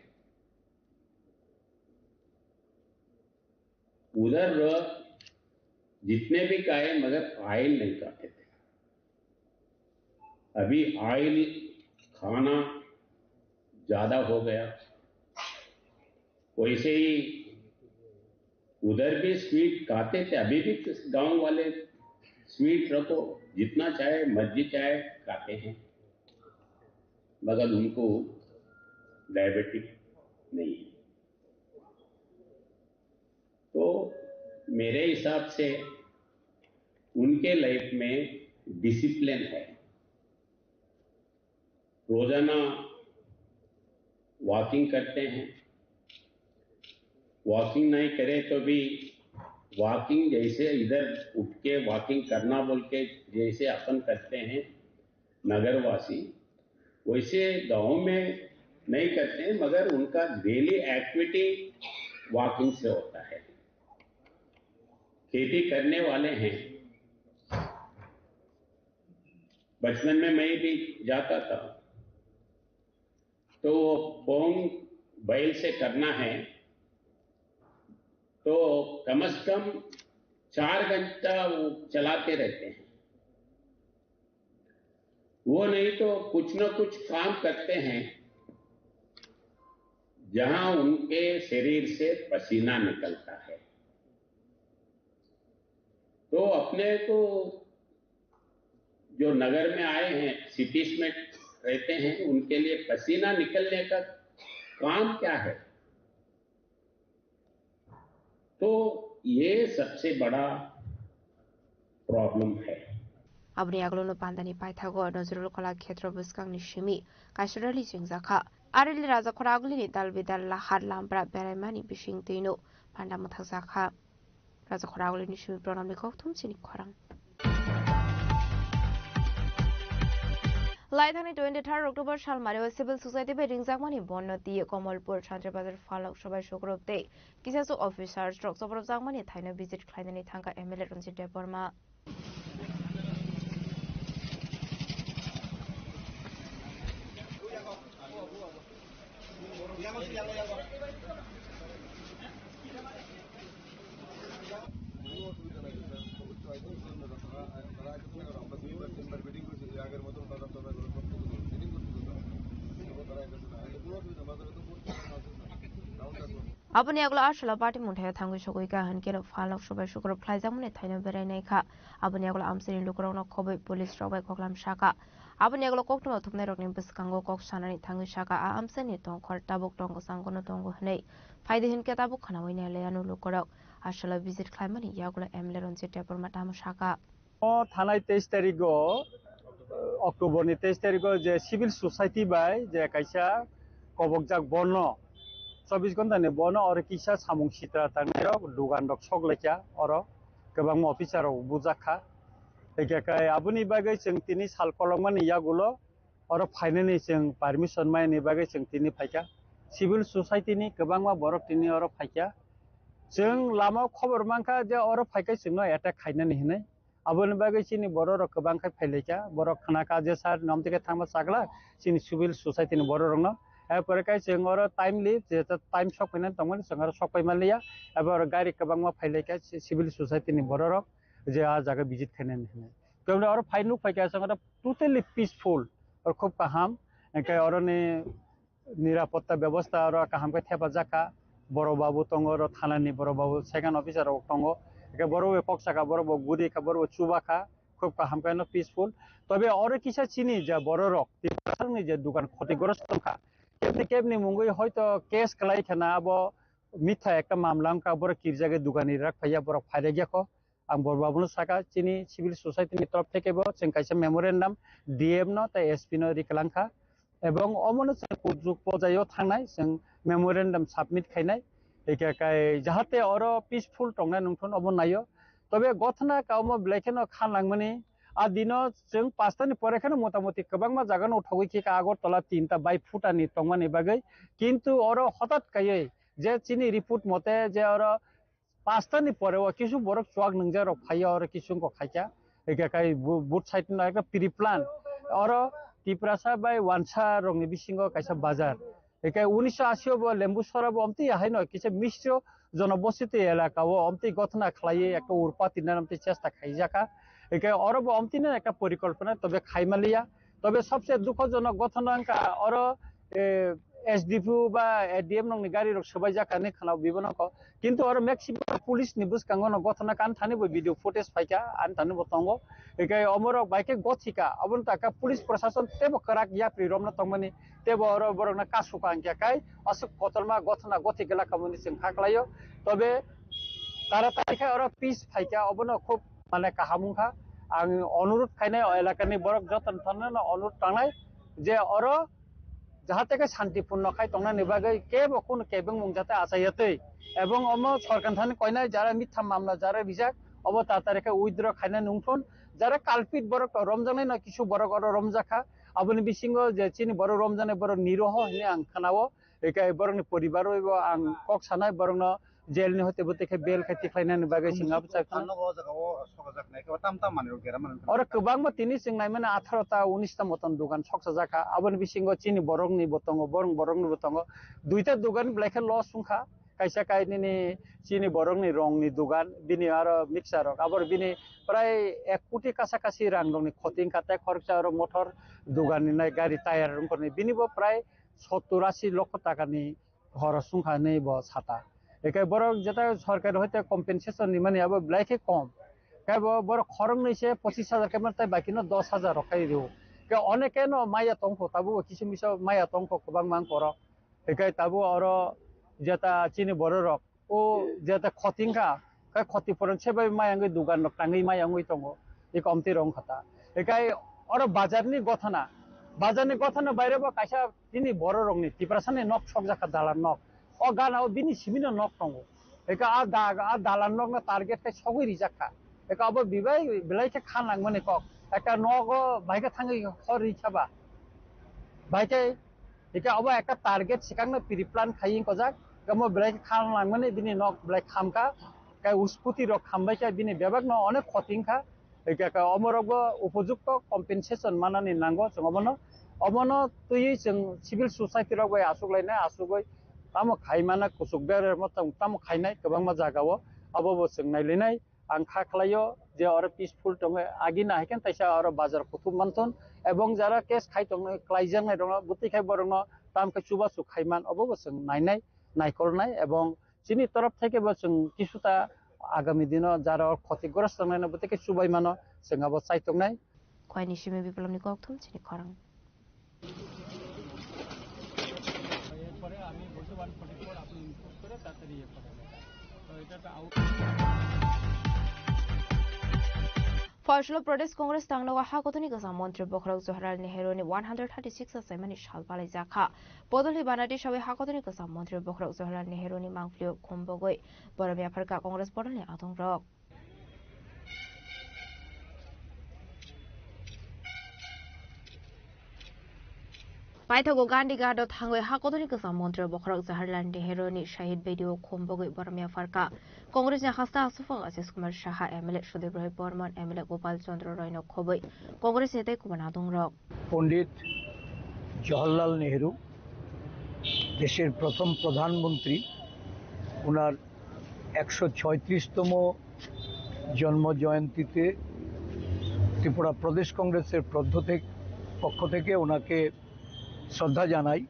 उधर जितने भी खाए मगर ऑयल नहीं खाते थे अभी ऑयल खाना ज्यादा हो गया वैसे ही उधर भी स्वीट खाते थे अभी भी गांव वाले स्वीट रखो जितना चाहे मर्जी चाहे खाते हैं मगर उनको डायबिटिक नहीं है तो मेरे हिसाब से उनके लाइफ में डिसिप्लिन है रोजाना वॉकिंग करते हैं वॉकिंग नहीं करे तो भी वॉकिंग जैसे इधर उठ के वॉकिंग करना बोल के जैसे अपन करते हैं नगरवासी वैसे गांव में नहीं करते हैं, मगर उनका डेली एक्टिविटी वॉकिंग से होता है। खेती करने वाले हैं। बचपन में मैं भी जाता था, तो पोंग बैल से करना है तो कम से कम 4 घंटा वो चलाते रहते हैं। वो नहीं तो कुछ न कुछ काम करते हैं जहां उनके शरीर से पसीना निकलता है। तो अपने को जो नगर में आए हैं, सिटीज में रहते हैं, उनके लिए पसीना निकलने का काम क्या है? तो ये सबसे बड़ा प्रॉब्लम है। Abni aglono pandani paithago nozrul kala khetro buskang ni shimi kaishrali jingzakha arili raja khoragli ni dalbidal la hadlambra beraimani bishing tino panda muthakzakha raja khoragli ni shimi pronam ni kokthum chini khorang লাইথানি 23 October সাল মারে civil society বে রিংজাকমানি বন্নতি কমলপুর শান্তিবাজার ফালক সবাই শুক্রবতে কিসাসু officer স্ট্রক সবরব জাকমানি থাইনো ভিজিট খাইনানি থাঙ্কা MLA Ranjit Debbarma Abani aglo ashala party munthaya thangu shogoi ka hankeno falok sobai shukro phlaijamune thaina berai nei kha abani aglo amsini lukrongno khobai police robai koklam shaka abani aglo koktuma thupnai rokni biskango kok sanani thangu shaka a amsani tongkhor tabuk tongo sangkono tongo hnei faide hinke tabuk khanawai ne leanu lukorok ashala visit khlaimani yaglo emle ronjit deporma tamu shaka o thanai 23 tarikho october ni 23 tarikho je civil society bai je kaisa kobokjak borno 24 घन्टा ने बनो और किसा सामुं सित्रा तांगरो दुगान रक सकलाइका और गोबां अफिसार बुजाखा एकाय आबुनि बागै जों तिनि साल कलंमानि यागुलो और फाइनानि जों परमिशन मायनि बागै जों तिनि फाइका सिविल सोसाइटी नि गोबां मा बरक तिनि और फाइका जों लामा खबर मांखा जे और फाइका जोंनो एटाक खायनानि हनै आबुनि बागै सिनि बर रक गोबां खाय फाइलाइका बरक खानाका जे सार नामतिके थांबा सागला सिनि सिविल सोसाइटी नि बर रंनो एपरकाय जों और टाइमलि जे टाइम सकैना दंमोन जों और सकैमालिया एबार गारि गोबांमा फाइलाइका सिविल सोसाइटी नि बररक जे आ जागा विजिट खायनानि हनै केवल और फाइनु फाइका जों और टोटली पीसफुल और खूब काहाम एकाय और नि निरापत्ता व्यवस्था और काहाम के थेपा जाका बरो बाबू तंगो और थानानि बरो बाबू सेकेंड ऑफिसर तंगो एकाय बरो कक्साका बरो गुरी का बरो चुबाका खूब काहाम के पीसफुल तबे और किसा चिनि जे बररक तिरसांनि जे दुकान क्षतिग्रस्त का केबनि मुंगै हयतो केस कलाई खाना अब मिथा एक मामला का बर किरजागे दुकानी राख फैया बर फायरेगियाखो आं बरबाबुनो साका चिनि सिविल सोसाइटी नि तरफ थेकेबो जों कायसे मेमोरेंडम डीएम नो ता एसपी नो रिकलांखा एवं अमनो जुग पजायो थांनाय जों मेमोरेंडम सबमिट खायनाय एकाय जाहाते और पीसफुल टंगना नंथन अब नायो तबे गथना कावमो ब्लेकेनो खानलांगमनि आ दिनो जों 5 तानि परेखानो मोटामोटी गोबांमा जागानो उठावै कि आगरतला 3 ता बाय फुटानि तंगमानि बागै किन्तु और हठात कायै जे चिनि रिपोर्ट मते जे और 5 तानि परेव किछु बरक चुआक नंजारो फाया और किछुको खायका एकाय बुट साइड न एक प्री प्लान और तिप्रासा बाय वानसा रंगनि बिसिंगो कायसा बाजार एकाय 1980 बो लेम्बुसरा बो अमति हाय न किसे मिश्र जनबसति एलाकाओ अमति गथना खलायै एक उरपाति नामति चेष्टा खायजाका एके और अमतिने एक परिकल्पना तबे खाइमालिया तबे सबसे दुखजनक गथनांका और एसडीपी बा एडीएम नंनि गारि रक सबाय जाखाने खानाव बिबनक किन्तु और मैक्सिमम पुलिस नि बुसकांगन गथना कान थानिबो भिडियो फुटेज फाइका आन थानिबो तंगो एके अमरक बाइके गथिका अबन ताका पुलिस प्रशासन तेबो कराक या प्रिरमन तंगमनि तेबो और बरगना कासुका अंकिया काय असुक कतलमा गथना गथिगला कमनि जों खाखलायो तबे तारा तारिखा और पीस फाइका अबन खूब माने काहामुखा आं अनुरोध खायनाय एलाकानि बरक जतन थानो अनुरोध थांनाय जे और जाहाते के शांतिपूर्ण खाय तंगना निबागै केबो कोन केबं मुंजाते आसायते एवं अम सरकार थानि कयनाय जारा मिथ्या मामला जारा बिजाक अब ता तारिखे उइद्र खायना नुंथन जारा कालपिट बरक रमजानाय न किछु बरक और रमजाखा aboni bisingo je chini boro Ramjane boro niroho hine ang khanao ekai borong ni poribaro ebo ang kok sanai borong no jail ni hote bote ke bel khati khlainani bagai singap chakna ora kebang ma tini singnai mana 18 ta 19 ta moton dogan soksa jaka aboni bisingo chini borong ni botongo borong ni botongo duita dogan black loss sungkha kaisa kaini ni chini borong ni rong ni dogan bini aro mixer abor bini prai 1 কোটি কাছাকাছি রাং দং ni khoting kata khorcha aro motor dogan ni nai gari tire rung korni bini bo prai 70-80 লক্ষ টাকা ni খরচ sungkha nei bo chata ekai borok jeta সরকার হইতে compensation ni mani abo black com kai bo borok khorong ni se 25000 ke martai baki no 10000 rokai dio ke oneke no maya tongko tabu kisu miso maya tongko kobang mang koro ekai tabu aro jeta chini borok o jeta khotingka kai khatipuran sebai mayangi dugan nok tangi mayangui tongo e komti rong khata ekai oro bazarni gothana baire bo kaisa tini boro rongni tiprasane nok sokjaka dalan nok o gana o bini simino nok tongo eka a dalan nok na target kai sogui rijaka eka abo bibai belai ke khanang mane kok eka nogo baika thangi khori chaba baike eka abo eka target sikangna pre-plan khayin kozak kamo belai ke khanang mane bini nok belai khamka kai usputi rok khambai kai bini bebak no onek khotingka eka omorogo উপযুক্ত compensation মানানি নাঙ্গো অমনো তুই जों civil society রগ আসুগলাইনা আসুগৈ তামো খাইমানা কুসুকবের মত তামো খাইনাই गोबां জায়গাও আবো जों নাইলিনাই आं खाख्लायो जे और पिसफुल दङ आगिना हायकेन ताइसा और बाजार कुथुम मानथन এবং যারা কেস খাই दङ ক্লাইজাং दङ बुति खाइ बरङ तामके सुबा सु खाइमान अबो जों नायनाय नायकरनाय এবং চিনি তরফ থেকে जों কিছুটা आगामी दिनाव যারা ক্ষতিগ্রস্ত নাইনা বুতি কে সুবাই মানো जों আবো চাইतंनाय খয়নি সিমে বিপ্লবনি কক্থম চিনি খরাং এরপরে আমি বলতে 144 আপনি ইনপুট করে তাড়াতাড়ি ইয়ে করেন তো এটা আউট ফয়সলা প্রদেশ কংগ্রেস তাংনাওয়া হাকতনি গজা মন্ত্রী বখরক জওহরলাল নেহরুনি 136 আসাইমানি সালপালাই জাখা বদলি বানাটি সবাই হাকতনি গজা মন্ত্রী বখরক জওহরলাল নেহরুনি মাংফলিও খুমবগৈ বরমিয়া ফারকা কংগ্রেস বদলনি আতংরক পাইথগো গান্ধী গার্ড থাঙ্গৈ হাকতনি গজা মন্ত্রী বখরক জওহরলাল নেহরুনি শহীদ video খুমবগৈ বরমিয়া Farakka কংগ্রেসনি হাস্তা আসুফাং Ashis Kumar Saha MLA Sudip Roy Barman MLA Gopal Chandra রয়নক খবৈ Congress নেতা কুমার আদংরক পণ্ডিত জওহরলাল নেহরু দেশের প্রথম প্রধানমন্ত্রী ওনার 136তম জন্ম জয়ন্তীতে ত্রিপুরা প্রদেশ কংগ্রেসের পক্ষ থেকে ওনাকে শ্রদ্ধা জানাই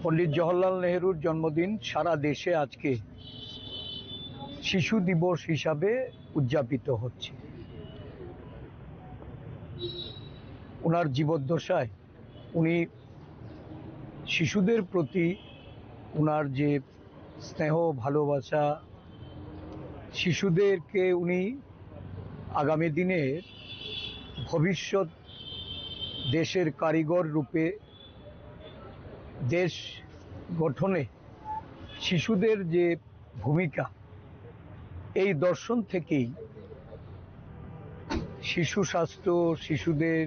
পণ্ডিত জওহরলাল নেহরুর জন্মদিন সারা দেশে আজকে শিশু দিবস হিসাবে উদযাপিত হচ্ছে ওনার জীবদ্দশায় উনি শিশুদের প্রতি ওনার যে স্নেহ ভালোবাসা শিশুদেরকে উনি আগামী দিনে ভবিষ্যৎ দেশের কারিগর রূপে দেশ গঠনে শিশুদের যে ভূমিকা এই দর্শন থেকেই শিশু স্বাস্থ্য শিশুদের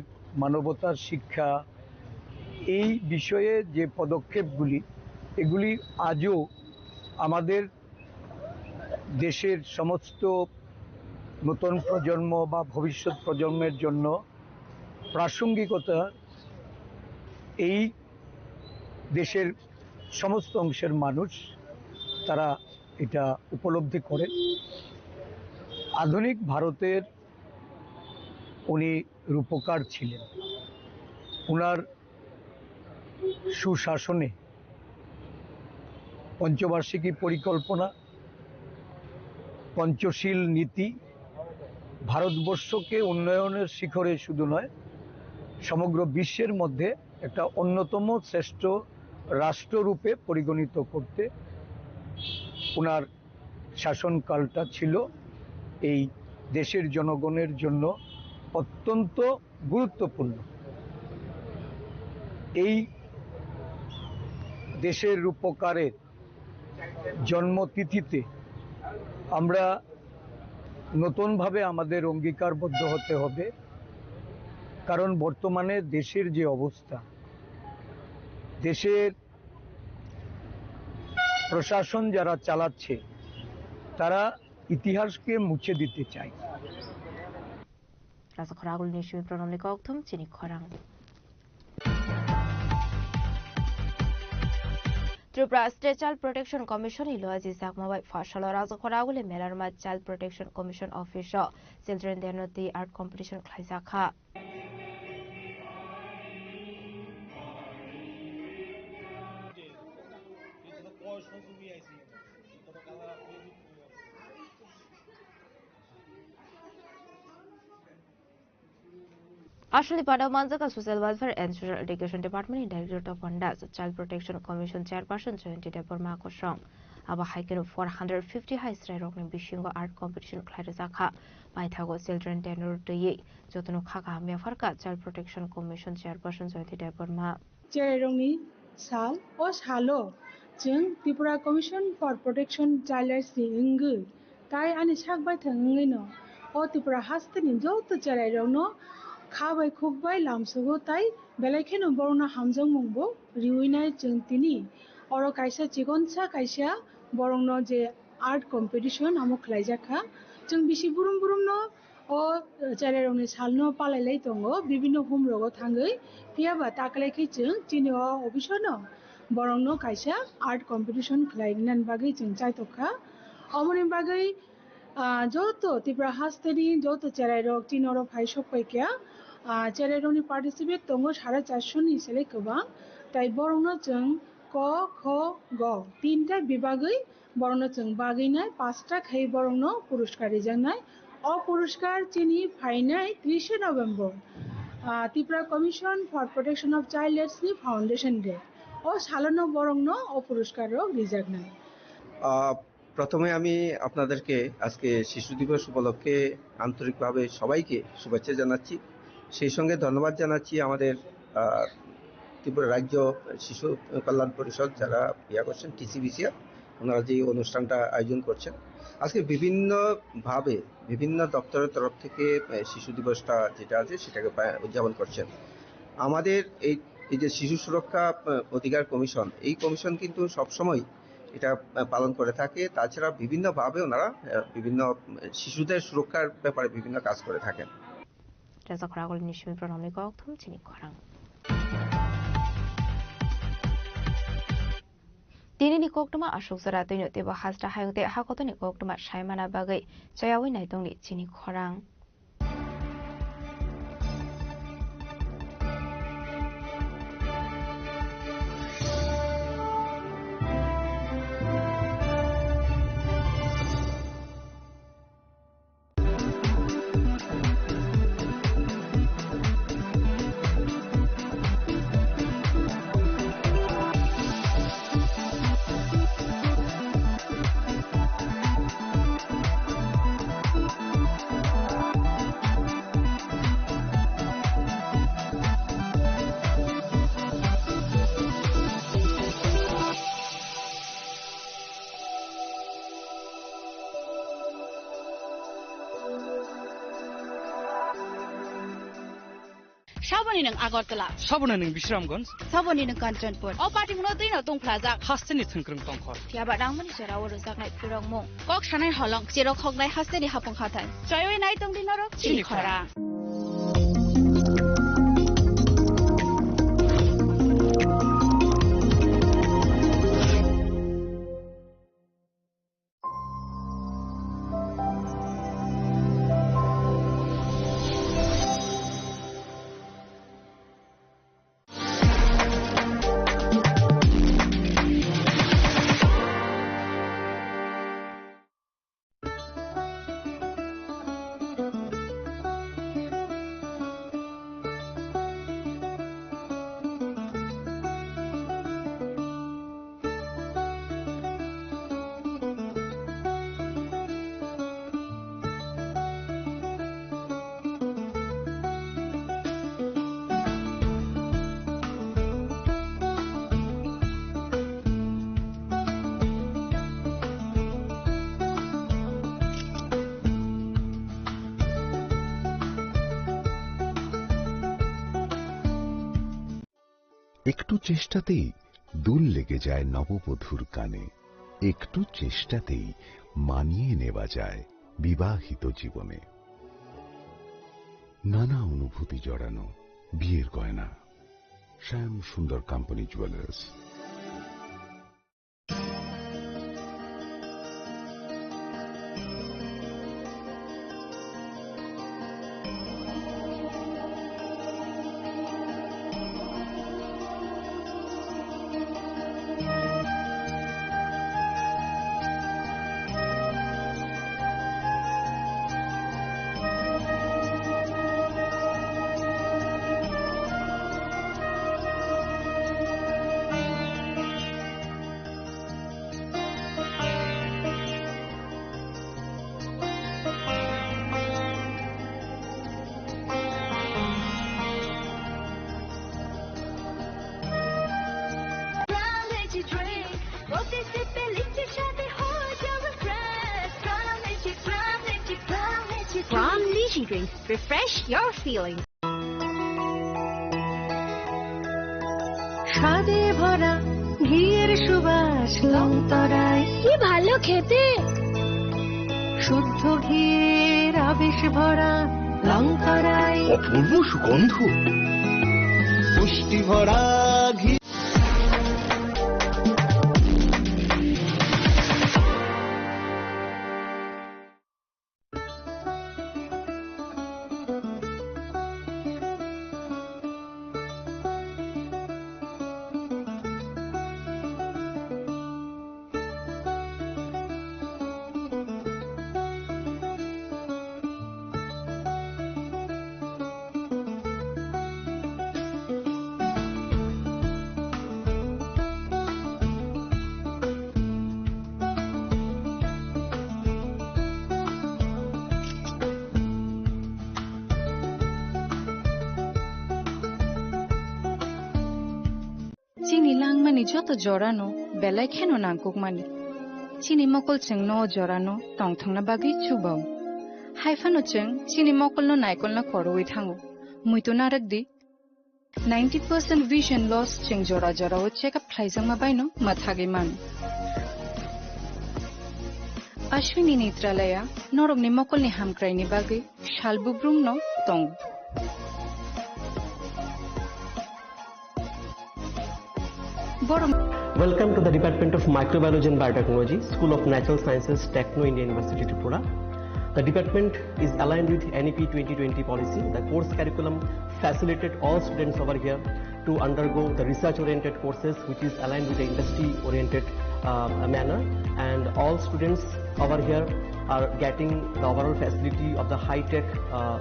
মানবতার শিক্ষা এই বিষয়ে যে পদক্ষেপগুলি এগুলি আজও আমাদের দেশের সমস্ত নতুন প্রজন্ম বা ভবিষ্যৎ প্রজন্মের জন্য প্রাসঙ্গিকতা এই দেশের সমস্ত অংশের মানুষ তারা এটা উপলব্ধি করে আধুনিক ভারতের উনি রূপকার ছিলেন ওনার সুশাসনে পঞ্চবার্ষিকী পরিকল্পনা পঞ্চশীল নীতি ভারতবর্ষকে উন্নয়নের শিখরে শুধু নয় সমগ্র বিশ্বের মধ্যে একটা অন্যতম শ্রেষ্ঠ রাষ্ট্ররূপে পরিগণিত করতে ওনার শাসনকালটা ছিল এই দেশের জনগণের জন্য অত্যন্ত গুরুত্বপূর্ণ এই দেশের রূপকারের জন্মতিথিতে আমরা নতুনভাবে আমাদের অঙ্গীকারবদ্ধ হতে হবে কারণ বর্তমানে দেশের যে অবস্থা, দেশের প্রশাসন যারা চালাচ্ছে তারা ইতিহাসকে মুছে দিতে চায়। রাজখরাগুল নিশ্চয় প্রণালী কক্থম চিনি খরাং Tripura state child protection commission ইলোয়াজি জাকমাবাই ফাশাল রাজখরাগুলে মেলারমা child protection commission office children day art competition খাইজাখা আসলে পাডা মানজাকা social welfare and social education department director of ফান্ডাস child protection commission chairperson Jayanti Debbarma আকর্ষণ আবা হাইকেন 450 হাই স্ট্রাই রকনি বিশিঙ্গ আর্ট কম্পিটিশন খ্লাইরে জাখা মাইথাগো চিলড্রেন টেনুর তৈয়ে যতন খাকা হামিয়া ফারকা child protection commission chairperson Jayanti Debbarma চেরাইরংনি সাল ও সালো जों Tripura commission for protection child's नि इंगै ताई आनि साकबाय थंगैनो ओ त्रिपुरा हास्तेनि जौत चेराइरंनो खाबाय खुबबाय लामसगो ताई बेलायखेनो बरना हामजों मुंबो रिउइनाय जों तिनि अरो कायसा चिगनसा कायसा बरंनो जे आर्ट कम्पिटिशन आमो खलाइजाखा जों बिसि बुरुम बुरुमनो ओ चेराइरंनि सालनो पालायलाय दंगो बिभिन्न हुमरगो थांगै पियाबा ताकलायखै जों तिनि अफिसनो बरंनो कायसा आर्ट कम्पिटिशन खलायगोन बागै जों चाइतखा अमनि बागै जत त्रिपुरा हास्तेनि जत चेराइरक तिनरो फाइ सफायखा चेराइरकनि पार्टिसिपेट दंगो 450 नि सेले गोबां ताई बरंनो जों क ख ग तीनटा बिभागै बरंनो जों बागैनाय 5टा खै बरंनो पुरस्कार रिजांनाय अ पुरस्कार चिनि फाइनाय 30 नभेम्बर Tripura commission for protection of childs नि फाउंडेशन डे ও সালানো বরংন ও পুরস্কারও রিজার্ভ নাই। প্রথমে আমি আপনাদেরকে আজকে শিশু দিবস উপলক্ষে আন্তরিকভাবে সবাইকে শুভেচ্ছা জানাচ্ছি। সেই সঙ্গে ধন্যবাদ জানাচ্ছি আমাদের ত্রিপুরা রাজ্য শিশু কল্যাণ পরিষদ যারা করছেন টিসিবিসিআর, ওনারা যে অনুষ্ঠানটা আয়োজন করছেন। আজকে বিভিন্নভাবে বিভিন্ন দপ্তরের তরফ থেকে শিশু দিবসটা যেটা আছে সেটাকে উদযাপন করছেন। আমাদের এই যে শিশু সুরক্ষা অধিকার কমিশন, এই কমিশন কিন্তু সবসময় এটা পালন করে থাকে। তাছাড়া বিভিন্নভাবে ওনারা বিভিন্ন শিশুদের সুরক্ষার ব্যাপারে বিভিন্ন কাজ করে থাকেন। Dini ni koktuma ashok zara tino tebo hasra hayute hakoto ni koktuma shaimana bagai chayawi naitong ni chini khorang. Saboni nang Agartala. Saboni nang Bishramganj. Saboni nang Kanchanpur. O party muno tino tong plaza. Hasteni thungkrung tongkhor. Tiaba rangmani serawo rozak nai purong mo. Kok sanai holong sero khok nai hasteni hapong khatai. Choyoi nai tong dinaro chini khora. একটু চেষ্টাতেই দুল লেগে যায় নববধূর কানে, একটু চেষ্টাতেই মানিয়ে নেওয়া যায় বিবাহিত জীবনে। নানা অনুভূতি জড়ানো বিয়ের গয়না। শ্যাম সুন্দর company jewellers. From Lychee Drinks, refresh your feelings. স্বাদে ভরা ঘিয়ের সুবাস লংতরায়, কি ভালো খেতে। শুদ্ধ ঘিয়ের আবেশ ভরা লংতরায়, অপূর্ব সুগন্ধ, পুষ্টি ভরা ঘি। চিনি লাংমানি যত জড়ানো বেলায় খেন নাংকুক মানি চিনি মকল চেং ন জড়ানো টং থাংনা বাগি চুবাও হাইফানো চেং চিনি মকল ন নাইকল না খরওই থাঙো মুইতো নারক দি 90% vision loss চেং জড়া জড়া ও চেকআপ খাইজাং মা বাইনো মাথাগে মান অশ্বিনী নেত্রালয়া নরগনি মকলনি হামক্রাইনি বাগি শালবুব্রুম ন টং Welcome to the Department of Microbiology and Biotechnology, School of Natural Sciences, Techno India University, Tripura. The department is aligned with NEP 2020 policy. The course curriculum facilitated all students over here to undergo the research-oriented courses, which is aligned with the industry-oriented manner. And all students over here are getting the overall facility of the high-tech,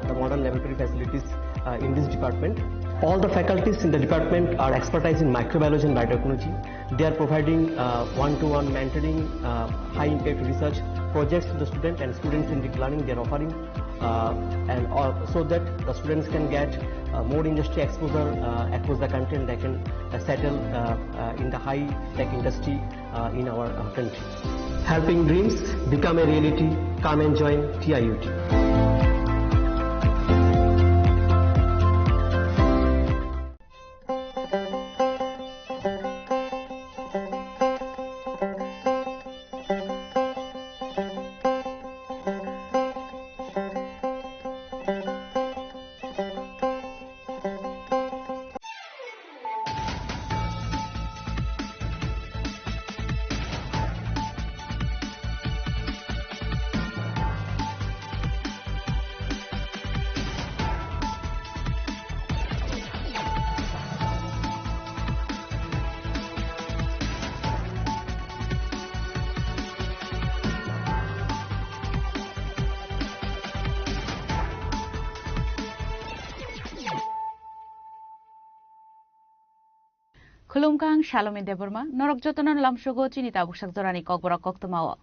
the modern laboratory facilities in this department. All the faculties in the department are expertise in microbiology and biotechnology. They are providing one-to-one mentoring, high-impact research projects to the student and students in deep learning. They are offering so that the students can get more industry exposure across the country and they can settle in the high-tech industry in our country. Helping dreams become a reality. Come and join TIUT. Khulumkang Shalom Deborma, Norok Jotonan Lamshogo Chinita Bushak Zorani Kokbora Koktomawa.